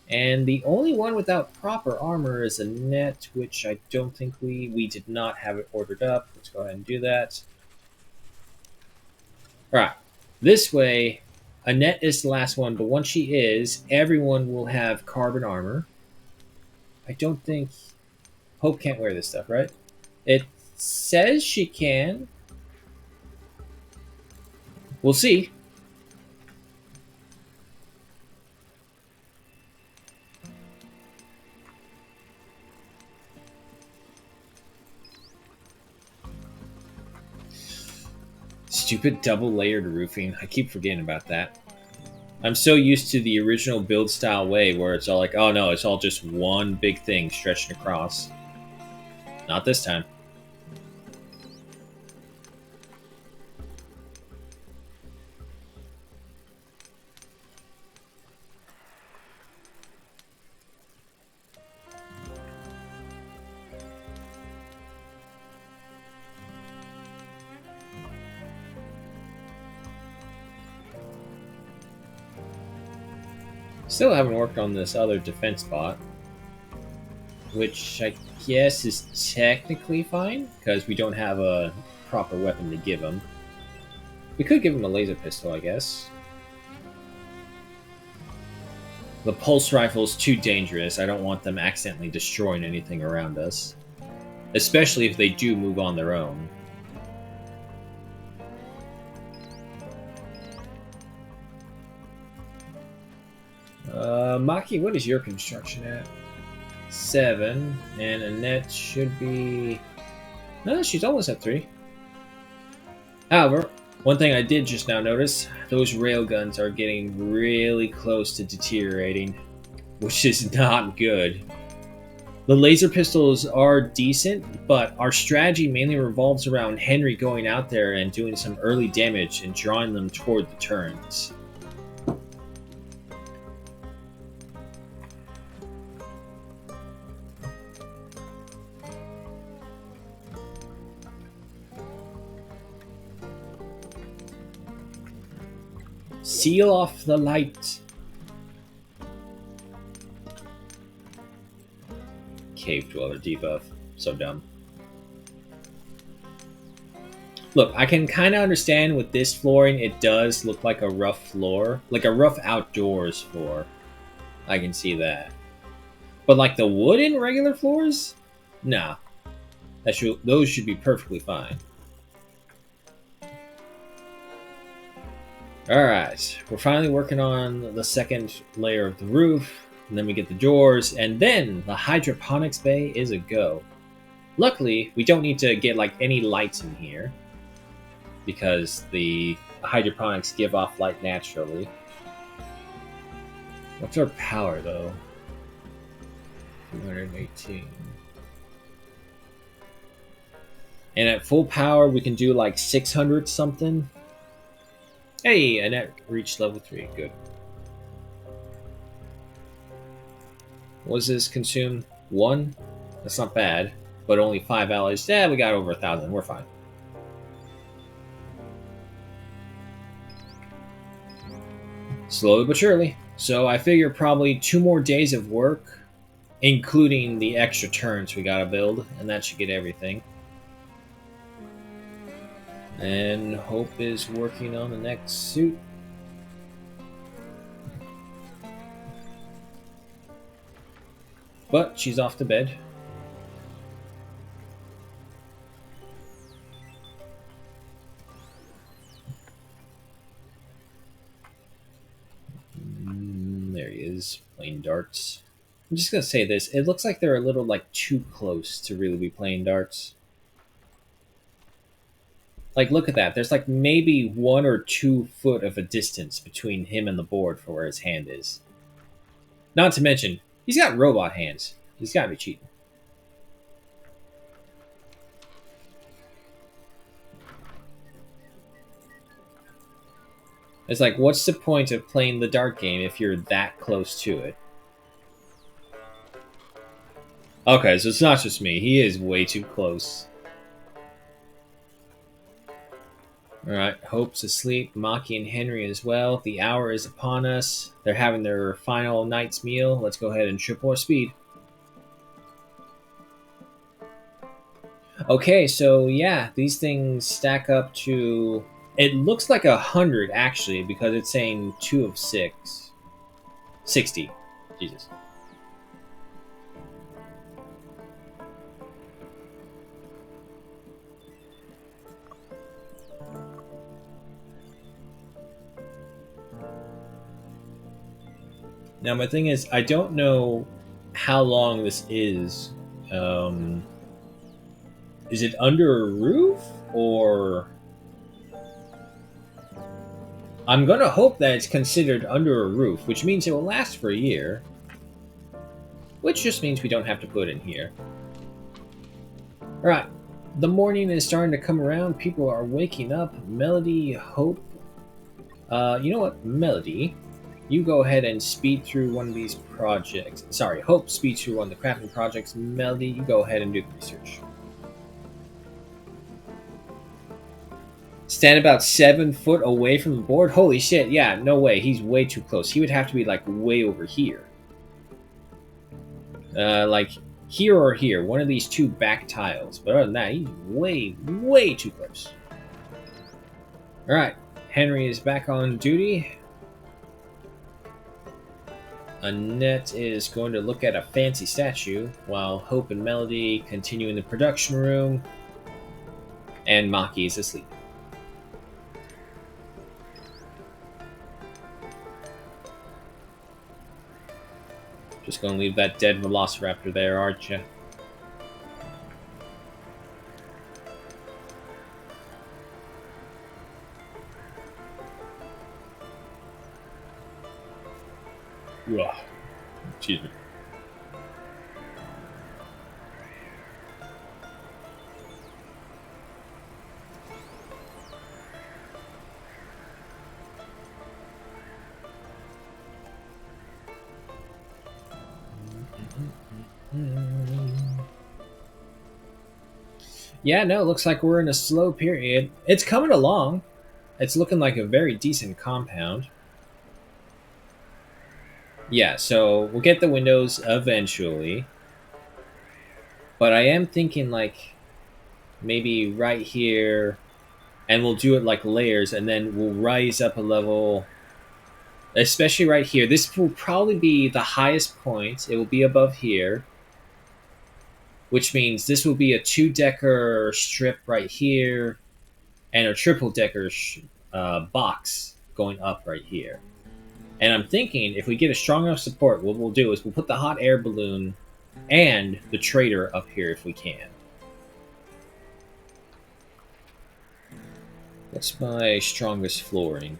And the only one without proper armor is Annette, which I don't think we did not have it ordered up. Let's go ahead and do that. Alright, this way, Annette is the last one, but once she is, everyone will have carbon armor. I don't think... Hope can't wear this stuff, right? It says she can. We'll see. Stupid double-layered roofing. I keep forgetting about that. I'm so used to the original build style way where it's all like, oh no, it's all just one big thing stretching across. Not this time. Still haven't worked on this other defense bot, which I guess is technically fine, because we don't have a proper weapon to give him. We could give him a laser pistol, I guess. The pulse rifle is too dangerous. I don't want them accidentally destroying anything around us. Especially if they do move on their own. Maki, what is your construction at? 7, and Annette should be... No, she's almost at 3. However, one thing I did just now notice, those railguns are getting really close to deteriorating, which is not good. The laser pistols are decent, but our strategy mainly revolves around Henry going out there and doing some early damage and drawing them toward the turrets. Seal off the light. Cave Dweller debuff. So dumb. Look, I can kind of understand with this flooring, it does look like a rough floor. Like a rough outdoors floor. I can see that. But like the wooden regular floors? Nah. Those should be perfectly fine. Alright, we're finally working on the second layer of the roof, and then we get the doors, and then the hydroponics bay is a go. Luckily, we don't need to get like any lights in here, because the hydroponics give off light naturally. What's our power though? 218. And at full power, we can do like 600 something. Hey, Annette reached level 3. Good. What does this consume? 1? That's not bad. But only 5 alloys. Yeah, we got over 1,000. We're fine. Slowly but surely. So I figure probably 2 more days of work, including the extra turns we gotta build, and that should get everything. And Hope is working on the next suit. But she's off to bed. There he is, playing darts. I'm just gonna say this, it looks like they're a little like too close to really be playing darts. Like, look at that. There's like maybe 1 or 2 foot of a distance between him and the board for where his hand is. Not to mention, he's got robot hands. He's gotta be cheating. It's like, what's the point of playing the dart game if you're that close to it? Okay, so it's not just me. He is way too close. Alright, Hope's asleep. Maki and Henry as well. The hour is upon us. They're having their final night's meal. Let's go ahead and triple our speed. Okay, so yeah, these things stack up to... It looks like 100 actually, because it's saying 2 of 6. 60. Jesus. Now my thing is, I don't know how long this is. Is it under a roof, or... I'm gonna hope that it's considered under a roof, which means it will last for a year. Which just means we don't have to put in here. Alright, the morning is starting to come around. People are waking up. Melody, Hope... you know what? Melody, you go ahead and speed through one of these projects. Sorry, Hope speeds through one of the crafting projects. Melody, you go ahead and do the research. Stand about 7 foot away from the board? Holy shit, yeah, no way. He's way too close. He would have to be, like, way over here. Like, here or here. One of these 2 back tiles. But other than that, he's way, way too close. Alright, Henry is back on duty. Annette is going to look at a fancy statue, while Hope and Melody continue in the production room. And Maki is asleep. Just gonna leave that dead Velociraptor there, aren't you? Ugh. Excuse me. Yeah, no, it looks like we're in a slow period. It's coming along. It's looking like a very decent compound. Yeah, so we'll get the windows eventually. But I am thinking like maybe right here, and we'll do it like layers, and then we'll rise up a level, especially right here. This will probably be the highest point. It will be above here, which means this will be a two-decker strip right here, and a triple-decker box going up right here. And I'm thinking if we get a strong enough support, what we'll do is we'll put the hot air balloon and the trader up here if we can. What's my strongest flooring?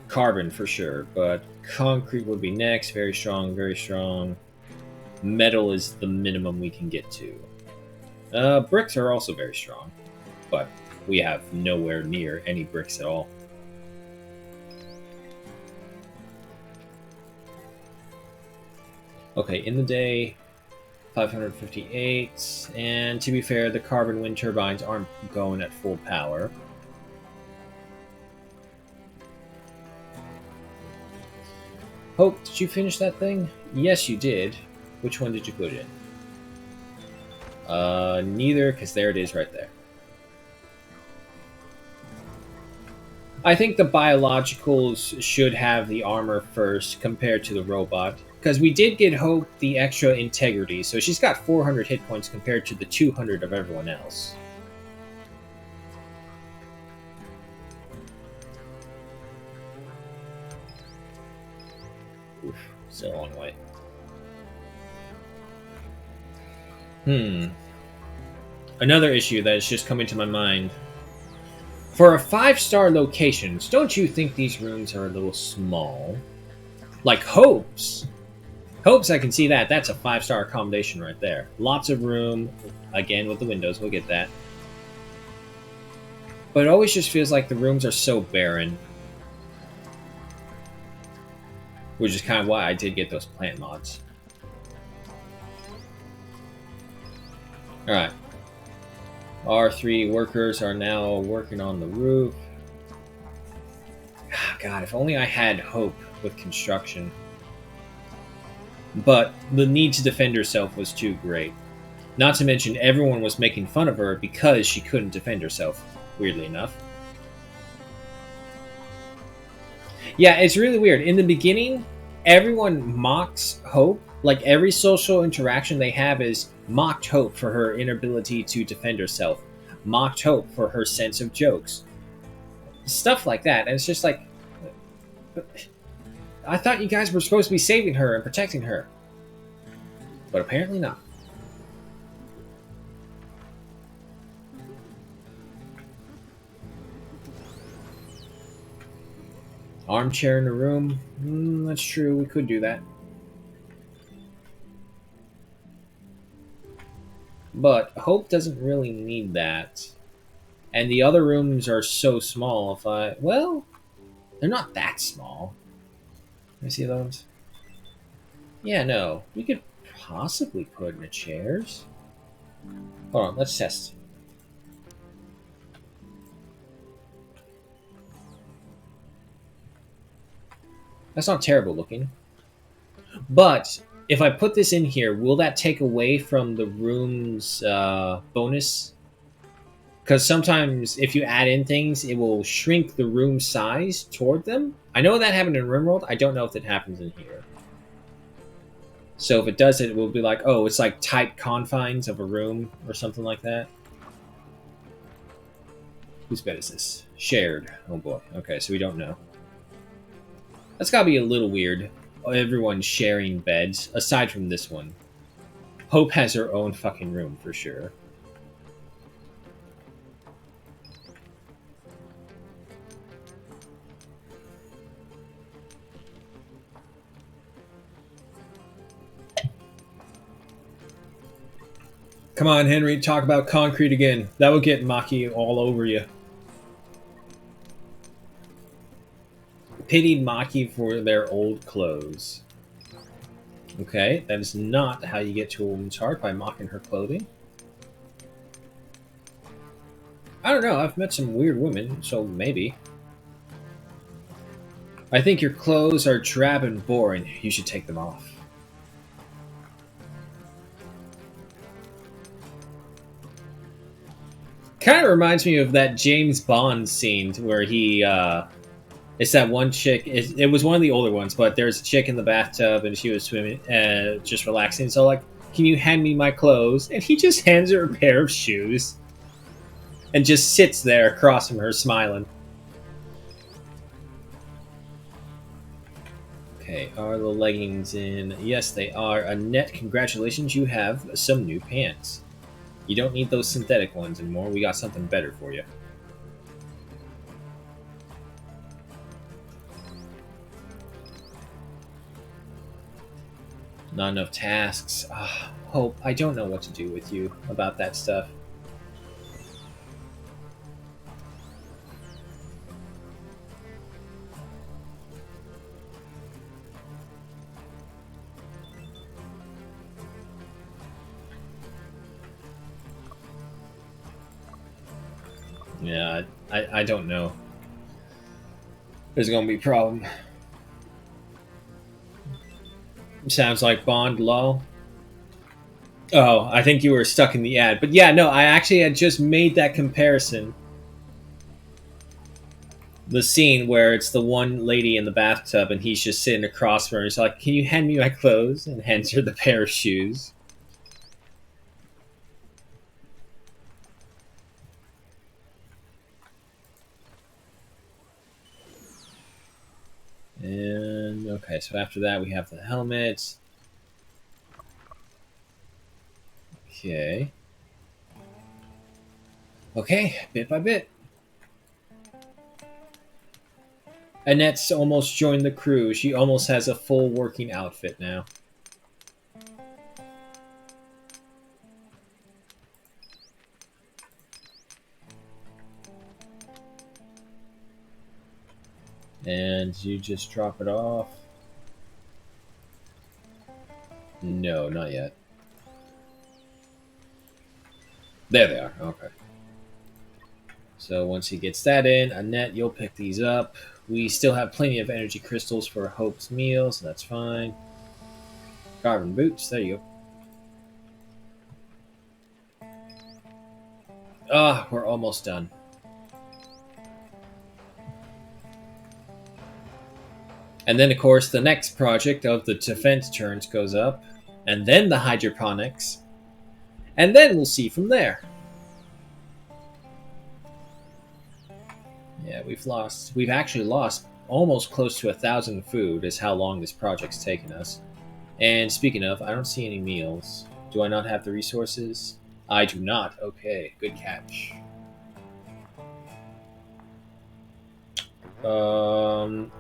Carbon for sure, but concrete would be next. Very strong, very strong. Metal is the minimum we can get to. Bricks are also very strong, but we have nowhere near any bricks at all. Okay, in the day, 558, and to be fair, the carbon wind turbines aren't going at full power. Hope, did you finish that thing? Yes, you did. Which one did you put in? Neither, because there it is right there. I think the biologicals should have the armor first compared to the robot. Because we did get Hope the extra integrity, so she's got 400 hit points compared to the 200 of everyone else. Oof, still a long way. Another issue that is just coming to my mind. For a 5-star locations, don't you think these rooms are a little small? Like Hope's. Hope's, I can see that. That's a 5-star accommodation right there. Lots of room. Again, with the windows, we'll get that. But it always just feels like the rooms are so barren. Which is kind of why I did get those plant mods. Alright. Our 3 workers are now working on the roof. God, if only I had Hope with construction. But the need to defend herself was too great. Not to mention everyone was making fun of her because she couldn't defend herself, weirdly enough. Yeah, it's really weird. In the beginning, everyone mocks Hope. Like, every social interaction they have is mocked Hope for her inability to defend herself. Mocked Hope for her sense of jokes. Stuff like that. And it's just like... I thought you guys were supposed to be saving her and protecting her. But apparently not. Armchair in the room? That's true, we could do that. But Hope doesn't really need that. And the other rooms are so small, well, they're not that small. Let me see those. Yeah, no. We could possibly put in the chairs. Hold on, let's test. That's not terrible looking. But if I put this in here, will that take away from the room's bonus? Because sometimes if you add in things, it will shrink the room size toward them. I know that happened in RimWorld. I don't know if it happens in here. So if it does it will be like, oh, it's like tight confines of a room or something like that. Whose bed is this? Shared. Oh boy. Okay, so we don't know. That's gotta be a little weird. everyone's sharing beds, aside from this one. Hope has her own fucking room for sure. Come on, Henry, talk about concrete again. That will get Maki all over you. Pitied Maki for their old clothes. Okay, that is not how you get to a woman's heart, by mocking her clothing. I don't know, I've met some weird women, so maybe. I think your clothes are drab and boring. You should take them off. Kind of reminds me of that James Bond scene where he, it's that one chick. It was one of the older ones, but there's a chick in the bathtub and she was swimming, just relaxing. So, like, can you hand me my clothes? And he just hands her a pair of shoes and just sits there across from her, smiling. Okay, are the leggings in? Yes, they are. Annette, congratulations, you have some new pants. You don't need those synthetic ones anymore. We got something better for you. Not enough tasks. Hope, I don't know what to do with you about that stuff. Yeah, I don't know. There's gonna be a problem. Sounds like Bond, lol. Oh, I think you were stuck in the ad. But yeah, no, I actually had just made that comparison. The scene where it's the one lady in the bathtub and he's just sitting across from her. He's like, can you hand me my clothes? And hands her the pair of shoes. And okay, so after that we have the helmets. Okay. Okay, bit by bit. Annette's almost joined the crew. She almost has a full working outfit now. And you just drop it off. No, not yet. There they are. Okay. So once he gets that in, Annette, you'll pick these up. We still have plenty of energy crystals for Hope's meal, so that's fine. Carbon boots, there you go. Ah, we're almost done. And then, of course, the next project of the defense turns goes up, and then the hydroponics, and then we'll see from there. Yeah, we've actually lost almost close to 1,000 food is how long this project's taken us. And speaking of, I don't see any meals. Do I not have the resources? I do not. Okay, good catch.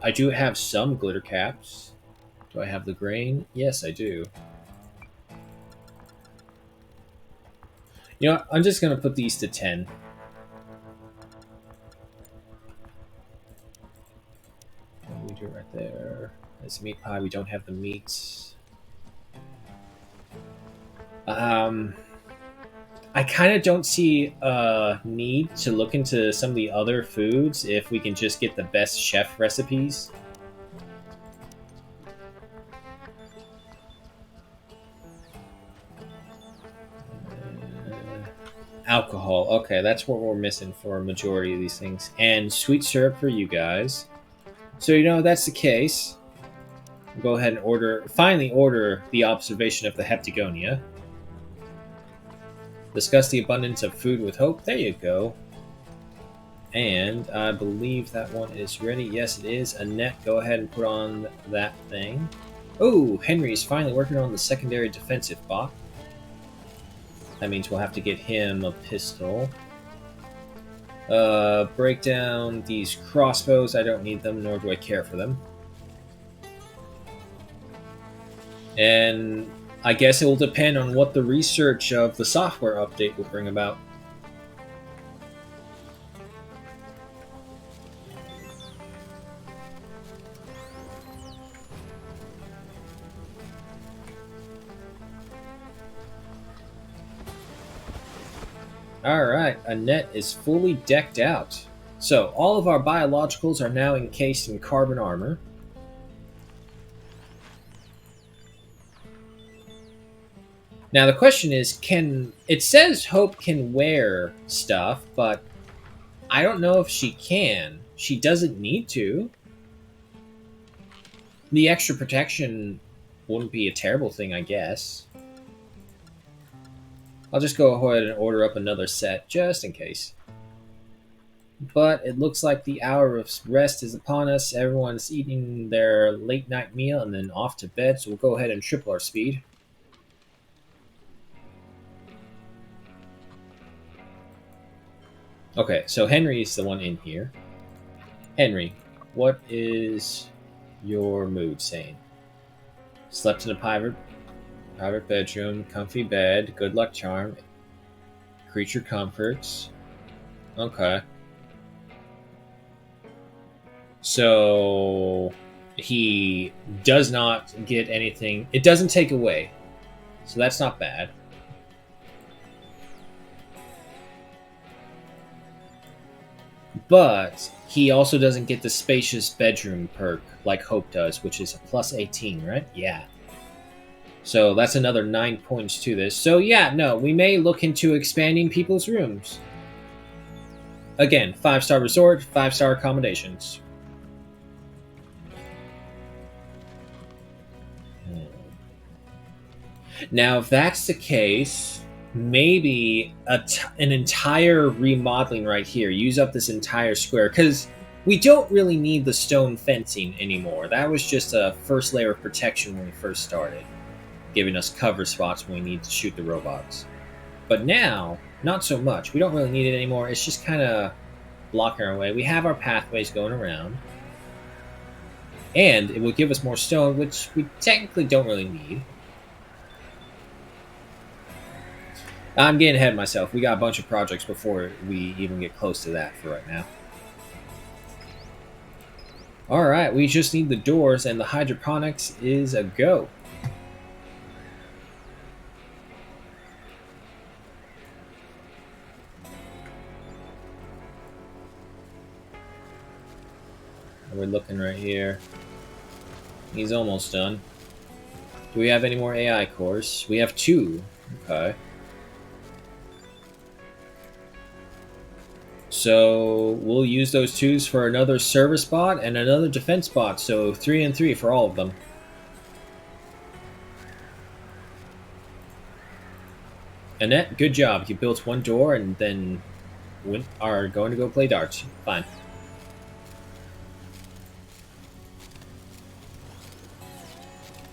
I do have some glitter caps. Do I have the grain? Yes, I do. You know what? I'm just going to put these to 10. And we do it right there. There's meat pie. We don't have the meats. I kind of don't see a need to look into some of the other foods if we can just get the best chef recipes. Alcohol. Okay, that's what we're missing for a majority of these things. And sweet syrup for you guys. So, you know, if that's the case, we'll go ahead and finally order the observation of the Heptagonia. Discuss the abundance of food with Hope. There you go. And I believe that one is ready. Yes, it is. Annette, go ahead and put on that thing. Oh, Henry's finally working on the secondary defensive bot. That means we'll have to get him a pistol. Break down these crossbows. I don't need them, nor do I care for them. And I guess it will depend on what the research of the software update will bring about. Alright, Annette is fully decked out. So, all of our biologicals are now encased in carbon armor. Now the question is, it says Hope can wear stuff, but I don't know if she can. She doesn't need to. The extra protection wouldn't be a terrible thing, I guess. I'll just go ahead and order up another set, just in case. But it looks like the hour of rest is upon us. Everyone's eating their late night meal and then off to bed, so we'll go ahead and triple our speed. Okay, so Henry's the one in here. Henry, what is your mood saying? Slept in a private bedroom, comfy bed, good luck charm, creature comforts. Okay. So he does not get anything. It doesn't take away. So that's not bad. But he also doesn't get the spacious bedroom perk like Hope does, which is a plus 18, right? Yeah. So that's another 9 points to this. So yeah, no, we may look into expanding people's rooms. Again, 5-star resort, 5-star accommodations. Now, if that's the case, maybe an entire remodeling right here. Use up this entire square, because we don't really need the stone fencing anymore. That was just a first layer of protection when we first started, giving us cover spots when we need to shoot the robots. But now, not so much. We don't really need it anymore. It's just kind of blocking our way. We have our pathways going around. And it will give us more stone, which we technically don't really need. I'm getting ahead of myself. We got a bunch of projects before we even get close to that for right now. Alright, we just need the doors, and the hydroponics is a go. We're looking right here. He's almost done. Do we have any more AI cores? We have 2. Okay. So we'll use those 2s for another service bot and another defense bot. So 3 and 3 for all of them. Annette, good job. You built 1 door and then are going to go play darts. Fine.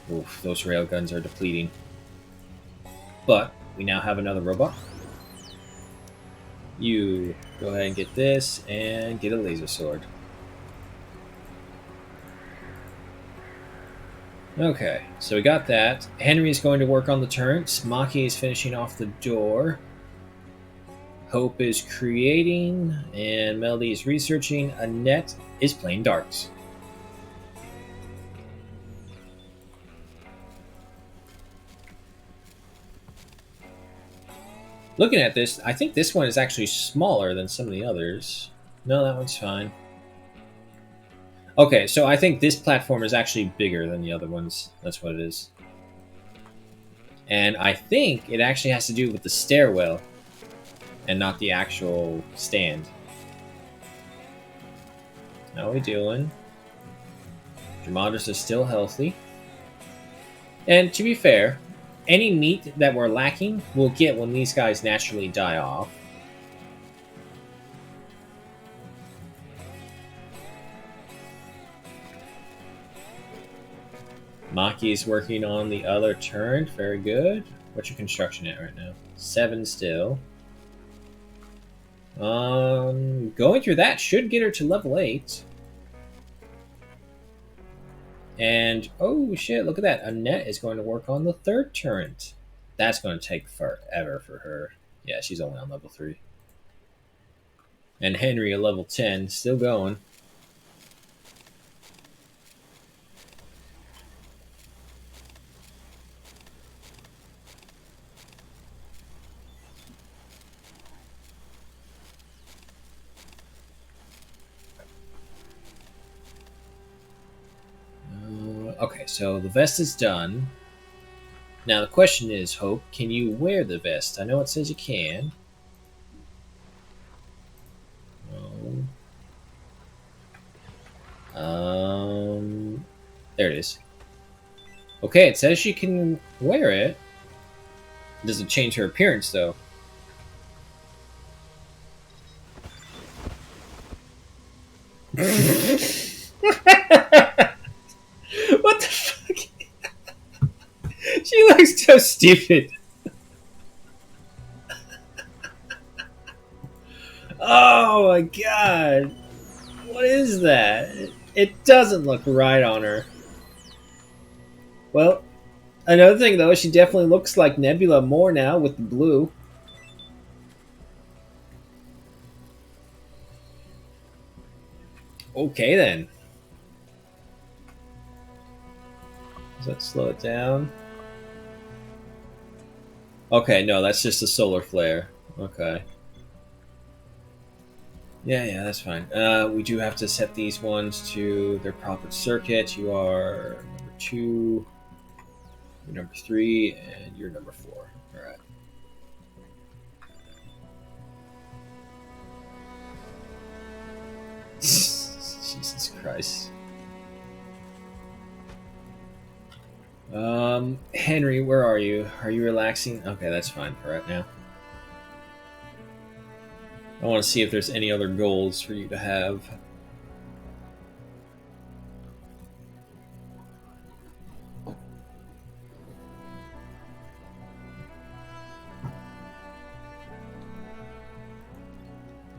Oof, those railguns are depleting. But we now have another robot. You go ahead and get this and get a laser sword. Okay, so we got that. Henry's going to work on the turrets. Maki is finishing off the door. Hope is creating, and Melody is researching. Annette is playing darts. Looking at this, I think this one is actually smaller than some of the others. No, that one's fine. Okay, so I think this platform is actually bigger than the other ones. That's what it is. And I think it actually has to do with the stairwell and not the actual stand. How are we doing? Germodus is still healthy. And to be fair, any meat that we're lacking, we'll get when these guys naturally die off. Maki is working on the other turret. Very good. What's your construction at right now? 7 still. Going through that should get her to level 8. And, oh shit, look at that. Annette is going to work on the 3rd turret. That's going to take forever for her. Yeah, she's only on level 3. And Henry at level 10, still going. Okay, so the vest is done. Now the question is, Hope, can you wear the vest? I know it says you can. There it is. Okay, it says she can wear it. It doesn't change her appearance, though. What the fuck? She looks so stupid. Oh my god. What is that? It doesn't look right on her. Well, another thing though, she definitely looks like Nebula more now with the blue. Okay then. Does that slow it down? Okay, no, that's just a solar flare. Okay. Yeah, that's fine. We do have to set these ones to their proper circuit. You are number 2, you're number 3, and you're number 4. Alright. Jesus Christ. Henry, where are you? Are you relaxing? Okay, that's fine for right now. I want to see if there's any other goals for you to have.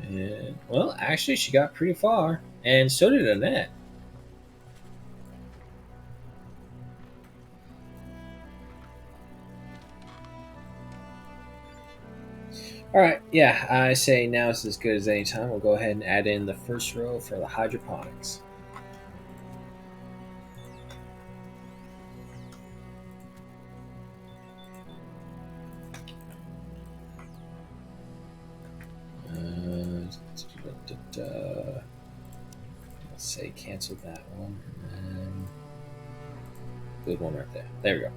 And, well, actually, she got pretty far, and so did Annette. Alright, yeah, I say now is as good as any time. We'll go ahead and add in the first row for the hydroponics. Let's say cancel that one, and then good one right there. There we go.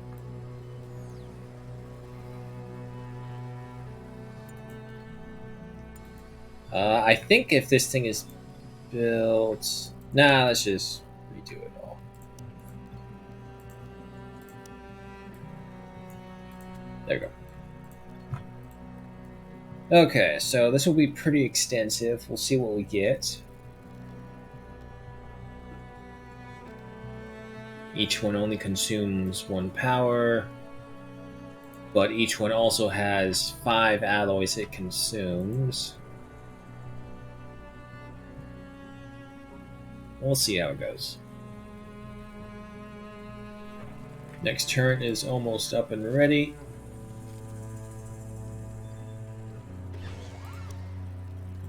I think if this thing is built... Nah, let's just redo it all. There we go. Okay, so this will be pretty extensive. We'll see what we get. Each one only consumes 1 power, but each one also has 5 alloys it consumes. We'll see how it goes. Next turret is almost up and ready.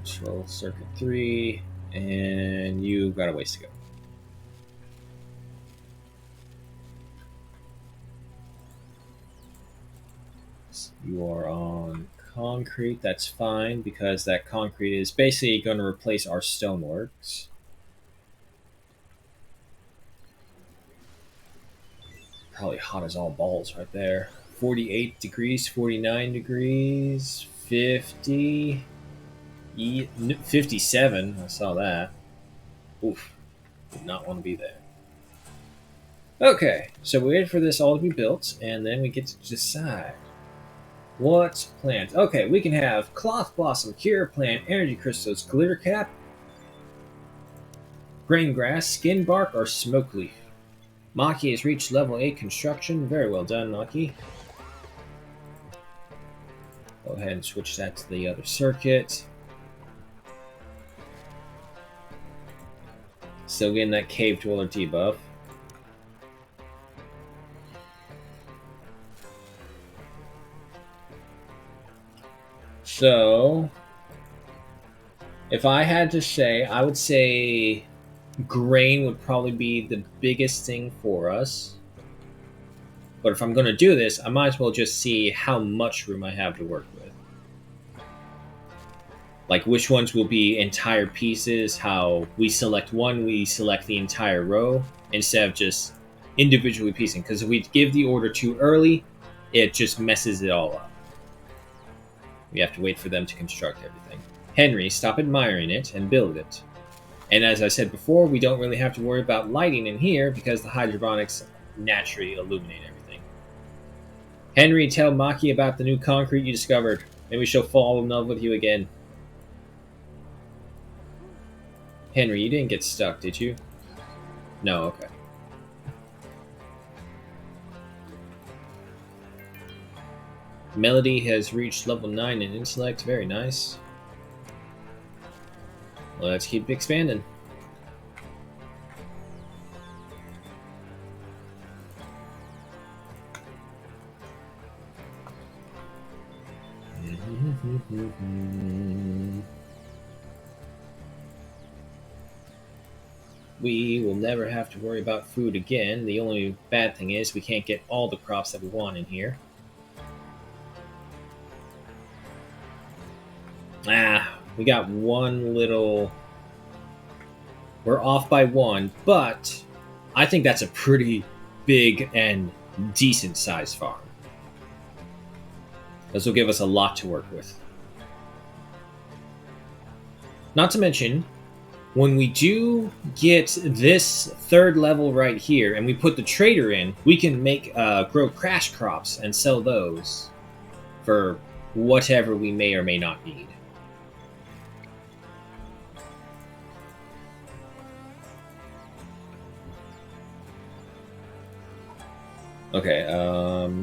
Control circuit 3, and you've got a ways to go. So you are on concrete, that's fine, because that concrete is basically going to replace our stoneworks. Probably hot as all balls right there. 48 degrees, 49 degrees, 50, 57. I saw that. Oof. Did not want to be there. Okay, so we wait for this all to be built, and then we get to decide what plant. Okay, we can have cloth blossom, cure plant, energy crystals, glitter cap, grain grass, skin bark, or smoke leaf. Maki has reached level 8 construction. Very well done, Maki. Go ahead and switch that to the other circuit. Still getting that Cave Dweller debuff. So, if I had to say, I would say grain would probably be the biggest thing for us. But if I'm going to do this, I might as well just see how much room I have to work with. Like which ones will be entire pieces, how we select one, we select the entire row, instead of just individually piecing. Because if we give the order too early, it just messes it all up. We have to wait for them to construct everything. Henry, stop admiring it and build it. And as I said before, we don't really have to worry about lighting in here because the hydroponics naturally illuminate everything. Henry, tell Maki about the new concrete you discovered. Maybe she'll fall in love with you again. Henry, you didn't get stuck, did you? No, okay. Melody has reached level 9 in intellect. Very nice. Let's keep expanding. We will never have to worry about food again. The only bad thing is we can't get all the crops that we want in here. We got one little... We're off by one, but I think that's a pretty big and decent sized farm. This will give us a lot to work with. Not to mention, when we do get this third level right here, and we put the trader in, we can make grow crash crops and sell those for whatever we may or may not need. Okay,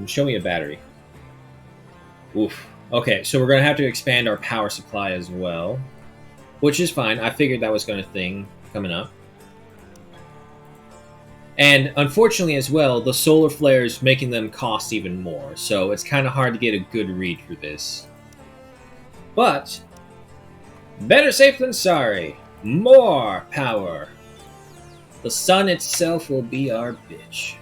show me a battery. Oof. Okay, so we're going to have to expand our power supply as well. Which is fine. I figured that was going to thing coming up. And unfortunately as well, the solar flares making them cost even more. So it's kind of hard to get a good read for this. But, better safe than sorry. More power. The sun itself will be our bitch.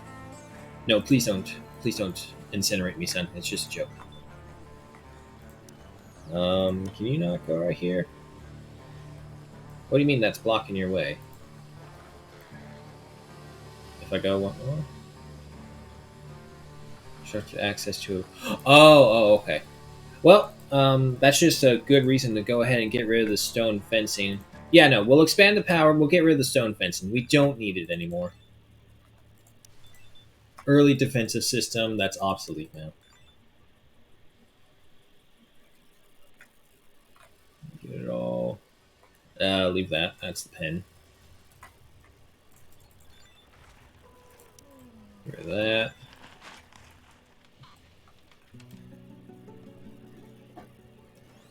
No, please don't. Please don't incinerate me, son. It's just a joke. Can you not go right here? What do you mean that's blocking your way? If I go one more? Structured access to... Oh, okay. Well, that's just a good reason to go ahead and get rid of the stone fencing. Yeah, no, we'll expand the power, we'll get rid of the stone fencing. We don't need it anymore. Early defensive system, that's obsolete now. Get it all. Leave that. That's the pen. Get rid of that.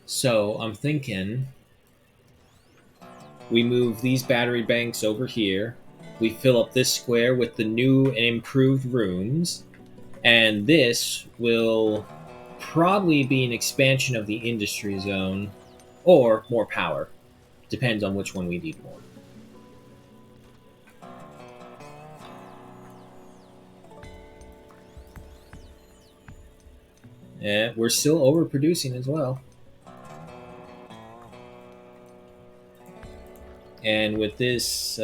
So, I'm thinking we move these battery banks over here. We fill up this square with the new and improved rooms. And this will probably be an expansion of the industry zone or more power. Depends on which one we need more. Yeah, we're still overproducing as well. And with this,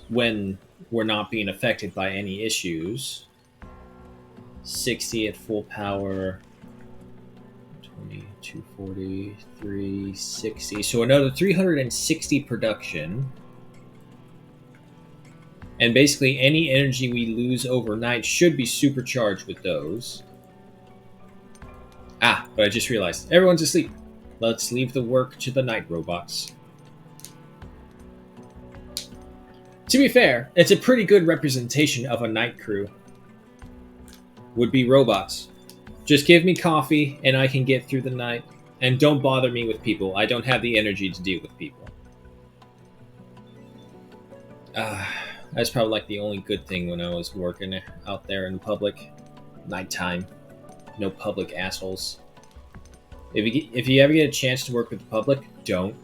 when we're not being affected by any issues, 60 at full power, 20, 240, 360. So another 360 production. And basically any energy we lose overnight should be supercharged with those. Ah, but I just realized. Everyone's asleep. Let's leave the work to the night robots. To be fair, it's a pretty good representation of a night crew. Would be robots. Just give me coffee and I can get through the night. And don't bother me with people. I don't have the energy to deal with people. That's probably like the only good thing when I was working out there in public. Nighttime. No public assholes. If you ever get a chance to work with the public, don't.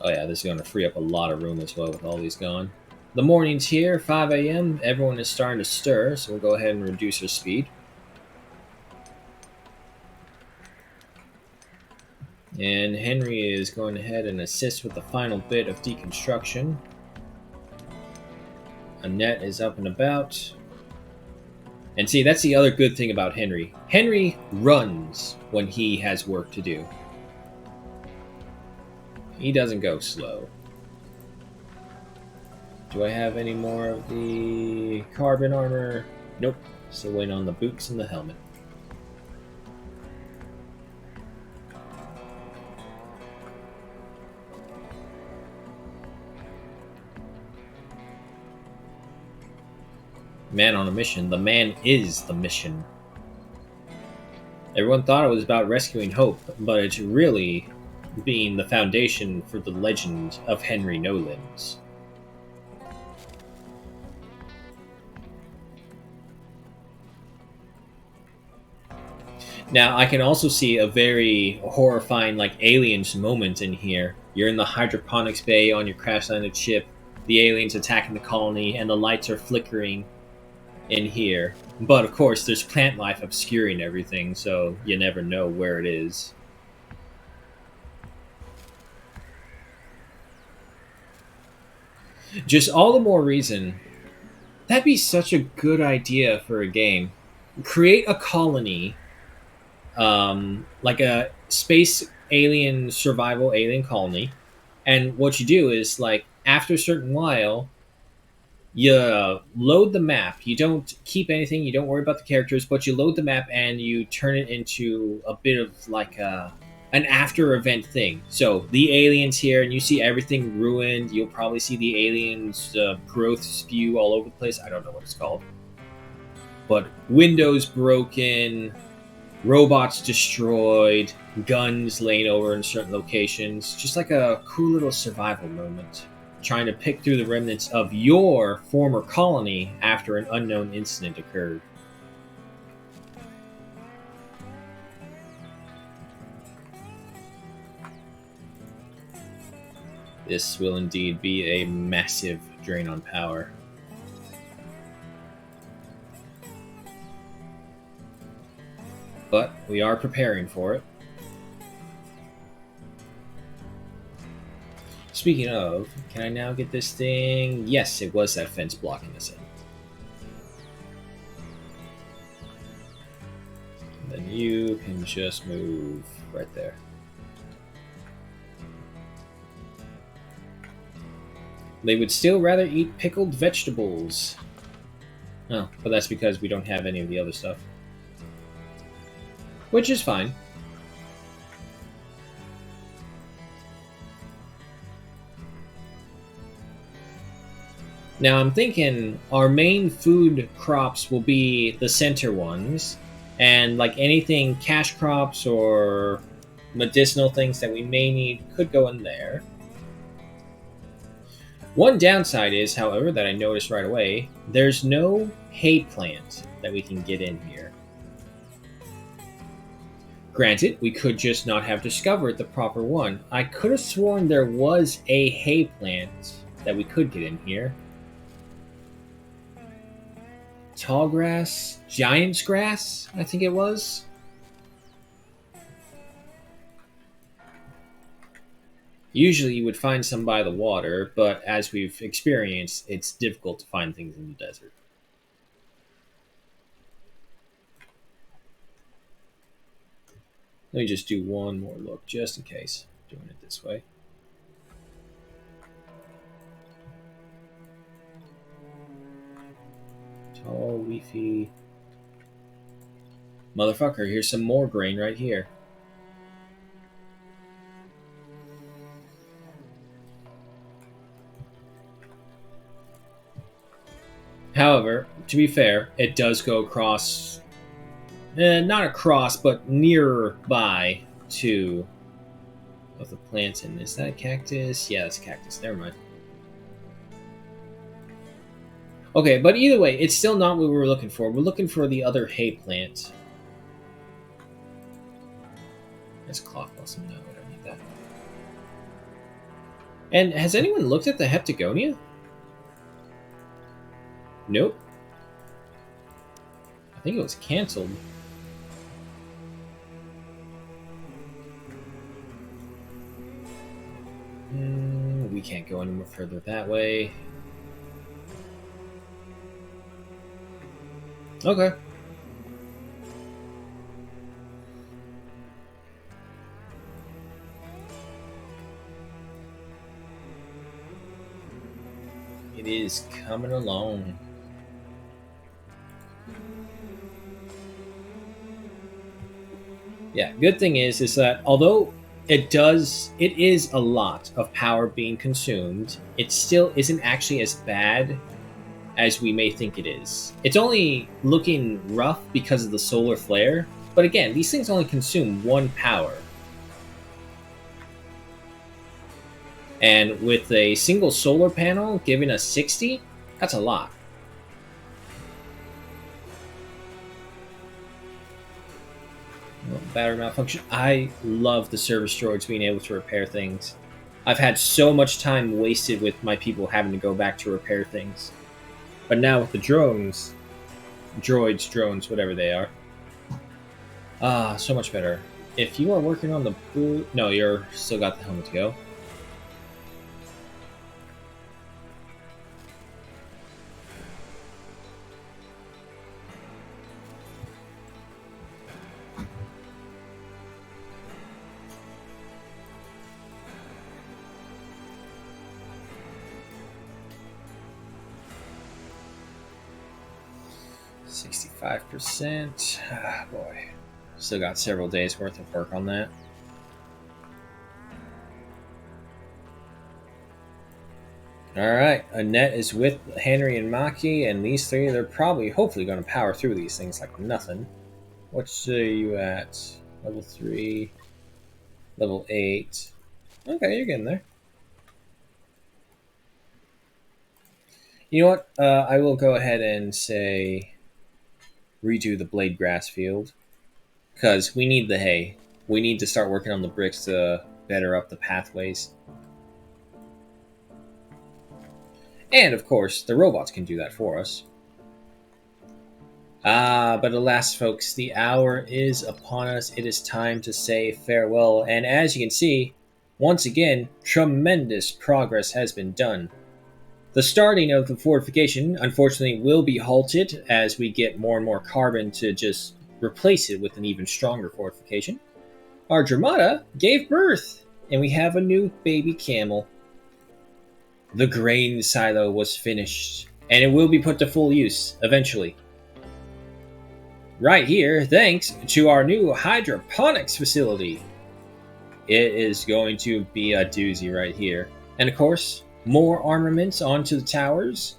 Oh yeah, this is going to free up a lot of room as well with all these gone. The morning's here, 5 a.m. Everyone is starting to stir, so we'll go ahead and reduce our speed. And Henry is going ahead and assist with the final bit of deconstruction. Annette is up and about. And see, that's the other good thing about Henry. Henry runs when he has work to do. He doesn't go slow. Do I have any more of the carbon armor? Nope. Still waiting on the boots and the helmet. Man on a mission. The man is the mission. Everyone thought it was about rescuing Hope, but it's really being the foundation for the legend of Henry Nolans. Now, I can also see a very horrifying, like, aliens moment in here. You're in the hydroponics bay on your crash-landed ship. The aliens attacking the colony, and the lights are flickering in here. But, of course, there's plant life obscuring everything, so you never know where it is. Just all the more reason. That'd be such a good idea for a game. Create a colony, like a space alien survival alien colony, and what you do is, like, after a certain while, you load the map. You don't keep anything. You don't worry about the characters, but you load the map and you turn it into a bit of like an after event thing. So the aliens here, and you see everything ruined. You'll probably see the aliens' growth spew all over the place. I don't know what it's called, but windows broken, robots destroyed, guns laying over in certain locations. Just like a cool little survival moment, trying to pick through the remnants of your former colony after an unknown incident occurred. This will indeed be a massive drain on power. But we are preparing for it. Speaking of, can I now get this thing? Yes, it was that fence blocking us in. And then you can just move right there. They would still rather eat pickled vegetables. Oh, but that's because we don't have any of the other stuff. Which is fine. Now I'm thinking our main food crops will be the center ones, and like anything cash crops or medicinal things that we may need could go in there. One downside is, however, that I noticed right away, there's no hay plant that we can get in here. Granted, we could just not have discovered the proper one. I could have sworn there was a hay plant that we could get in here. Tall grass? Giant's grass, I think it was. Usually you would find some by the water, but as we've experienced, it's difficult to find things in the desert. Let me just do one more look, just in case. Doing it this way. Tall, leafy. Motherfucker, here's some more grain right here. However, to be fair, it does go across, not across, but nearby to of the plants. And is that a cactus? Yeah, it's a cactus. Never mind. Okay, but either way, it's still not what we were looking for. We're looking for the other hay plant. There's cloth blossom. No, we don't need that. And has anyone looked at the Heptagonia? Nope. I think it was canceled. We can't go any more further that way. Okay. It is coming along. Yeah, good thing is that although it is a lot of power being consumed, it still isn't actually as bad as we may think it is. It's only looking rough because of the solar flare, but again, these things only consume 1 power. And with a single solar panel giving us 60, that's a lot. Battery malfunction. I love the service droids being able to repair things. I've had so much time wasted with my people having to go back to repair things. But now with the drones, whatever they are, so much better. If you are working on the boot, no, you're still got the helmet to go. %. Ah, boy. Still got several days worth of work on that. Alright, Annette is with Henry and Maki, and these three, they're probably, hopefully, going to power through these things like nothing. What are you at? Level 3, level 8. Okay, you're getting there. You know what? I will go ahead and say redo the blade grass field, because we need the hay. We need to start working on the bricks to better up the pathways. And of course, the robots can do that for us. But alas, folks, the hour is upon us. It is time to say farewell. And as you can see, once again, tremendous progress has been done. The starting of the fortification, unfortunately, will be halted as we get more and more carbon to just replace it with an even stronger fortification. Our Dramata gave birth, and we have a new baby camel. The grain silo was finished, and it will be put to full use eventually. Right here, thanks to our new hydroponics facility. It is going to be a doozy right here. And of course, more armaments onto the towers.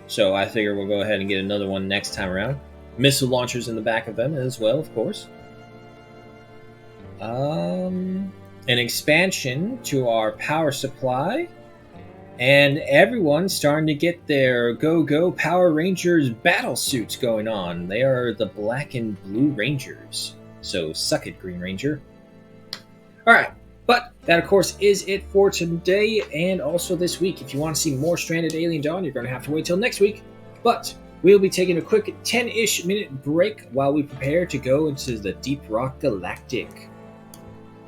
So I figure we'll go ahead and get another one next time around. Missile launchers in the back of them as well, of course. An expansion to our power supply. And everyone's starting to get their Go Power Rangers battle suits going on. They are the black and blue Rangers. So suck it, Green Ranger. Alright, but that of course is it for today and also this week. If you want to see more Stranded Alien Dawn, you're going to have to wait till next week. But we'll be taking a quick 10-ish minute break while we prepare to go into the Deep Rock Galactic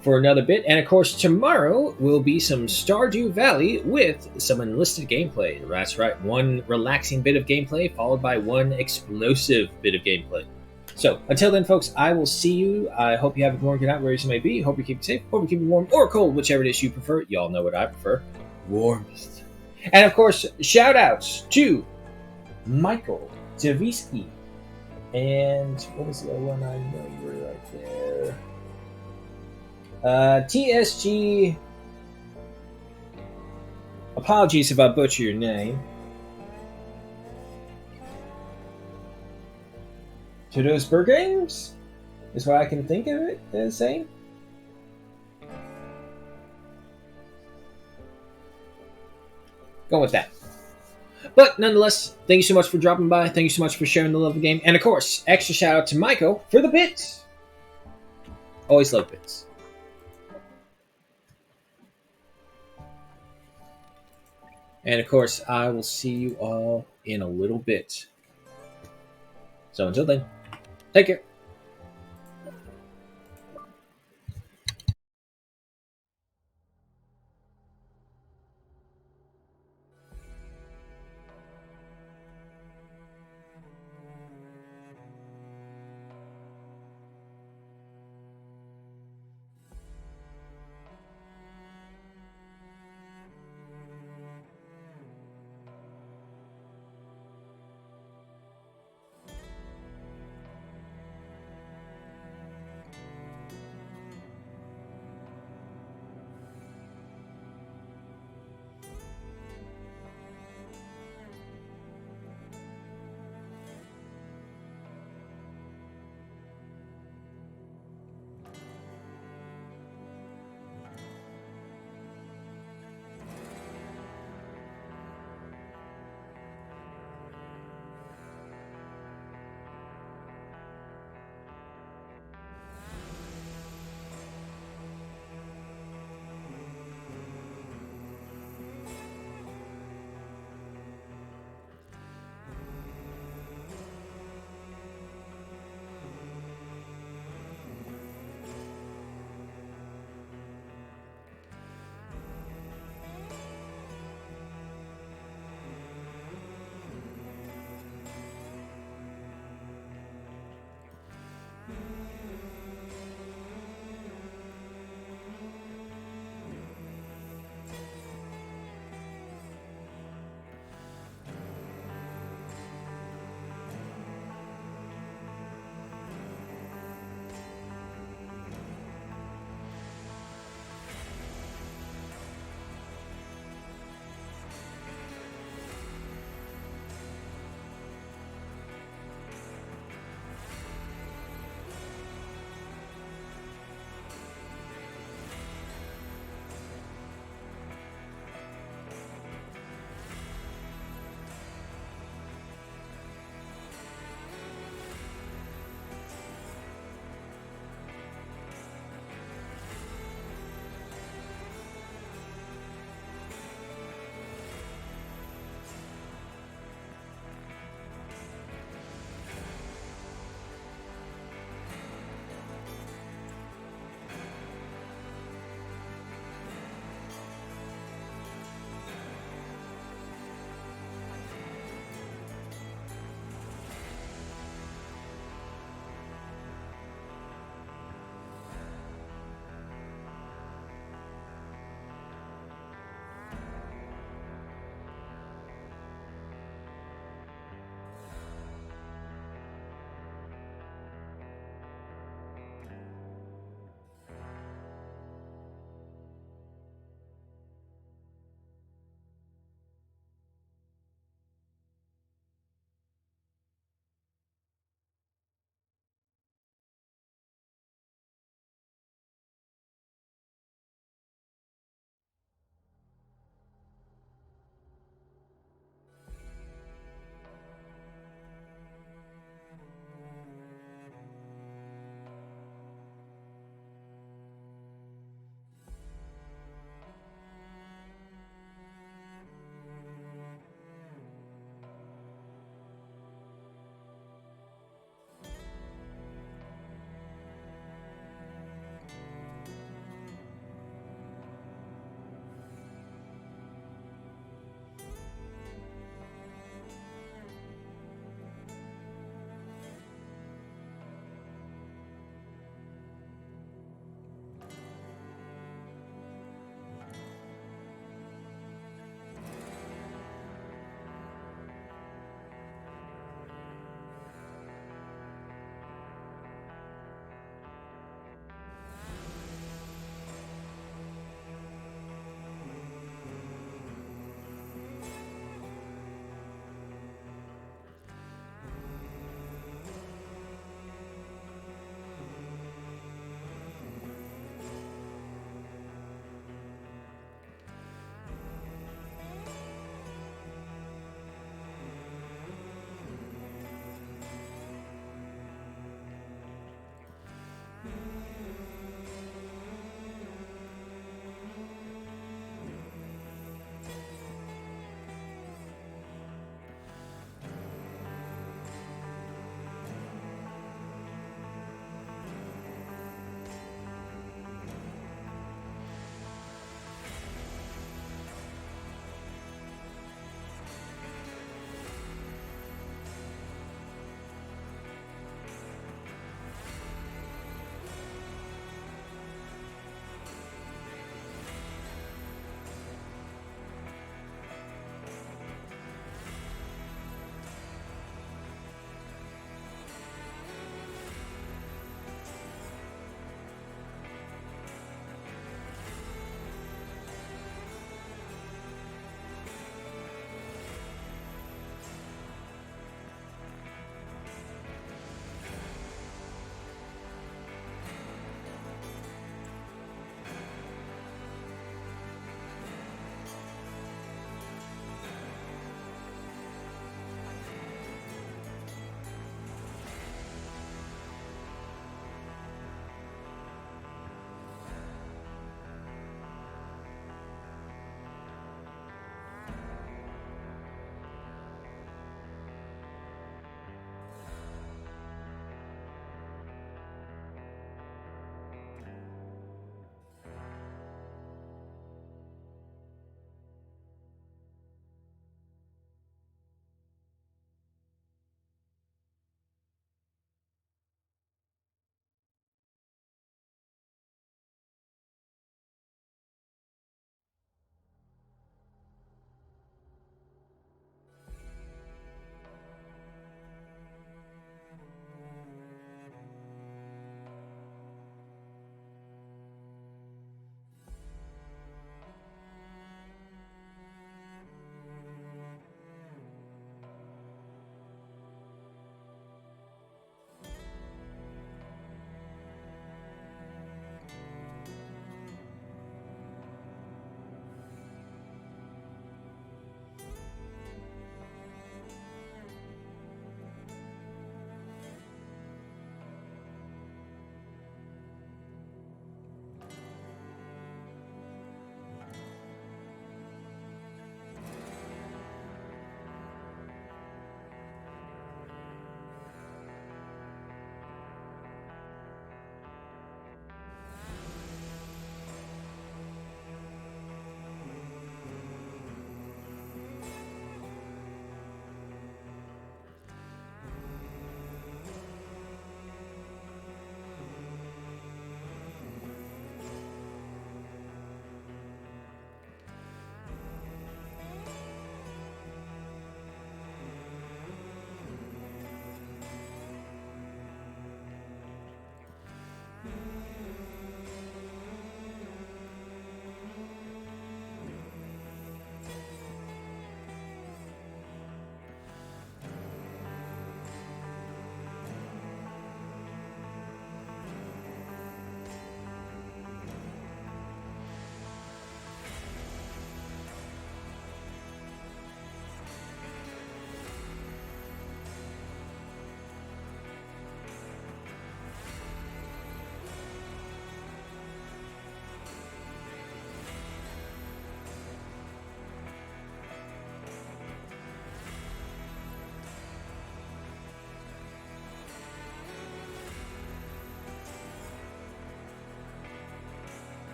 for another bit. And of course, tomorrow will be some Stardew Valley with some enlisted gameplay. That's right, one relaxing bit of gameplay followed by one explosive bit of gameplay. So, until then, folks, I will see you. I hope you have a good night wherever you may be. Hope you keep it safe. Hope you keep it warm or cold, whichever it is you prefer. Y'all know what I prefer. Warmth. And of course, shout outs to Michael Javisky, And what was the other one? I know you were right there. TSG. Apologies if I butcher your name. To those Games is what I can think of it as saying. Go with that. But nonetheless, thank you so much for dropping by. Thank you so much for sharing the love of the game. And of course, extra shout out to Michael for the bits. Always love bits. And of course, I will see you all in a little bit. So until then, take care.